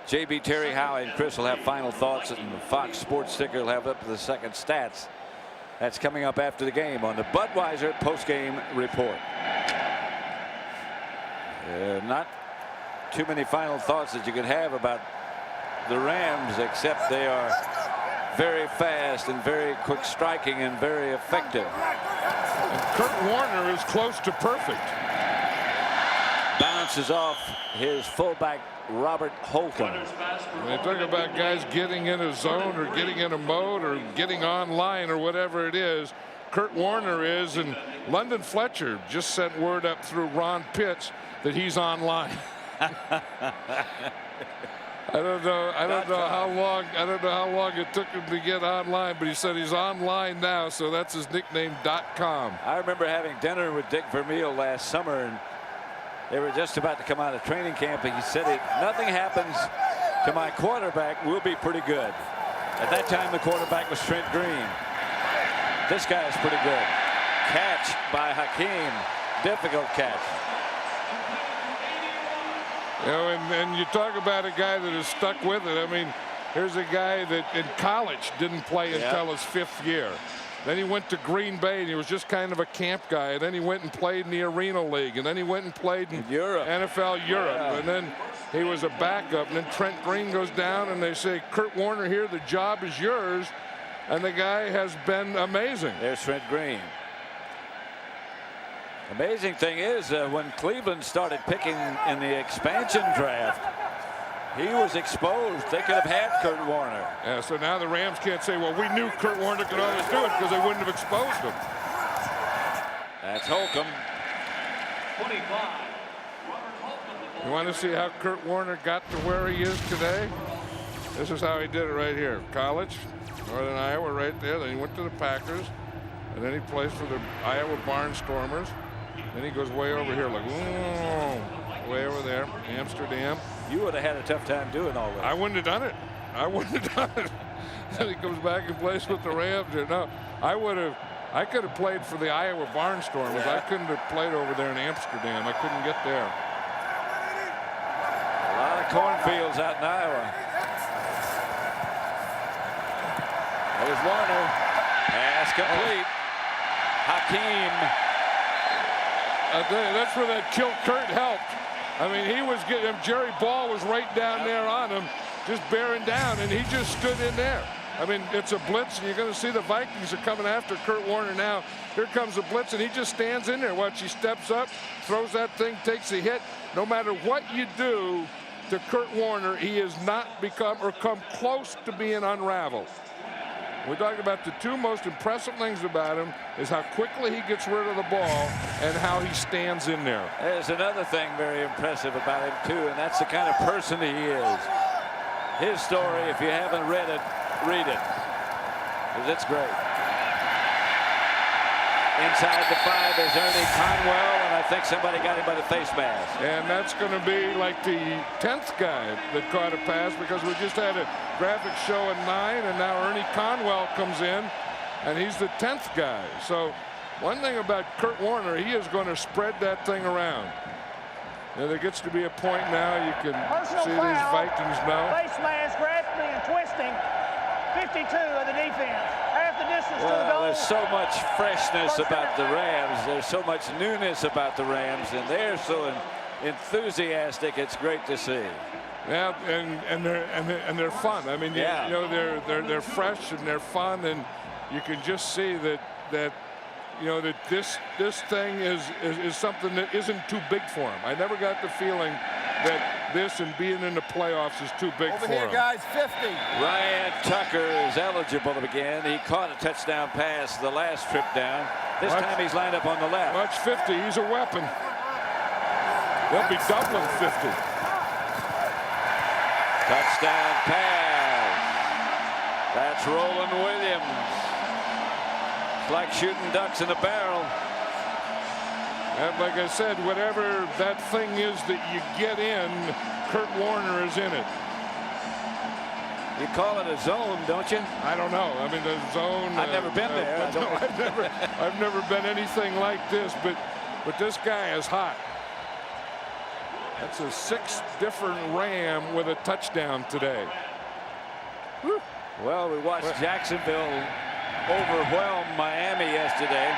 JB, Terry, Howie, and Chris will have final thoughts, and the Fox Sports sticker will have up to the second stats. That's coming up after the game on the Budweiser postgame report. Not too many final thoughts that you could have about the Rams, except they are very fast and very quick striking and very effective. And Kurt Warner is close to perfect. Bounces off his fullback Robert Holcomb. When they talk about guys getting in a zone or getting in a mode or getting online or whatever it is, Kurt Warner is, and London Fletcher just sent word up through Ron Pitts that he's online. I don't know how long it took him to get online, but he said he's online now, so that's his nickname .com. I remember having dinner with Dick Vermeil last summer, and they were just about to come out of training camp, and he said, if nothing happens to my quarterback, we'll be pretty good. At that time, the quarterback was Trent Green. This guy is pretty good. Catch by Hakeem. Difficult catch. And you talk about a guy that is stuck with it. I mean, here's a guy that in college didn't play until his 5th year. Then he went to Green Bay, and he was just kind of a camp guy. And then he went and played in the Arena League. And then he went and played in Europe. NFL Europe. Yeah. And then he was a backup. And then Trent Green goes down, and they say, Kurt Warner here, the job is yours. And the guy has been amazing. There's Trent Green. Amazing thing is, when Cleveland started picking in the expansion draft, he was exposed. They could have had Kurt Warner. Yeah, so now the Rams can't say, well, we knew Kurt Warner could always do it because they wouldn't have exposed him. That's Holcomb. 25. Robert Holcomb. You want to see how Kurt Warner got to where he is today? This is how he did it right here. College, Northern Iowa right there. Then he went to the Packers. And then he plays for the Iowa Barnstormers. Then he goes way over here, like, way over there, Amsterdam. You would have had a tough time doing all that. I wouldn't have done it. I wouldn't have done it. Then he comes back and plays with the Rams. No, I could have played for the Iowa Barnstormers. Yeah. I couldn't have played over there in Amsterdam. I couldn't get there. A lot of cornfields out in Iowa. There's Warner. Pass complete. Hakeem. That's where that kill Kurt helped. I mean, he was getting him. Jerry Ball was right down there on him, just bearing down, and he just stood in there. I mean, it's a blitz, and you're going to see the Vikings are coming after Kurt Warner now. Here comes the blitz, and he just stands in there. Watch, he steps up, throws that thing, takes a hit. No matter what you do to Kurt Warner, he has not become or come close to being unraveled. We're talking about the two most impressive things about him is how quickly he gets rid of the ball and how he stands in there. There's another thing very impressive about him, too, and that's the kind of person he is. His story, if you haven't read it, read it, because it's great. Inside the 5 is Ernie Conwell, and I think somebody got him by the face mask. And that's going to be like the 10th guy that caught a pass, because we just had a graphic showing 9, and now Ernie Conwell comes in, and he's the 10th guy. So One thing about Kurt Warner, he is going to spread that thing around. And there gets to be a point now you can see these Vikings now. Face mask, grasping and twisting. 52 of the defense. Half the distance to the goal. There's so much freshness about the Rams. There's so much newness about the Rams, and they're so enthusiastic. It's great to see. Yeah, and they're fun. I mean, yeah. you know, they're fresh and they're fun, and you can just see that you know that this thing is something that isn't too big for him. I never got the feeling that this and being in the playoffs is too big for him. Over here, guys, 50. Ryan Tucker is eligible to begin. He caught a touchdown pass the last trip down. This time he's lined up on the left. Watch 50. He's a weapon. They'll be doubling 50. Touchdown pass. That's Roland Williams. It's like shooting ducks in a barrel. And like I said, whatever that thing is that you get in, Kurt Warner is in it. You call it a zone, don't you? I don't know. I mean, the zone. I've never been there. I've never been anything like this, but this guy is hot. That's a 6 different Ram with a touchdown today. Whew. Well, we watched Jacksonville overwhelm Miami yesterday.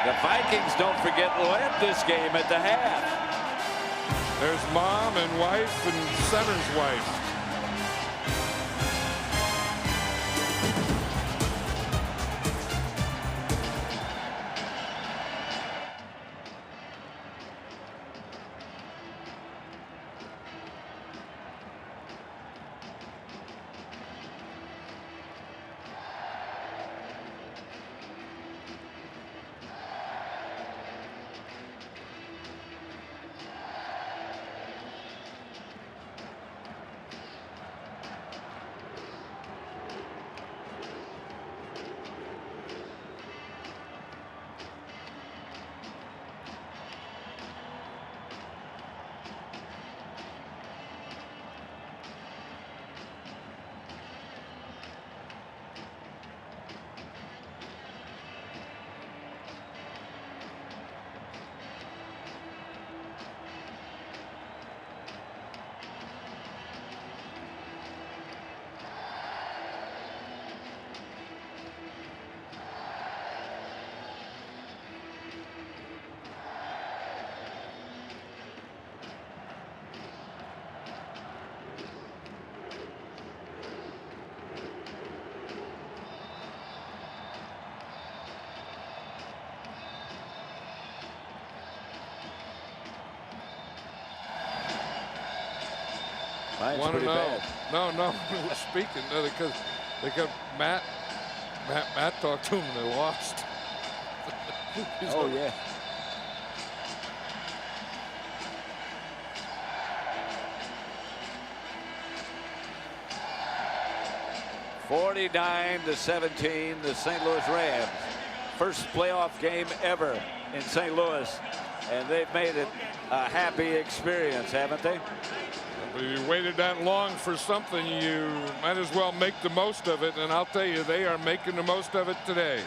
The Vikings, don't forget, led this game at the half. There's mom and wife and center's wife. Want to know? No. Speaking, because they got Matt talked to him and they lost. Oh yeah. (49-17), the St. Louis Rams. First playoff game ever in St. Louis, and they've made it a happy experience, haven't they? If you waited that long for something, you might as well make the most of it, and I'll tell you, they are making the most of it today.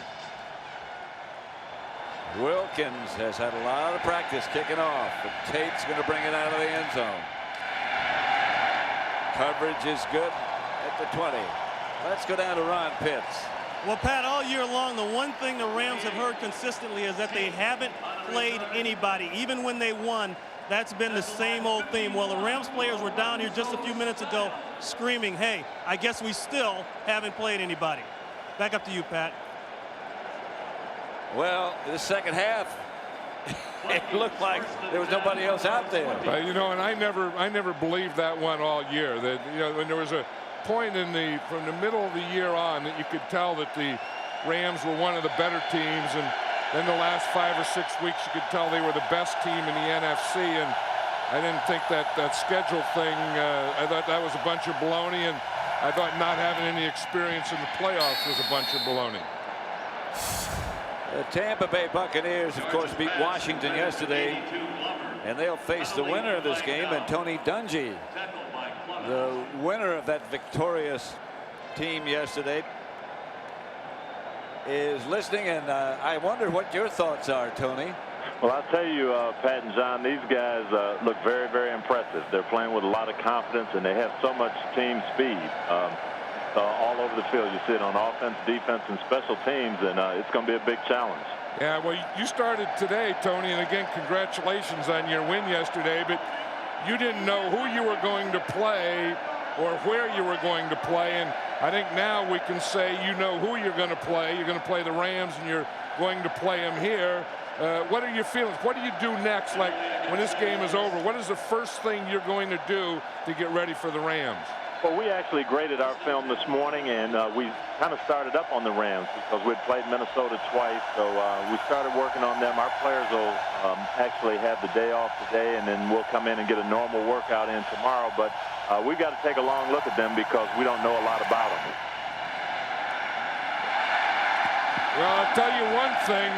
Wilkins has had a lot of practice kicking off, but Tate's going to bring it out of the end zone. Coverage is good at the 20. Let's go down to Ron Pitts. Well, Pat, all year long, the one thing the Rams have heard consistently is that they haven't played anybody. Even when they won, that's been the same old theme. Well, the Rams players were down here just a few minutes ago screaming, hey, I guess we still haven't played anybody. Back up to you, Pat. Well, the second half, it looked like there was nobody else out there. You know, and I never believed that one all year. That, you know, when there was a point from the middle of the year on that you could tell that the Rams were one of the better teams, and then the last 5 or 6 weeks you could tell they were the best team in the NFC, and I didn't think that schedule thing, I thought that was a bunch of baloney, and I thought not having any experience in the playoffs was a bunch of baloney. The Tampa Bay Buccaneers, of course, beat Washington yesterday, and they'll face the winner of this game, and Tony Dungy, the winner of that victorious team yesterday. is listening, and I wonder what your thoughts are, Tony. Well, I'll tell you, Pat and John, these guys look very, very impressive. They're playing with a lot of confidence, and they have so much team speed all over the field. You see it on offense, defense, and special teams, and it's going to be a big challenge. Yeah, well, you started today, Tony, and again, congratulations on your win yesterday, but you didn't know who you were going to play or where you were going to play, and I think now we can say you know who you're going to play. You're going to play the Rams, and you're going to play them here. What are your feelings? What do you do next, like when this game is over? What is the first thing you're going to do to get ready for the Rams? Well, we actually graded our film this morning, and we kind of started up on the Rams because we'd played Minnesota twice. So we started working on them. Our players will actually have the day off today, and then we'll come in and get a normal workout in tomorrow. But we've got to take a long look at them because we don't know a lot about them. Well, I'll tell you one thing.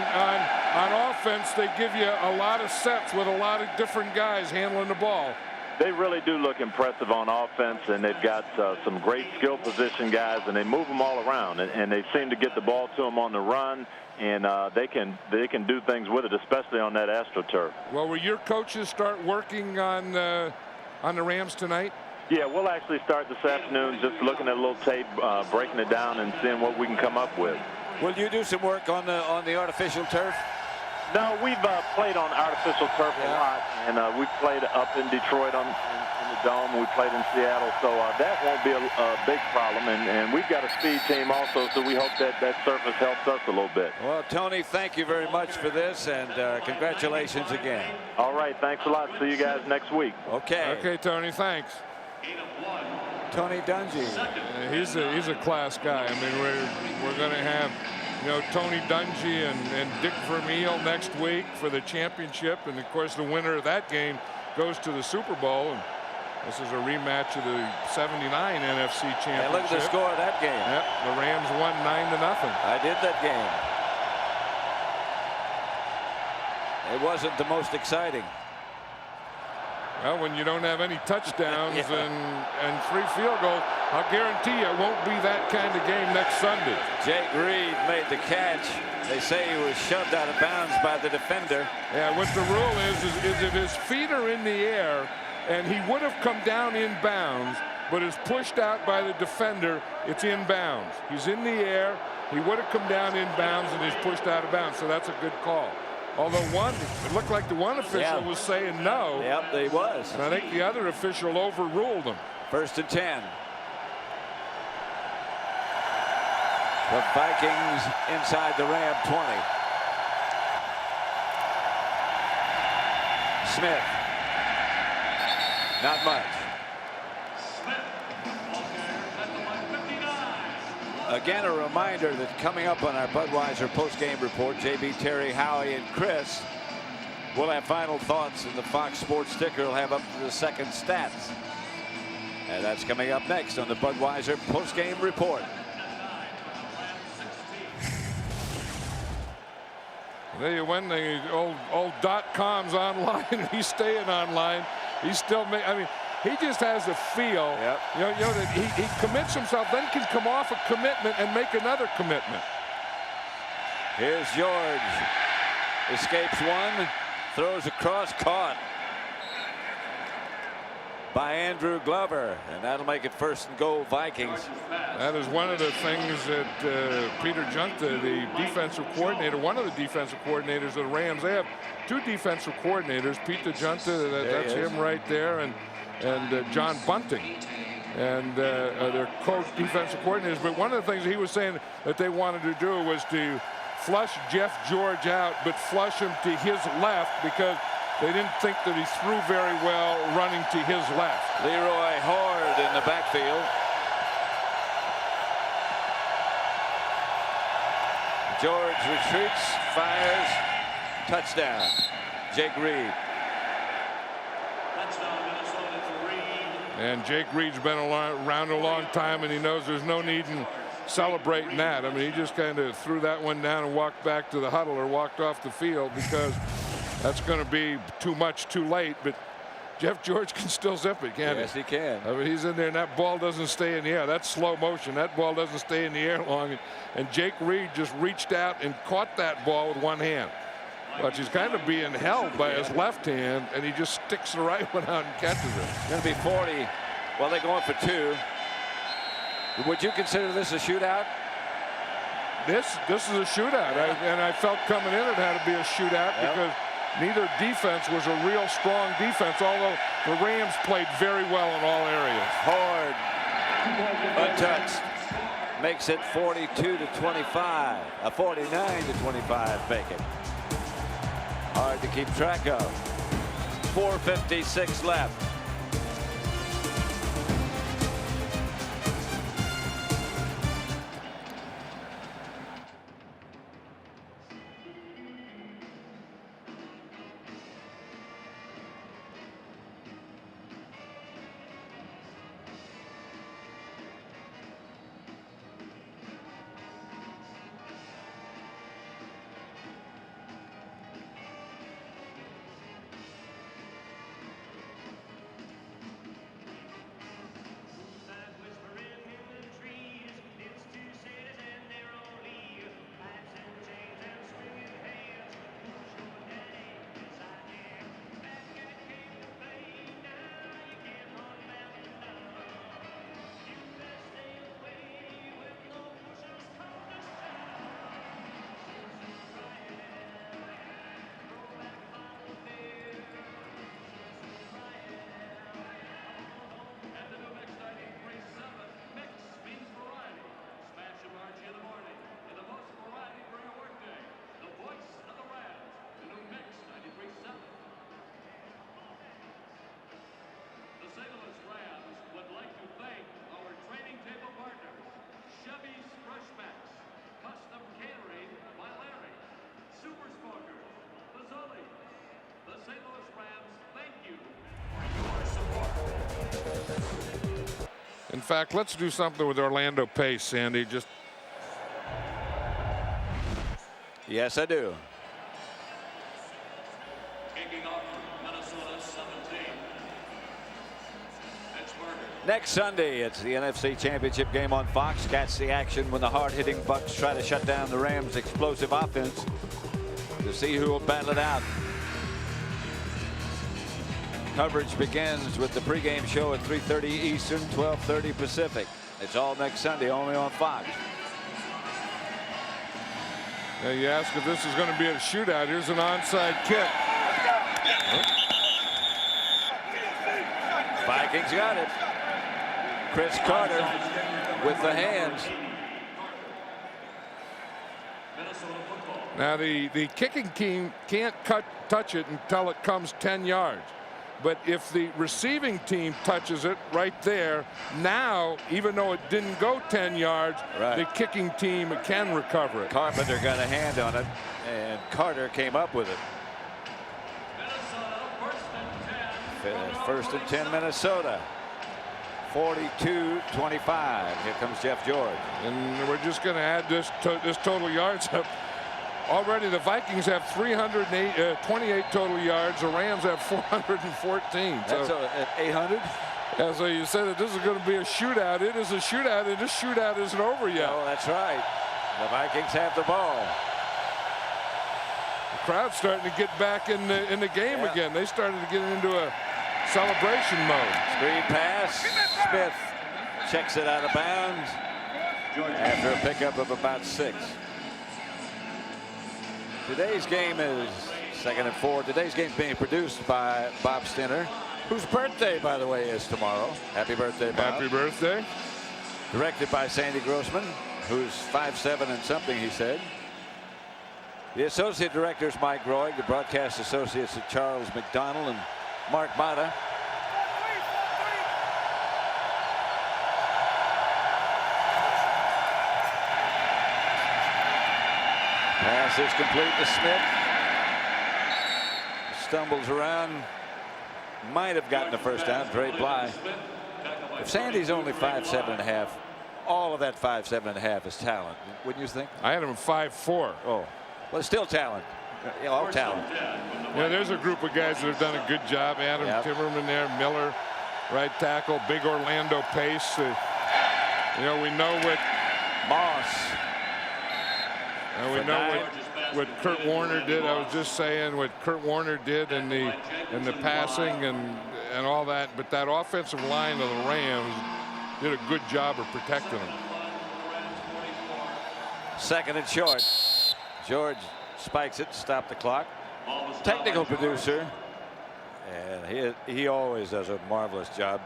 On offense, they give you a lot of sets with a lot of different guys handling the ball. They really do look impressive on offense, and they've got some great skill position guys, and they move them all around, and they seem to get the ball to them on the run, and they can do things with it, especially on that AstroTurf. Well, will your coaches start working on the Rams tonight? Yeah, we'll actually start this afternoon just looking at a little tape, breaking it down, and seeing what we can come up with. Will you do some work on the artificial turf? No, we've played on artificial turf a lot, and we've played up in Detroit in the Dome. We played in Seattle, so that won't be a big problem. And we've got a speed team also, so we hope that surface helps us a little bit. Well, Tony, thank you very much for this, and congratulations again. All right, thanks a lot. See you guys next week. Okay. Okay, Tony, thanks. Tony Dungy. He's a class guy. I mean, we're going to have, Tony Dungy and Dick Vermeil next week for the championship, and of course the winner of that game goes to the Super Bowl. And this is a rematch of the '79 NFC championship. Hey, look at the score of that game. Yep, the Rams won 9-0. I did that game. It wasn't the most exciting. Well, when you don't have any touchdowns and 3 field goals, I'll guarantee you it won't be that kind of game next Sunday. Jake Reed made the catch. They say he was shoved out of bounds by the defender. Yeah, what the rule is if his feet are in the air and he would have come down in bounds, but is pushed out by the defender, it's in bounds. He's in the air, he would have come down in bounds and is pushed out of bounds, so that's a good call. Although it looked like the one official was saying no. Yep, he was. And I think the other official overruled him. 1st and 10. The Vikings inside the Ram 20. Smith. Not much. Again, a reminder that coming up on our Budweiser postgame report, JB, Terry, Howie, and Chris will have final thoughts, and the Fox Sports sticker will have up to the second stats. And that's coming up next on the Budweiser postgame report. There you win the old .coms online, and he's staying online. He's still he just has a feel, that he commits himself, then can come off a commitment and make another commitment. Here's George. Escapes one, throws across, caught by Andrew Glover, and that'll make it 1st and goal, Vikings. That is one of the things that Peter Junta, the defensive coordinator, one of the defensive coordinators of the Rams, they have 2 defensive coordinators. Peter Junta, that's him right there, and John Bunting, and their co-defensive coordinators. But one of the things he was saying that they wanted to do was to flush Jeff George out, but flush him to his left because they didn't think that he threw very well running to his left. Leroy Hoard in the backfield. George retreats, fires, touchdown. Jake Reed. And Jake Reed's been around a long time, and he knows there's no need in celebrating that. I mean, he just kind of threw that one down and walked back to the huddle or walked off the field because that's going to be too much too late. But Jeff George can still zip it, can't he? Yes, he can. I mean, he's in there, and that ball doesn't stay in the air. That's slow motion. That ball doesn't stay in the air long. And Jake Reed just reached out and caught that ball with one hand. But he's kind of being held by his left hand, and he just sticks the right one out and catches it. It's going to be 40. Well, they're going for 2. Would you consider this a shootout? This is a shootout, and I felt coming in it had to be a shootout because neither defense was a real strong defense, although the Rams played very well in all areas. Hoard, untouched, makes it 42-25, a 49-25 Bacon. Hard to keep track of. 4:56 left. In fact, let's do something with Orlando Pace, Sandy. Yes, I do. Kicking off Minnesota 17. Next Sunday, it's the NFC Championship game on Fox. Catch the action when the hard-hitting Bucks try to shut down the Rams' explosive offense to see who will battle it out. Coverage begins with the pregame show at 3:30 Eastern, 12:30 Pacific. It's all next Sunday, only on Fox. Now you ask if this is going to be a shootout. Here's an onside kick. Vikings got it. Chris Carter with the hands. Now the kicking team can't touch it until it comes 10 yards. But if the receiving team touches it right there, now, even though it didn't go 10 yards, the kicking team can recover it. Carpenter got a hand on it, and Carter came up with it. First and 10, Minnesota. 42-25. Here comes Jeff George. And we're just going to add this total yards up. Already the Vikings have 328 total yards. The Rams have 414. That's 800. Yeah, so you said that this is going to be a shootout. It is a shootout, and this shootout isn't over yet. Oh, that's right. The Vikings have the ball. The crowd's starting to get back in the game again. They started to get into a celebration mode. Screen pass. Smith checks it out of bounds after a pickup of about 6. Today's game is 2nd and 4. Today's game being produced by Bob Stinner, whose birthday, by the way, is tomorrow. Happy birthday, Bob. Happy birthday. Directed by Sandy Grossman, who's 5'7" and something, he said. The associate director is Mike Roy. The broadcast associates are Charles McDonald and Mark Mata. Pass is complete to Smith. Stumbles around. Might have gotten the first down. Dre Bly. If Sandy's only 5'7.5", all of that 5'7.5" is talent, wouldn't you think? I had him 5'4". Oh, well, it's still talent. all talent. Yeah, there's a group of guys that have done a good job. Adam Timmerman there, Miller, right tackle, big Orlando Pace. You know, we know what Moss. And we know what Kurt Warner did. I was just saying what Kurt Warner did in the passing and all that. But that offensive line of the Rams did a good job of protecting them. 2nd and short. George spikes it, stop the clock. Technical producer, and he always does a marvelous job.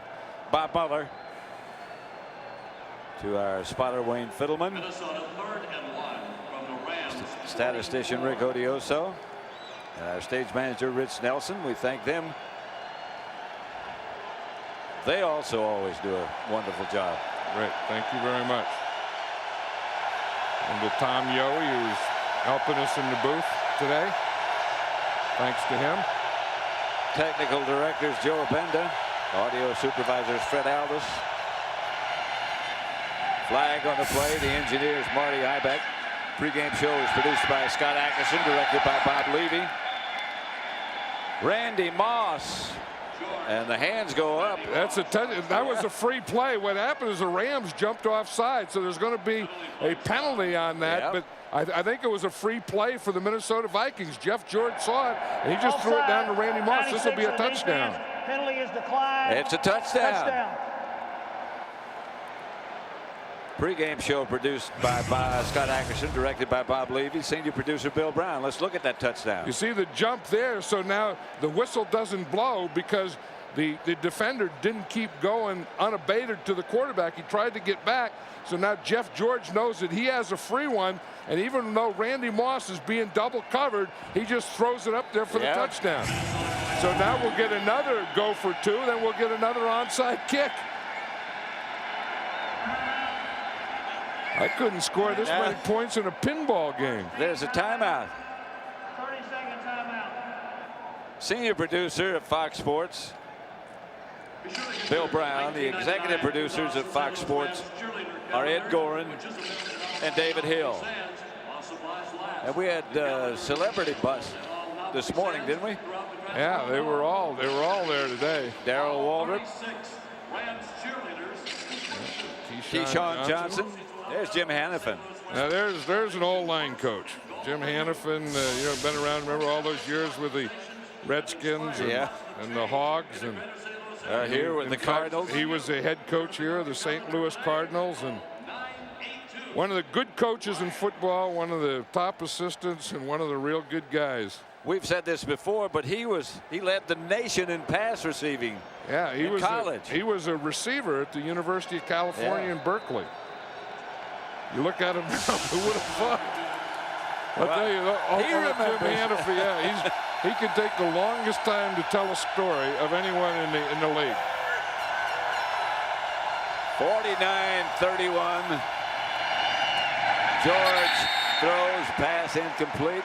Bob Butler. To our spotter Wayne Fiddleman. Statistician Rick Odioso. And our stage manager Rich Nelson. We thank them. They also always do a wonderful job. Right. Thank you very much. And to Tom Yohe, who's helping us in the booth today. Thanks to him. Technical directors Joe Abenda. Audio supervisors Fred Aldis. Flag on the play. The engineers Marty Ibeck. Pre-game show is produced by Scott Ackerson, directed by Bob Levy. Randy Moss. And the hands go up. That's a that was a free play. What happened is the Rams jumped offside, so there's going to be a penalty on that. But I think it was a free play for the Minnesota Vikings. Jeff George saw it, and he just threw it down to Randy Moss. This will be a touchdown. Penalty is declined. It's a touchdown. Pre-game show produced by Scott Ackerson, directed by Bob Levy, senior producer Bill Brown. Let's look at that touchdown. You see the jump there, so now the whistle doesn't blow because the defender didn't keep going unabated to the quarterback. He tried to get back, so now Jeff George knows that he has a free one, and even though Randy Moss is being double covered, he just throws it up there for the touchdown. So now we'll get another go for two, then we'll get another onside kick. I couldn't score this many points in a pinball game. There's a timeout. 30-second timeout. Senior producer at Fox Sports, Bill Brown. The executive producers at Fox Sports are Ed Gorin and David Hill. And we had celebrity bus this morning, didn't we? Yeah, they were all there today. Darrell Waldrop, Keyshawn Johnson. There's Jim Hannafin. Now there's an old line coach, Jim Hannafin. You know, been around. Remember all those years with the Redskins and the Hogs, and here with the Cardinals. He was the head coach here of the St. Louis Cardinals, and one of the good coaches in football, one of the top assistants, and one of the real good guys. We've said this before, but he led the nation in pass receiving. Yeah, he was college. He was a receiver at the University of California in Berkeley. You look at him now, who would have thought? I'll tell you, he remembers. Jim Hannafin, he can take the longest time to tell a story of anyone in the league. 49-31. George throws, pass incomplete.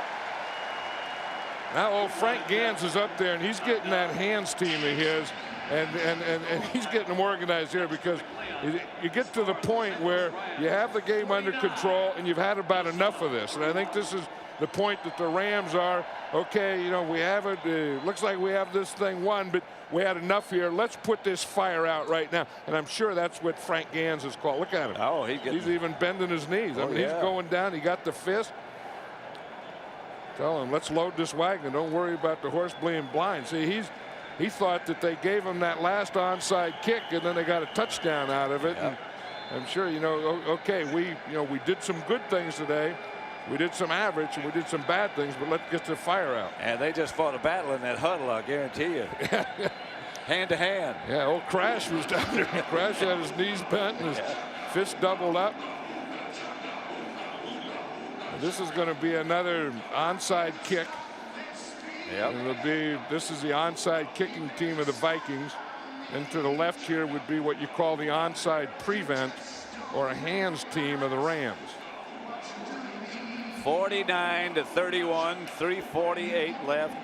Now old Frank Gans is up there, and he's getting that hands team of his, and he's getting them organized here, because you get to the point where you have the game under control and you've had about enough of this. And I think this is the point that the Rams are, okay, you know, we have it, looks like we have this thing won, but we had enough here. Let's put this fire out right now. And I'm sure that's what Frank Gans is called. Look at him. Oh, he's even bending his knees. I mean, he's going down. He got the fist. Tell him, let's load this wagon. Don't worry about the horse being blind. See, he thought that they gave him that last onside kick, and then they got a touchdown out of it. And I'm sure, you know, okay, we did some good things today. We did some average, and we did some bad things, but let's get the fire out. And they just fought a battle in that huddle, I guarantee you. Hand to hand. Yeah, old Crash was down there. Crash had his knees bent and his fists doubled up. This is going to be another onside kick. This is the onside kicking team of the Vikings. And to the left here would be what you call the onside prevent, or a hands team of the Rams. 49-31, 3:48 left.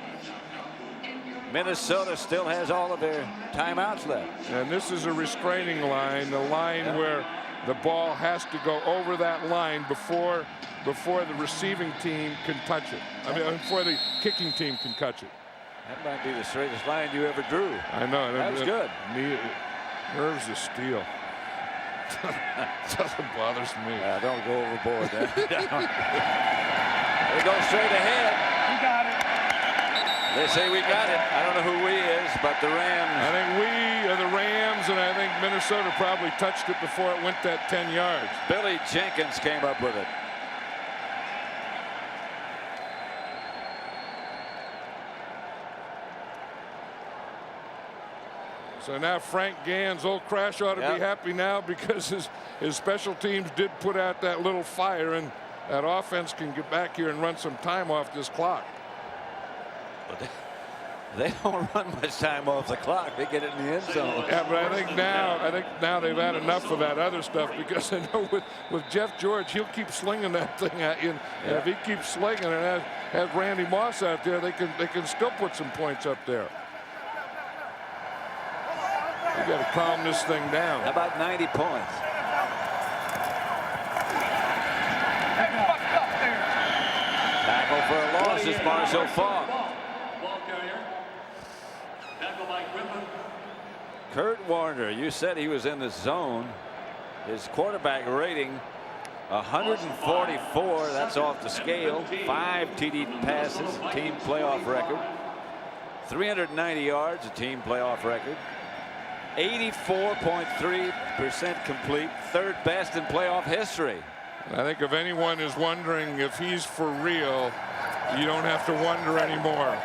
Minnesota still has all of their timeouts left. And this is a restraining line, the line where the ball has to go over that line before before the receiving team can touch it. I mean, before the kicking team can catch it. That might be the straightest line you ever drew. I know. That was good. Nerves of steel. Doesn't bothers me. Yeah, don't go overboard. They go straight ahead. You got it. They say we got it. I don't know who we is, but the Rams. I think we are the Rams, and I think Minnesota probably touched it before it went that 10 yards. Billy Jenkins came up with it. So now Frank Gann's old crash ought to be happy now because his special teams did put out that little fire, and that offense can get back here and run some time off this clock. But they don't run much time off the clock. They get it in the end zone. Yeah, but I think now they've had enough of that other stuff, because I know with Jeff George, he'll keep slinging that thing at you, and if he keeps slinging and has Randy Moss out there, they can still put some points up there. You got to calm this thing down. How about 90 points? Tackle for a loss is Marshall Faulk. Kurt Warner, you said he was in the zone. His quarterback rating 144. That's off the scale. 5 TD passes, team playoff record. 390 yards, a team playoff record. 84.3% complete, third best in playoff history. I think if anyone is wondering if he's for real, you don't have to wonder anymore.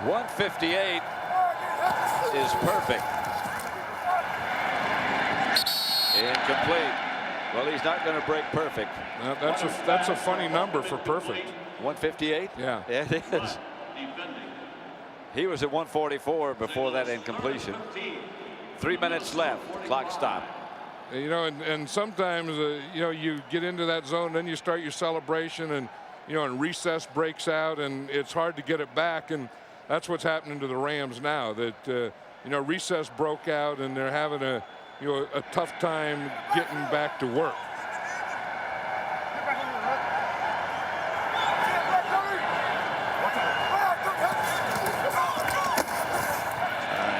158 is perfect. Incomplete. Well, he's not going to break perfect. That's a funny number for perfect. 158? Yeah. Yeah, it is. He was at 144 before that incompletion. 3 minutes left. Clock stopped. You know, and sometimes you know, you get into that zone, then you start your celebration, and you know, and recess breaks out, and it's hard to get it back, and that's what's happening to the Rams now. That you know, recess broke out, and they're having a tough time getting back to work.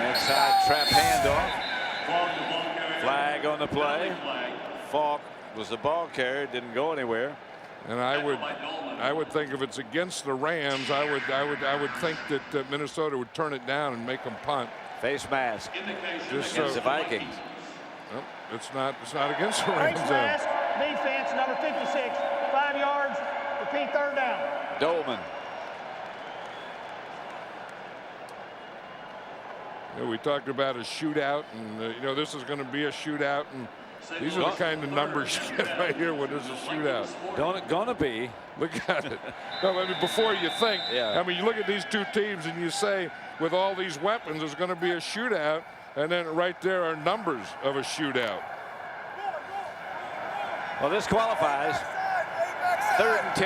Inside trap handoff. Flag on the play. Faulk was the ball carrier, didn't go anywhere. And I would think if it's against the Rams, I would think that Minnesota would turn it down and make them punt. Face mask Just against the Vikings. Well, it's not against the Rams. Face mask, defense, number 56, 5 yards, repeat, third down. Dolman. You know, we talked about a shootout, and you know, this is going to be a shootout, and these are the kind of numbers you get right here when there's a shootout. Gonna be. Look at it. No, I mean, before you think, I mean, you look at these two teams and you say, with all these weapons, there's going to be a shootout, and then right there are numbers of a shootout. Well, this qualifies. 3rd and 10.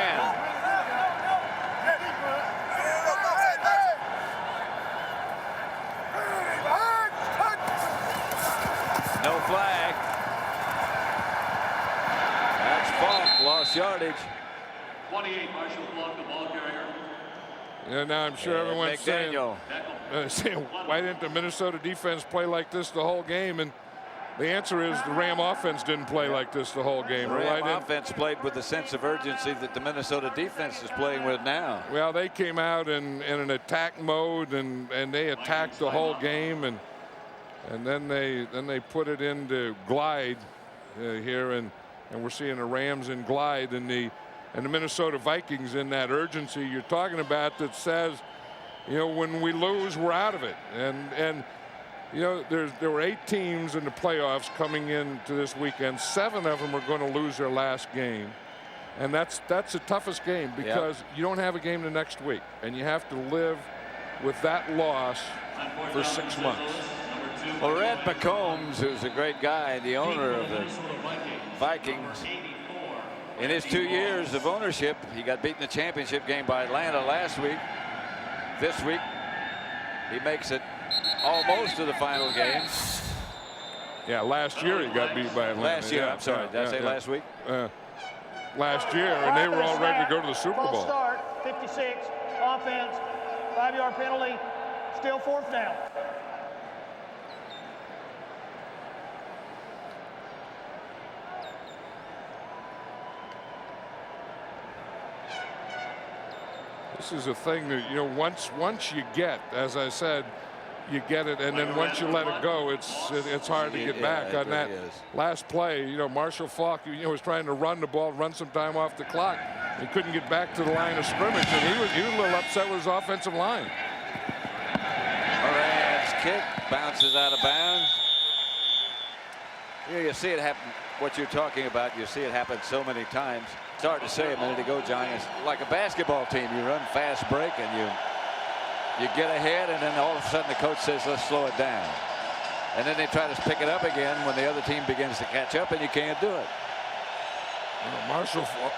No flag. That's Faulk, lost yardage. 28, Marshall Faulk, the ball carrier. Yeah, now I'm sure everyone's saying, why didn't the Minnesota defense play like this the whole game? And the answer is the Ram offense didn't play like this the whole game. The Ram offense played with the sense of urgency that the Minnesota defense is playing with now. Well, they came out in an attack mode, and they attacked the whole game, and then they put it into glide here, and we're seeing the Rams in glide, and the Minnesota Vikings in that urgency you're talking about that says, you know, when we lose, we're out of it. And you know, there were 8 teams in the playoffs coming into this weekend. 7 of them are going to lose their last game, and that's the toughest game, because you don't have a game the next week, and you have to live with that loss for 6 months. Well, Red McCombs, who's a great guy, the owner of the Vikings, in his 2 years of ownership, he got beaten in the championship game by Atlanta last week. This week, he makes it almost to the final game. Yeah, last year he got beat by Atlanta. Last year, I'm sorry. Did I say last week? last year, and they were all ready to go to the Super Bowl. Start, 56, offense, 5-yard penalty, still 4th down. This is a thing that, you know, once you get, as I said, you get it, and then once you let it go, it's hard to get back. On that last play, you know, Marshall Faulk, you know, was trying to run the ball, run some time off the clock. He couldn't get back to the line of scrimmage, and he was a little upset with his offensive line. Moran's kick bounces out of bounds. You see it happen. What you're talking about, you see it happen so many times. It's hard to say a minute ago, John. It's like a basketball team. You run fast break and you get ahead, and then all of a sudden the coach says, let's slow it down. And then they try to pick it up again when the other team begins to catch up, and you can't do it. Marshall Faulk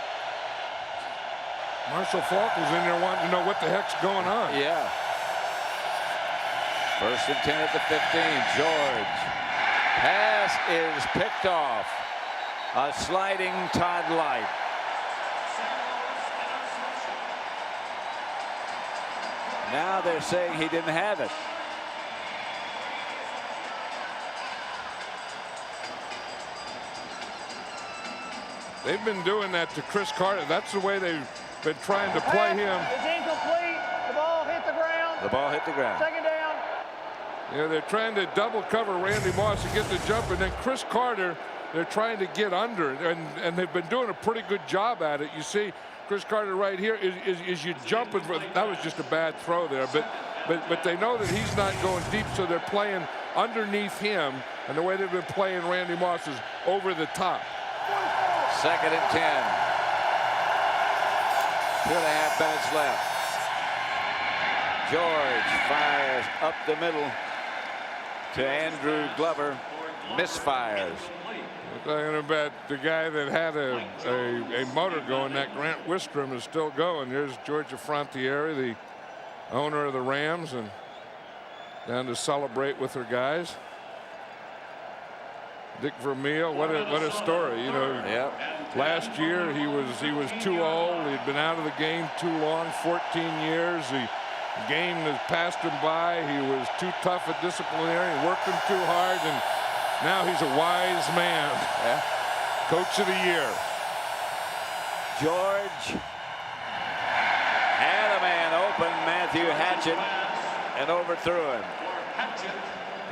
was in there wanting to know what the heck's going on. Yeah. 1st and 10 at the 15. George. Pass is picked off. A sliding Todd Light. Now they're saying he didn't have it. They've been doing that to Chris Carter. That's the way they've been trying to play him. It's incomplete. The ball hit the ground. The ball hit the ground. 2nd down. You know, they're trying to double cover Randy Moss to get the jump, and then Chris Carter, they're trying to get under, and they've been doing a pretty good job at it. You see Chris Carter right here is you jumping for, that was just a bad throw there, but they know that he's not going deep, so they're playing underneath him, and the way they've been playing Randy Moss is over the top. 2nd and 10. 2.5 minutes left. George fires up the middle to Andrew Glover. Misfires. We're talking about the guy that had a motor going. That Grant Wistrom is still going. There's Georgia Frontiere, the owner of the Rams, and down to celebrate with her guys. Dick Vermeil, what a story, you know. Yep. Last year he was too old. He'd been out of the game too long, 14 years. The game has passed him by. He was too tough at disciplinary, worked him too hard, and now he's a wise man. Yeah. Coach of the year. George had a man open, Matthew Hatchett, and overthrew him.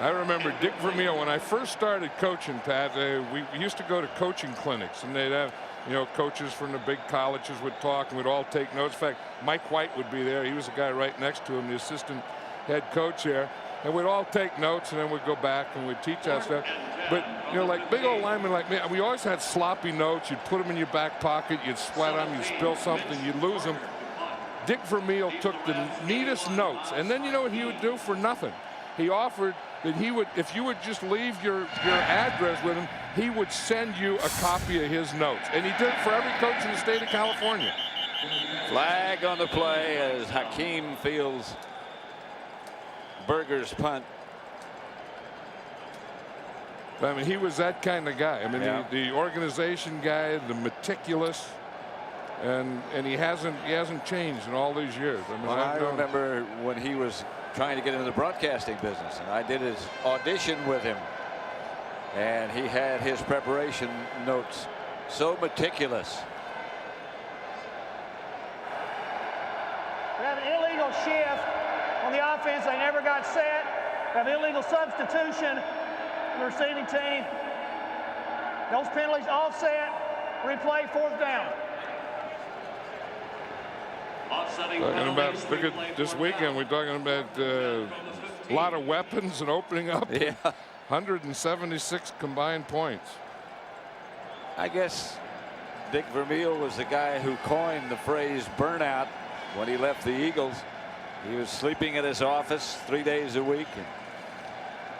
I remember Dick Vermeil when I first started coaching, Pat. We used to go to coaching clinics, and they'd have, you know, coaches from the big colleges would talk, and we'd all take notes. In fact, Mike White would be there. He was the guy right next to him, the assistant head coach there. And we'd all take notes, and then we'd go back and we'd teach that stuff. But, you know, like big old linemen like me, we always had sloppy notes. You'd put them in your back pocket, you'd sweat them, you'd spill something, you'd lose them. Dick Vermeil took the neatest notes, and then you know what he would do for nothing? He offered that he would, if you would just leave your address with him, he would send you a copy of his notes. And he did it for every coach in the state of California. Flag on the play as Hakeem fields Berger's punt. I mean, he was that kind of guy. I mean, yeah. the organization guy, the meticulous, and he hasn't changed in all these years. I mean, well, I remember when he was trying to get into the broadcasting business, and I did his audition with him, and he had his preparation notes so meticulous. We have an illegal shift on the offense. They never got set. We have illegal substitution on the receiving team. Those penalties offset. Replay, 4th down. Talking about, look at this weekend, we're talking about a lot of weapons and opening up. Yeah. 176 combined points. I guess Dick Vermeil was the guy who coined the phrase burnout when he left the Eagles. He was sleeping at his office 3 days a week.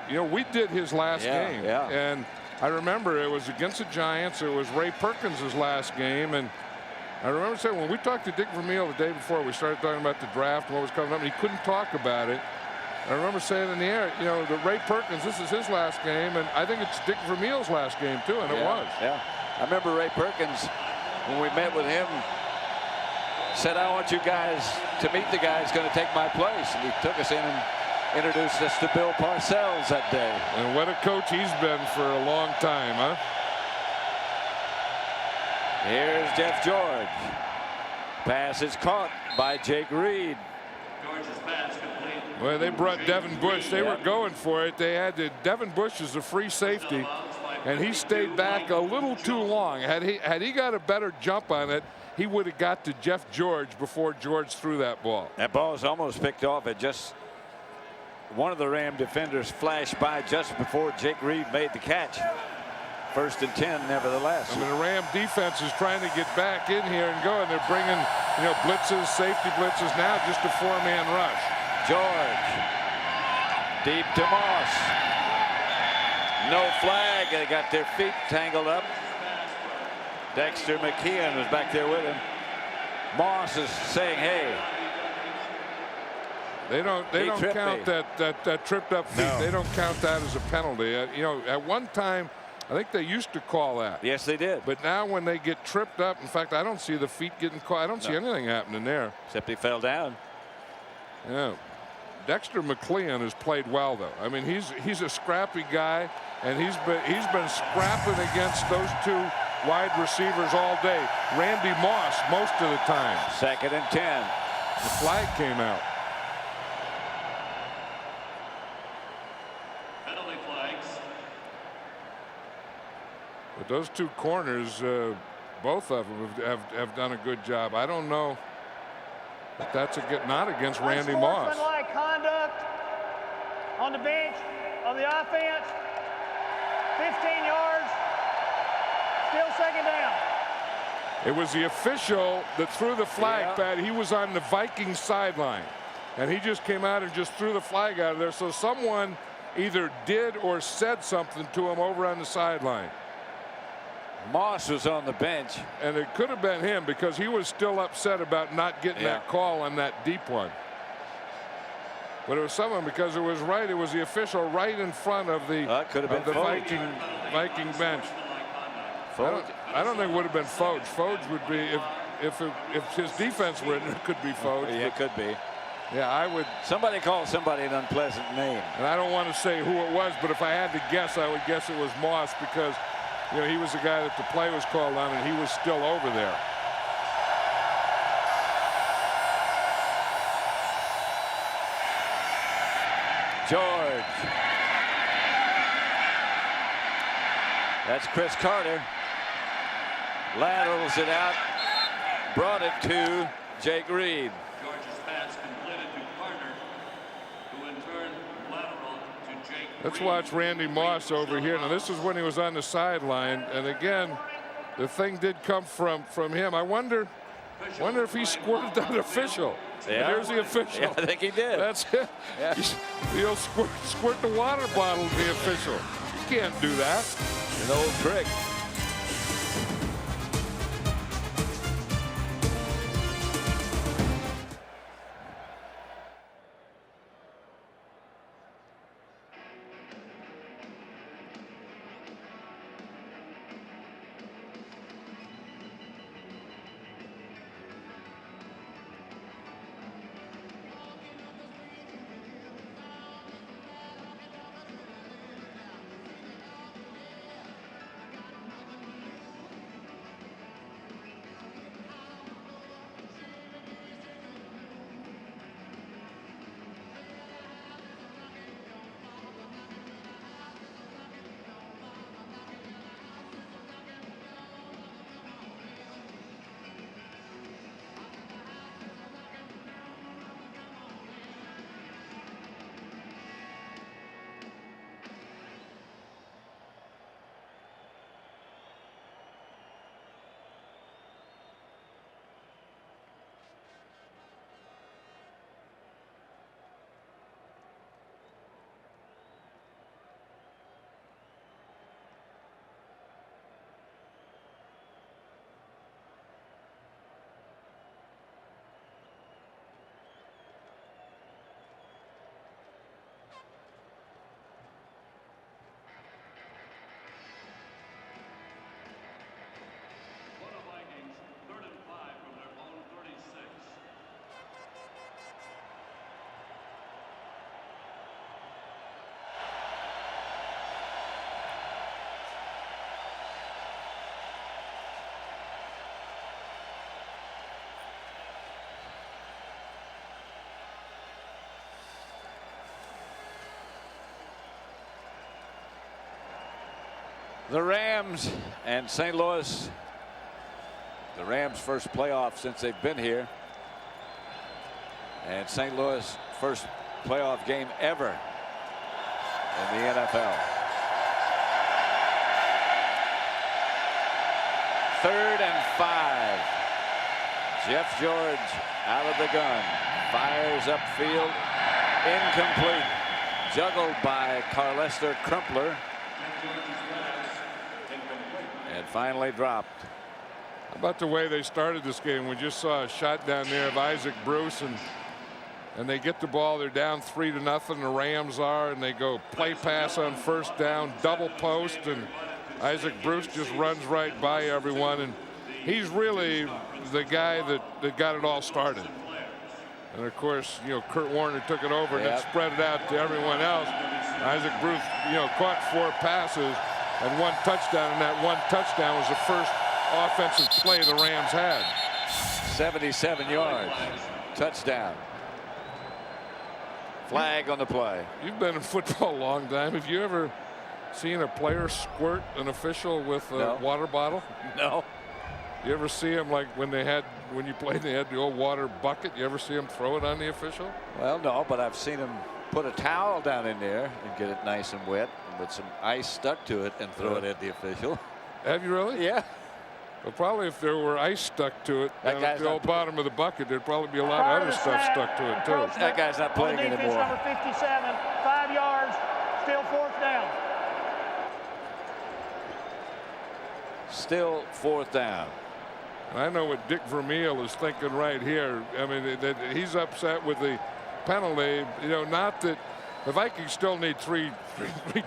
You know, we did his last game. Yeah. And I remember it was against the Giants. It was Ray Perkins' last game. And I remember saying when we talked to Dick Vermeil the day before, we started talking about the draft and what was coming up, and he couldn't talk about it. I remember saying in the air, you know, the Ray Perkins, this is his last game, and I think it's Dick Vermeil's last game too, and it was. Yeah. I remember Ray Perkins when we met with him, said, I want you guys to meet the guy who's going to take my place. And he took us in and introduced us to Bill Parcells that day. And what a coach he's been for a long time, huh? Here's Jeff George. Pass is caught by Jake Reed. Well, they brought Devin Bush. They were going for it. They had to. Devin Bush is a free safety, and he stayed back a little too long. Had he got a better jump on it, he would have got to Jeff George before George threw that ball. That ball was almost picked off. It just, one of the Ram defenders flashed by just before Jake Reed made the catch. 1st and 10, nevertheless. I mean, the Ram defense is trying to get back in here and go, and they're bringing, blitzes, safety blitzes now, just a 4-man rush. George, deep to Moss. No flag. They got their feet tangled up. Dexter McKeon was back there with him. Moss is saying, hey. They don't count that tripped up feet. No. They don't count that as a penalty. At one time, I think they used to call that. Yes, they did. But now when they get tripped up, in fact, I don't see the feet getting caught. I don't see anything happening there. Except he fell down. Yeah. Dexter McLean has played well, though. I mean, he's a scrappy guy, and he's been scrapping against those two wide receivers all day. Randy Moss most of the time. 2nd and 10. The flag came out. Penalty flags. But those two corners, both of them have done a good job. I don't know if that's not against Randy Moss. Unsportsmanlike conduct on the bench of the offense. 15 yards. Still 2nd down. It was the official that threw the flag, Pat. He was on the Vikings sideline, and he just came out and just threw the flag out of there. So someone either did or said something to him over on the sideline. Moss was on the bench. And it could have been him because he was still upset about not getting that call on that deep one. But it was someone because it was the official right in front of the, Viking bench. I don't think it would have been Foge. Foge would be, if his defense were in, it could be Foge. Yeah, it could be. Yeah, I would. Somebody called somebody an unpleasant name. And I don't want to say who it was, but if I had to guess, I would guess it was Moss because he was the guy that the play was called on, and he was still over there. George. That's Chris Carter. Laterals it out. Brought it to Jake Reed. George's pass completed to Carter, who in turn lateral to Jake Reed. Let's watch Randy Moss over here. Now, this is when he was on the sideline. And again, the thing did come from him. I wonder if he squirted that official. Yeah. There's the official. Yeah, I think he did. That's it. Yeah. He'll squirt the water bottle to the official. You can't do that. An old trick. The Rams and St. Louis. The Rams' first playoff since they've been here. And St. Louis' first playoff game ever in the NFL. 3rd and 5. Jeff George out of the gun. Fires upfield. Incomplete. Juggled by Carlester Crumpler. And finally dropped. How about the way they started this game? We just saw a shot down there of Isaac Bruce, and they get the ball. They're down 3-0. The Rams are, and they go play pass on first down, double post, and Isaac Bruce just runs right by everyone. And he's really the guy that got it all started. And of course, Kurt Warner took it over and then spread it out to everyone else. Isaac Bruce, caught 4 passes and 1 touchdown, and that 1 touchdown was the first offensive play the Rams had. 77 yards. Touchdown. Flag on the play. You've been in football a long time. Have you ever seen a player squirt an official with a water bottle? No. You ever see him like when you played, they had the old water bucket? You ever see him throw it on the official? Well, no, but I've seen him put a towel down in there and get it nice and wet with some ice stuck to it and throw it at the official. Have you really? Yeah. Well, probably if there were ice stuck to it down at the old bottom of the bucket, there'd probably be a lot of other stuff stuck to it too. That guy's not playing anymore. Number 57, 5 yards, still 4th down. Still 4th down. I know what Dick Vermeil is thinking right here. I mean, that he's upset with the penalty. Not that the Vikings still need three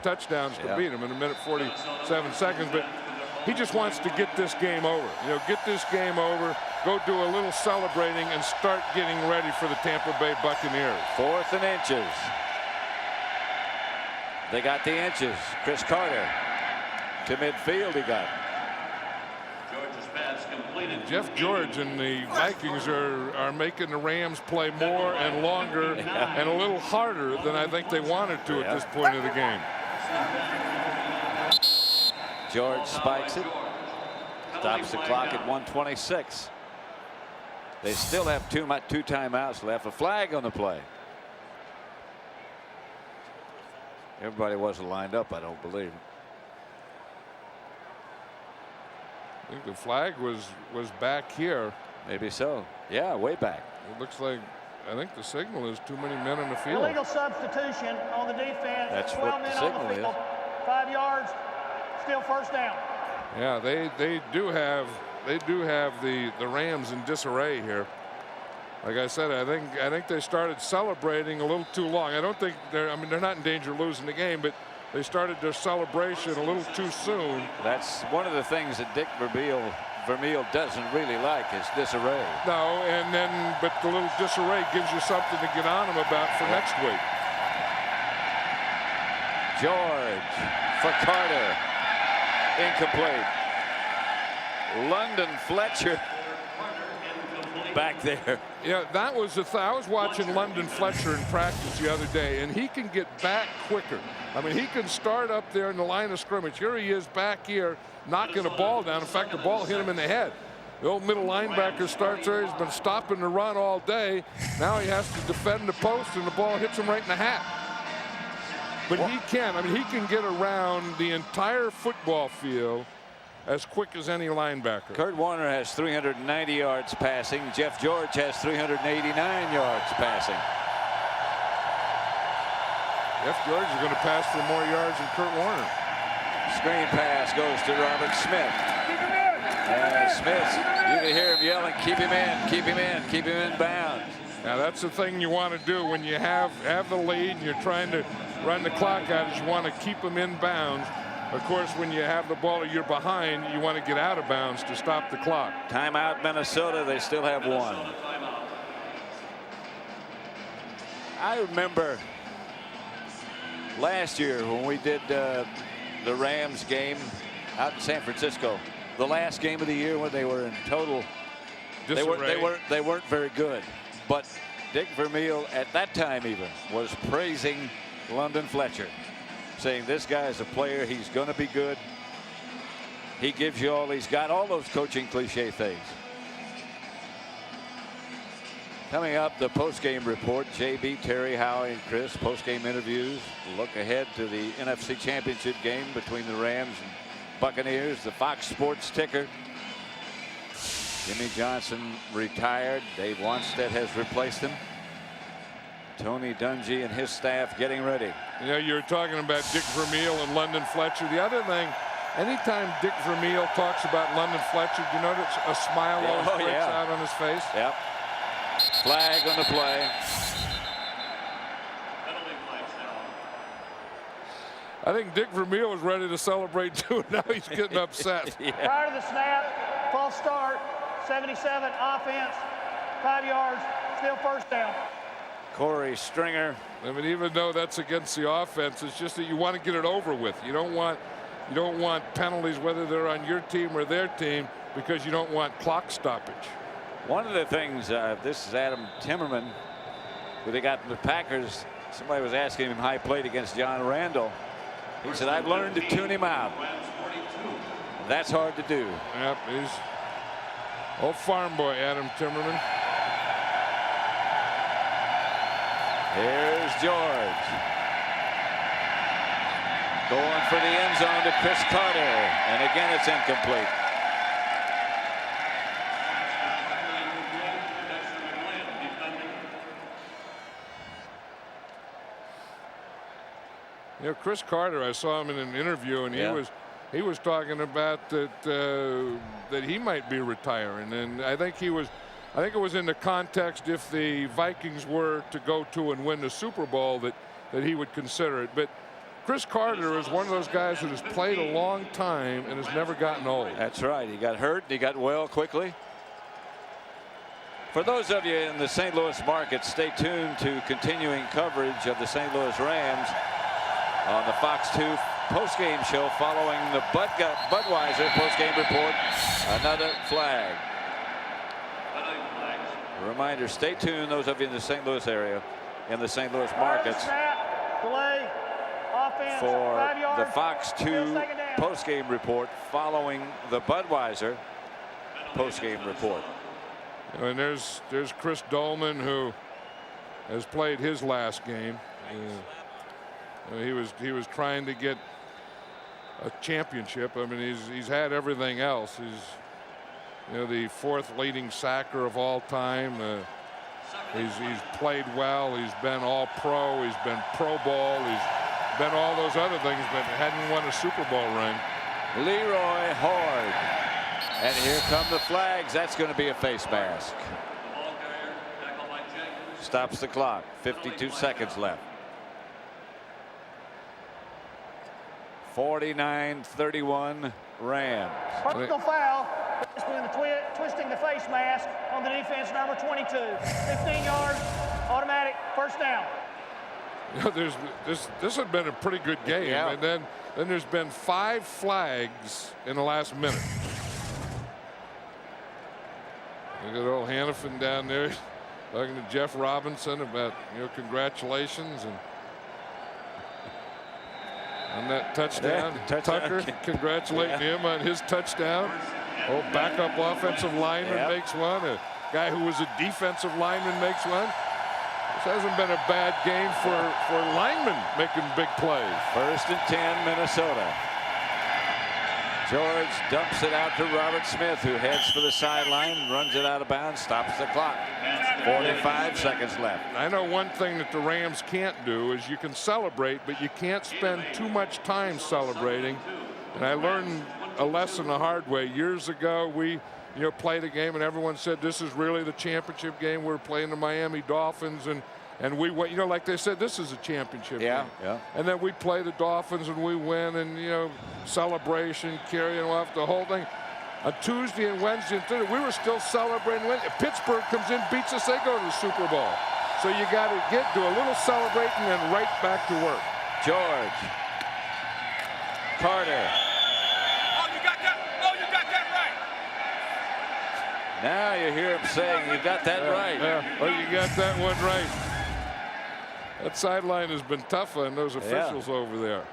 touchdowns to beat them in 1:47 seconds, but he just wants to get this game over. Get this game over, go do a little celebrating, and start getting ready for the Tampa Bay Buccaneers. 4th and inches. They got the inches. Chris Carter to midfield. He got. Jeff George and the Vikings are making the Rams play more and longer and a little harder than I think they wanted to at this point of the game. George spikes it. Stops the clock at 1:26. They still have two timeouts left. A flag on the play. Everybody wasn't lined up, I don't believe. I think the flag was back here. Maybe so. Yeah, way back. It looks like, I think the signal is too many men in the field. Illegal substitution on the defense. That's 12 what the men signal on the field. 5 yards, still 1st down. Yeah, they do have the Rams in disarray here. Like I said, I think they started celebrating a little too long. I don't think they're not in danger of losing the game, but they started their celebration a little too soon. That's one of the things that Dick Vermeil doesn't really like is disarray. No, but the little disarray gives you something to get on them about for next week. George for Carter. Incomplete. London Fletcher back there. Yeah, that was I was watching London Fletcher in practice the other day, and he can get back quicker. I mean, he can start up there in the line of scrimmage. Here he is back here knocking a ball down. In fact, the ball hit him in the head. The old middle linebacker starts there. He's been stopping the run all day. Now he has to defend the post, and the ball hits him right in the hat. But he can get around the entire football field as quick as any linebacker. Kurt Warner has 390 yards passing. Jeff George has 389 yards passing. Jeff George is going to pass for more yards than Kurt Warner. Screen pass goes to Robert Smith. And Smith, you can hear him yelling, keep him in, keep him in, keep him in bounds. Now that's the thing you want to do when you have the lead and you're trying to run the clock out, is you want to keep them in bounds. Of course, when you have the ball or you're behind, you want to get out of bounds to stop the clock. Timeout Minnesota. They still have one. I remember last year when we did the Rams game out in San Francisco, the last game of the year when they were in total disarray. They weren't very good, but Dick Vermeil at that time even was praising London Fletcher, saying this guy is a player, he's going to be good. he gives you all he's got, all those coaching cliche things. Coming up, the post-game report. JB, Terry, Howie, and Chris. Post-game interviews. Look ahead to the NFC Championship game between the Rams and Buccaneers. The Fox Sports ticker. Jimmy Johnson retired. Dave Wanstead has replaced him. Tony Dungy and his staff getting ready. You know, you're talking about Dick Vermeil and London Fletcher. The other thing, anytime Dick Vermeil talks about London Fletcher, do you notice a smile always breaks out on his face? Yep. Flag on the play. I think Dick Vermeil was ready to celebrate too. Now he's getting upset. Prior to the snap, false start, 77 offense, 5 yards, still first down. Corey Stringer. I mean, even though that's against the offense, it's just that you want to get it over with. You don't want penalties, whether they're on your team or their team, because you don't want clock stoppage. One of the things, this is Adam Timmerman, who they got from the Packers. Somebody was asking him how he played against John Randall. He said, I've learned to tune him out. That's hard to do. Yep, he's old farm boy, Adam Timmerman. Here's George. Going for the end zone to Chris Carter. And again, it's incomplete. You know, Chris Carter, I saw him in an interview, and he was talking about that he might be retiring, and I think it was in the context if the Vikings were to go to and win the Super Bowl that he would consider it. But Chris Carter is one of those guys that has played a long time and has never gotten old. That's right. He got hurt. He got well quickly. For those of you in the St. Louis market, stay tuned to continuing coverage of the St. Louis Rams on the Fox 2 postgame show following the Budweiser postgame report. Another flag. A reminder, stay tuned, those of you in the St. Louis area, in the St. Louis markets, Delay, offense, for 5 yards, the Fox 2 postgame report following the Budweiser postgame report. And there's Chris Dolman, who has played his last game. He was trying to get a championship. I mean, he's had everything else. He's the fourth leading sacker of all time. He's played well. He's been all pro. He's been Pro Bowl. He's been all those other things, but hadn't won a Super Bowl ring. Leroy Hoard. And here come the flags. That's going to be a face mask. Stops the clock. 52 seconds left. 49-31 Rams. Personal foul. Twisting the face mask on the defense, number 22. 15 yards, automatic, first down. You know, this had been a pretty good game, and then there's been 5 flags in the last minute. Look at old Hannafin down there talking to Jeff Robinson about congratulations and on that touchdown. Tucker congratulating him on his touchdown. Old backup offensive lineman makes one. A guy who was a defensive lineman makes one. This hasn't been a bad game for linemen making big plays. 1st and 10, Minnesota. George dumps it out to Robert Smith, who heads for the sideline and runs it out of bounds, stops the clock. 45 seconds left. I know one thing that the Rams can't do is you can celebrate, but you can't spend too much time celebrating. And I learned a lesson the hard way. Years ago, we played a game and everyone said this is really the championship game. We're playing the Miami Dolphins, and we went, like they said, this is a championship game. And then we play the Dolphins and we win, and celebration, carrying off the whole thing. On Tuesday and Wednesday and Thursday, we were still celebrating. Pittsburgh comes in, beats us, they go to the Super Bowl. So you got to do a little celebrating and right back to work. George. Carter. Oh, you got that right. Now you hear him saying, you got that right. Yeah. Oh, you got that one right. That sideline has been tough on those officials over there.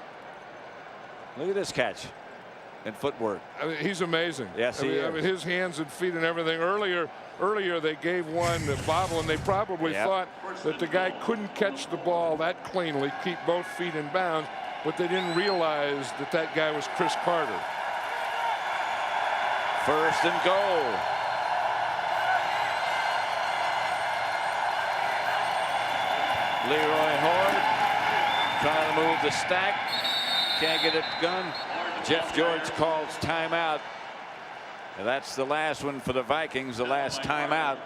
Look at this catch. and footwork. I mean, he's amazing. Yes, he is. I mean, his hands and feet and everything. Earlier they gave one bobble, and they probably thought that the guy couldn't catch the ball that cleanly, keep both feet in bounds, but they didn't realize that that guy was Chris Carter. First and goal. Leroy Hoard trying to move the stack. Can't get it done. Jeff George calls timeout. And that's the last one for the Vikings, the last timeout.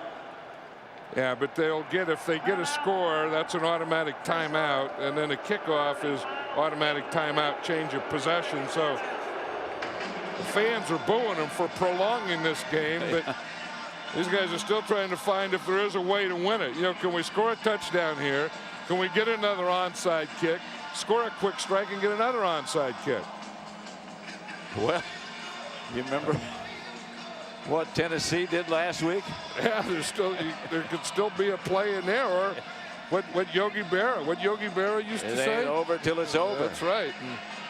Yeah, but they'll get, if they get a score, that's an automatic timeout, and then a kickoff is automatic timeout, change of possession. So the fans are booing them for prolonging this game, but these guys are still trying to find if there is a way to win it. You know, can we score a touchdown here? Can we get another onside kick, score a quick strike, and get another onside kick? Well, you remember what Tennessee did last week? Yeah, there could still be a play in there, or what Yogi Berra used to say. It ain't over till it's over. That's right.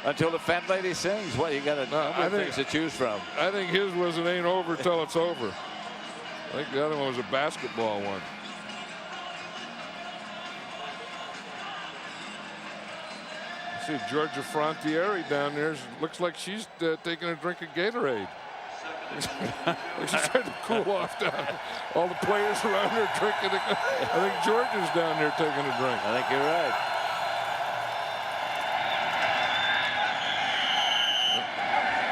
Until the fat lady sings. What, you got a number of things to choose from. I think his was it ain't over till it's over. I think the other one was a basketball one. See Georgia Frontiere down there. Looks like she's taking a drink of Gatorade. She's trying to cool off down. All the players around her drinking. I think Georgia's down there taking a drink. I think you're right.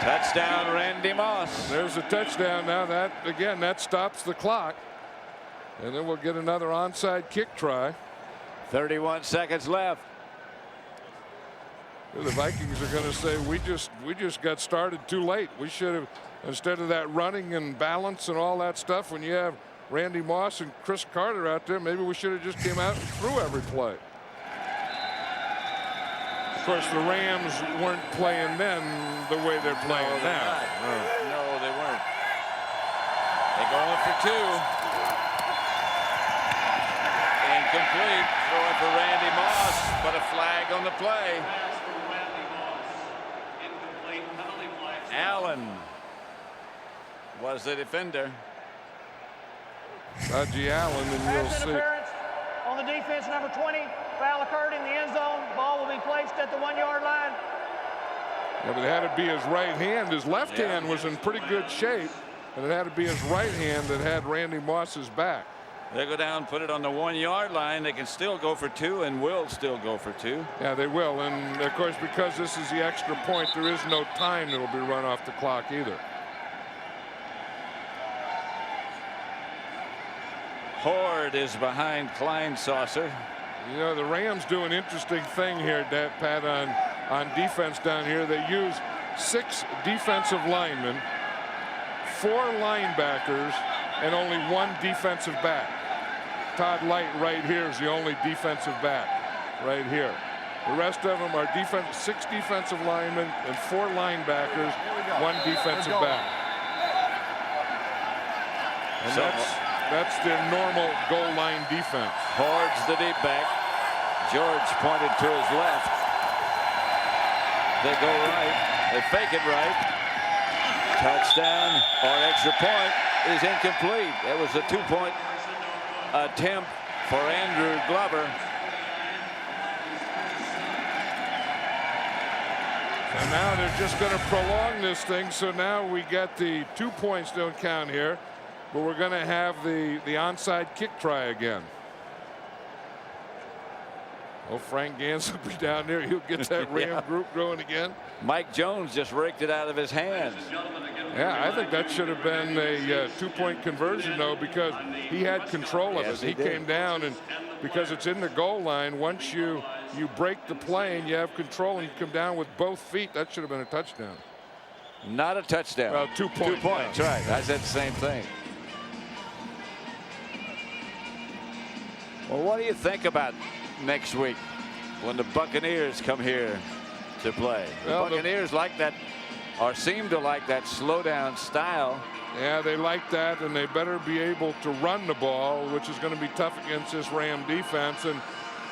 Touchdown, Randy Moss. There's a touchdown now. That stops the clock. And then we'll get another onside kick try. 31 seconds left. The Vikings are going to say we just got started too late. We should have, instead of that running and balance and all that stuff, when you have Randy Moss and Chris Carter out there, maybe we should have just came out and threw every play. Of course, the Rams weren't playing then the way they're playing now. No, they weren't. They're going for two. Incomplete. Throwing for Randy Moss, but a flag on the play. Allen was the defender. Najee Allen, and you'll Pass see. interference on the defense, number 20. Foul occurred in the end zone. Ball will be placed at the 1-yard line. Yeah, but it had to be his right hand. His left hand was in pretty good shape, and it had to be his right hand that had Randy Moss's back. They go down, put it on the 1-yard line. They can still go for two and will still go for two. Yeah, they will. And of course, because this is the extra point, there is no time that'll be run off the clock either. Hoard is behind Kleinsasser. You know, the Rams do an interesting thing here, Pat, on defense down here. They use 6 defensive linemen, 4 linebackers, and only 1 defensive back. Todd Light right here is the only defensive back right here. The rest of them are 6 defensive linemen and 4 linebackers, 1 defensive back. And So, that's their normal goal line defense. Hoard's the deep back. George pointed to his left. They go right. They fake it right. Touchdown or extra point is incomplete. That was a 2-point attempt for Andrew Glover. And now they're just going to prolong this thing. So now we got the 2 points don't count here, but we're going to have the onside kick try again. Oh, Frank Gans will be down there. He'll get that Ram group going again. Mike Jones just raked it out of his hands. Yeah, I think that should have been a 2-point conversion, though, because he had control of it. He came down, and because it's in the goal line, once you break the play and you have control and you come down with both feet, that should have been a touchdown. Not a touchdown. Well, 2 points. 2 points, right. I said the same thing. Well, what do you think about next week when the Buccaneers come here to play? The Buccaneers like that, or seem to like that slow down style. Yeah, they like that, and they better be able to run the ball, which is going to be tough against this Ram defense. And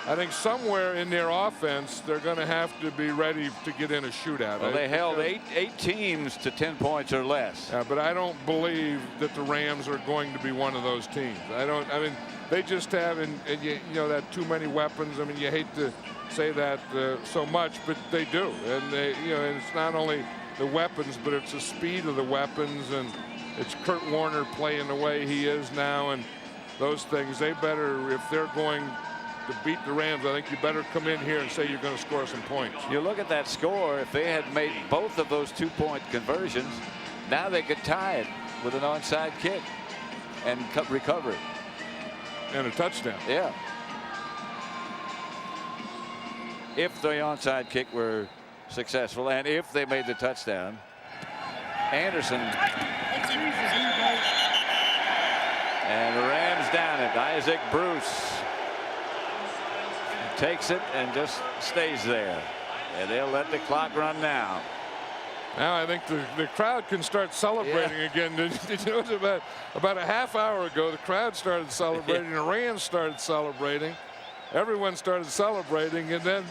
I think somewhere in their offense, they're going to have to be ready to get in a shootout. Well, they held eight teams to 10 points or less. Yeah, but I don't believe that the Rams are going to be one of those teams. I mean, they just have, and you know, that too many weapons. I mean, you hate to say that so much, but they do. And they, you know, and it's not only the weapons, but it's the speed of the weapons, and it's Kurt Warner playing the way he is now, and those things. They better, if they're going to beat the Rams, I think you better come in here and say you're going to score some points. You look at that score, if they had made both of those 2-point conversions, now they could tie it with an onside kick and recover it. And a touchdown. Yeah. If the onside kick were successful and if they made the touchdown. Anderson. And the Rams down it. Isaac Bruce takes it and just stays there. And they'll let the clock run now. Now I think the crowd can start celebrating again. Did you know about a half hour ago the crowd started celebrating, the Rams started celebrating, everyone started celebrating, and then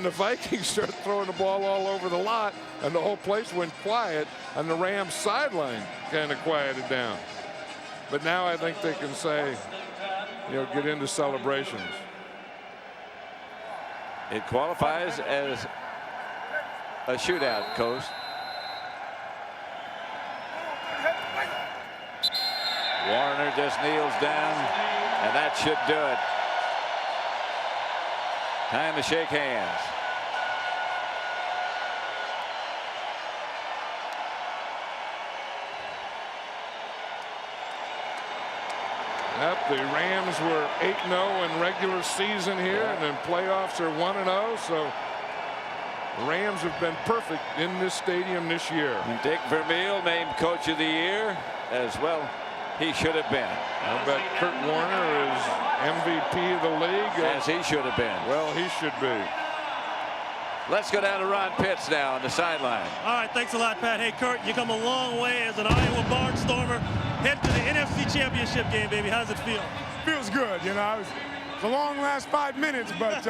the Vikings started throwing the ball all over the lot, and the whole place went quiet, and the Rams sideline kind of quieted down. But now I think they can say, you know, get into celebrations. It qualifies as a shootout, Coast. Warner just kneels down, and that should do it. Time to shake hands. Yep, the Rams were 8-0 in regular season here, and then playoffs are 1-0. So the Rams have been perfect in this stadium this year. And Dick Vermeil named Coach of the Year as well. He should have been. I bet Kurt Warner is MVP of the league. As he should have been. Well, he should be. Let's go down to Ron Pitts now on the sideline. All right, thanks a lot, Pat. Hey, Kurt, you come a long way as an Iowa Barnstormer. Head to the NFC Championship game, baby. How does it feel? Feels good, you know. It's a long last 5 minutes, but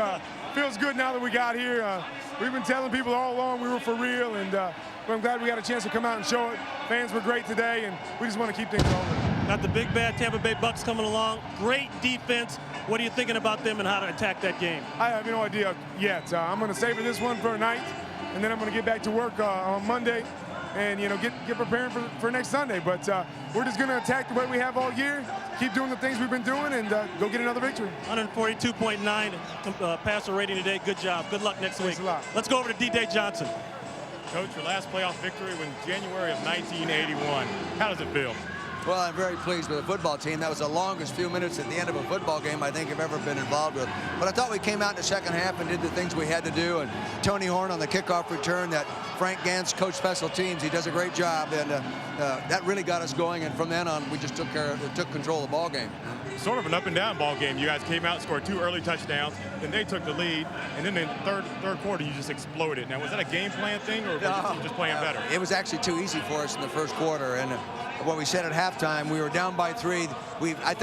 feels good now that we got here. We've been telling people all along we were for real, and I'm glad we got a chance to come out and show it. Fans were great today, and we just want to keep things rolling. Got the big bad Tampa Bay Bucks coming along. Great defense. What are you thinking about them and how to attack that game? I have no idea yet. I'm going to savor this one for a night, and then I'm going to get back to work on Monday and, you know, get preparing for next Sunday. But we're just going to attack the way we have all year, keep doing the things we've been doing, and go get another victory. 142.9 passer rating today. Good job. Good luck next week. Thanks a lot. Let's go over to D.J. Johnson. Coach, your last playoff victory was in January of 1981. How does it feel? Well, I'm very pleased with the football team. That was the longest few minutes at the end of a football game I think I've ever been involved with. But I thought we came out in the second half and did the things we had to do. And Tony Horn on the kickoff return, that Frank Gantz, coach special teams, he does a great job. And that really got us going. And from then on, we just took control of the ball game. Sort of an up and down ball game. You guys came out and scored 2 early touchdowns, then they took the lead, and then in the third quarter you just exploded. Now, was that a game plan thing, or was your team just playing better? It was actually too easy for us in the first quarter, and what we said at halftime, we were down by 3. I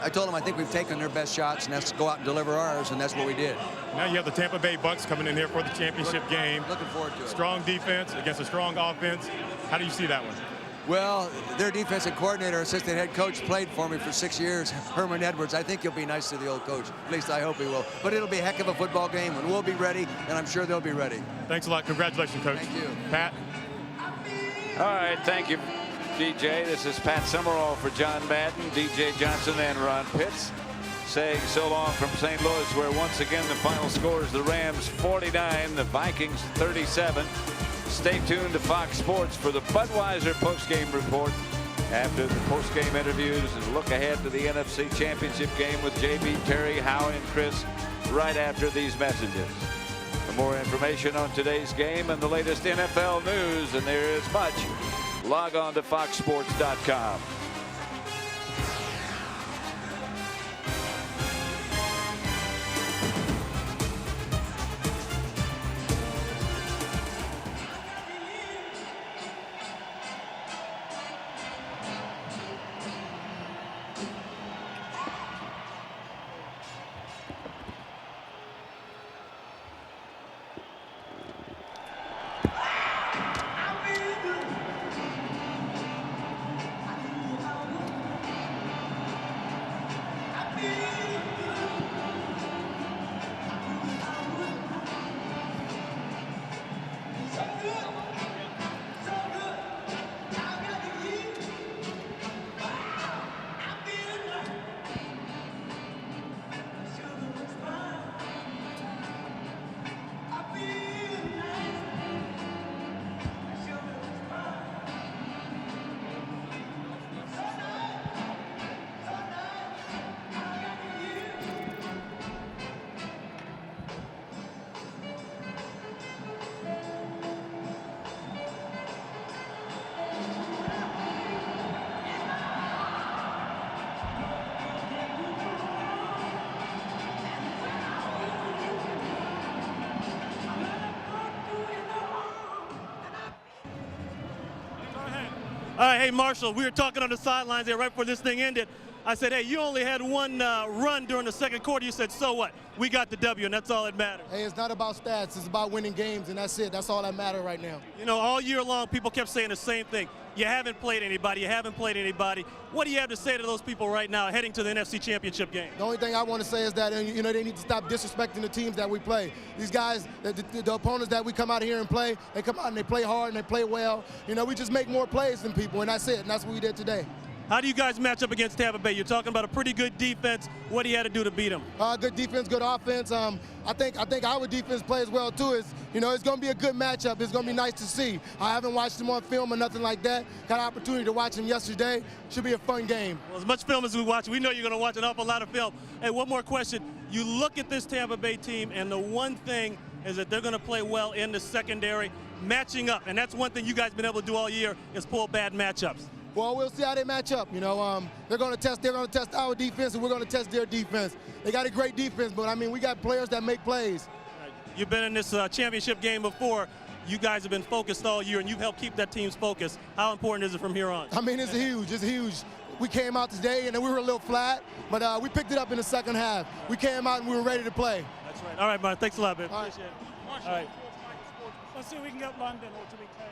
told them I think we've taken their best shots, and that's go out and deliver ours, and that's what we did. Now you have the Tampa Bay Bucks coming in here for the championship game. Looking forward to it. Strong defense against a strong offense. How do you see that one? Well, their defensive coordinator, assistant head coach, played for me for 6 years, Herman Edwards. I think he'll be nice to the old coach. At least I hope he will. But it'll be a heck of a football game, and we'll be ready, and I'm sure they'll be ready. Thanks a lot. Congratulations, Coach. Thank you. Pat? All right, thank you, DJ. This is Pat Summerall for John Madden, DJ Johnson, and Ron Pitts saying so long from St. Louis, where once again the final score is the Rams 49, the Vikings 37. Stay tuned to Fox Sports for the Budweiser postgame report after the postgame interviews and look ahead to the NFC Championship game with JB, Terry, Howie, and Chris right after these messages. For more information on today's game and the latest NFL news, and there is much, log on to foxsports.com. All right, hey, Marshall, we were talking on the sidelines there right before this thing ended. I said, hey, you only had one run during the second quarter. You said, so what? We got the W, and that's all that matters. Hey, it's not about stats. It's about winning games, and that's it. That's all that matters right now. You know, all year long, people kept saying the same thing. You haven't played anybody. You haven't played anybody. What do you have to say to those people right now heading to the NFC Championship game? The only thing I want to say is that, you know, they need to stop disrespecting the teams that we play. These guys, the opponents that we come out here and play, they come out and they play hard and they play well. You know, we just make more plays than people, and that's it, and that's what we did today. How do you guys match up against Tampa Bay? You're talking about a pretty good defense. What do you have to do to beat them? Good defense, good offense. I think our defense plays well too. It's going to be a good matchup. It's going to be nice to see. I haven't watched them on film or nothing like that. Got an opportunity to watch them yesterday. Should be a fun game. Well, as much film as we watch, we know you're going to watch an awful lot of film. Hey, one more question. You look at this Tampa Bay team, and the one thing is that they're going to play well in the secondary, matching up. And that's one thing you guys have been able to do all year is pull bad matchups. Well, we'll see how they match up. You know, they're going to test our defense, and we're going to test their defense. They got a great defense, but I mean, we got players that make plays. You've been in this championship game before. You guys have been focused all year, and you've helped keep that team's focus. How important is it from here on? I mean, it's huge. It's huge. We came out today, and we were a little flat, but we picked it up in the second half. We came out, and we were ready to play. That's right. All right, man. Thanks a lot, man. All right. Appreciate it. Marshall, All right. let's see if we can get London or to be paid.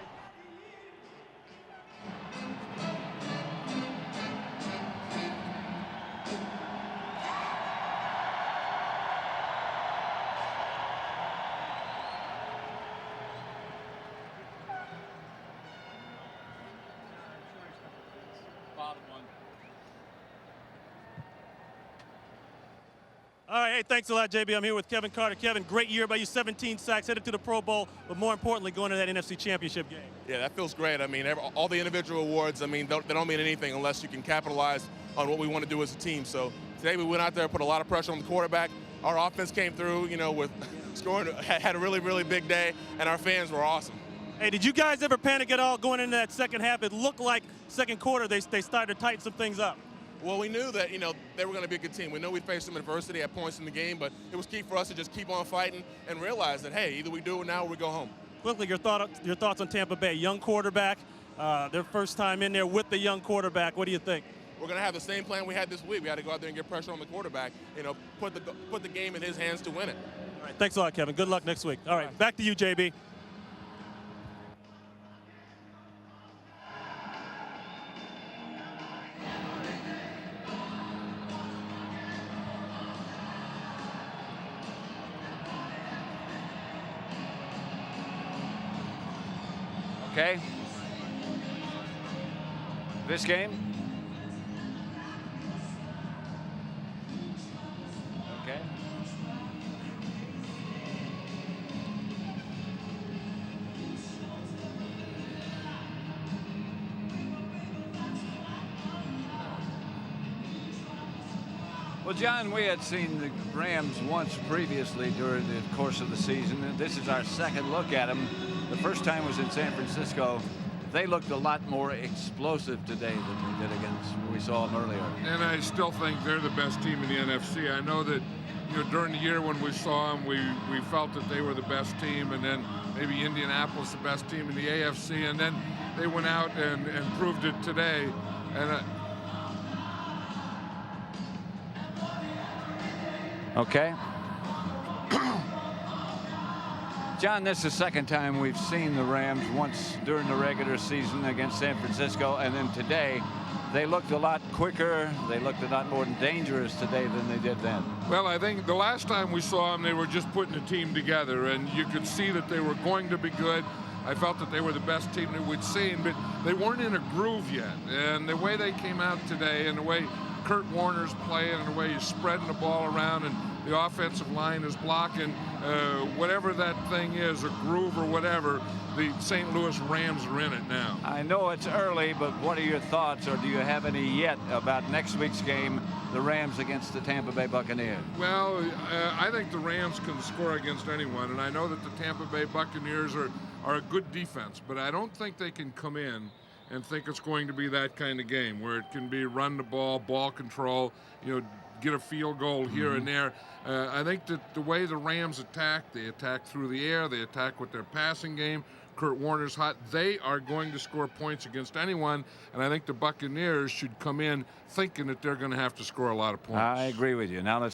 All right, hey, thanks a lot, JB. I'm here with Kevin Carter. Kevin, great year by you, 17 sacks, headed to the Pro Bowl, but more importantly, going to that NFC Championship game. Yeah, that feels great. I mean, all the individual awards, I mean, they don't mean anything unless you can capitalize on what we want to do as a team. So today we went out there, put a lot of pressure on the quarterback. Our offense came through, you know, with scoring, had a really, really big day, and our fans were awesome. Hey, did you guys ever panic at all going into that second half? It looked like second quarter they started to tighten some things up. Well, we knew that, you know, they were going to be a good team. We knew we'd face some adversity at points in the game, but it was key for us to just keep on fighting and realize that, hey, either we do it now or we go home. Quickly, your thoughts on Tampa Bay. Young quarterback, their first time in there with the young quarterback. What do you think? We're going to have the same plan we had this week. We had to go out there and get pressure on the quarterback, you know, put the game in his hands to win it. All right, thanks a lot, Kevin. Good luck next week. All right, back to you, JB. Okay. This game. Okay. Well, John, we had seen the Rams once previously during the course of the season, and this is our second look at them. The first time was in San Francisco. They looked a lot more explosive today than they did against when we saw them earlier. And I still think they're the best team in the NFC. I know that, you know, during the year when we saw them, we felt that they were the best team, and then maybe Indianapolis the best team in the AFC, and then they went out and proved it today. And okay. John, this is the second time we've seen the Rams, once during the regular season against San Francisco, and then today. They looked a lot quicker. They looked a lot more dangerous today than they did then. Well, I think the last time we saw them, they were just putting a team together, and you could see that they were going to be good. I felt that they were the best team that we'd seen, but they weren't in a groove yet. And the way they came out today, and the way Kurt Warner's playing, and the way he's spreading the ball around, and the offensive line is blocking, whatever that thing is, a groove or whatever, the St. Louis Rams are in it now. I know it's early, but what are your thoughts, or do you have any yet about next week's game, the Rams against the Tampa Bay Buccaneers? Well, I think the Rams can score against anyone, and I know that the Tampa Bay Buccaneers are a good defense, but I don't think they can come in and think it's going to be that kind of game where it can be run the ball, ball control, get a field goal here and there. I think that the way the Rams attack, they attack through the air, they attack with their passing game. Kurt Warner's hot. They are going to score points against anyone, and I think the Buccaneers should come in thinking that they're going to have to score a lot of points. I agree with you. Now let's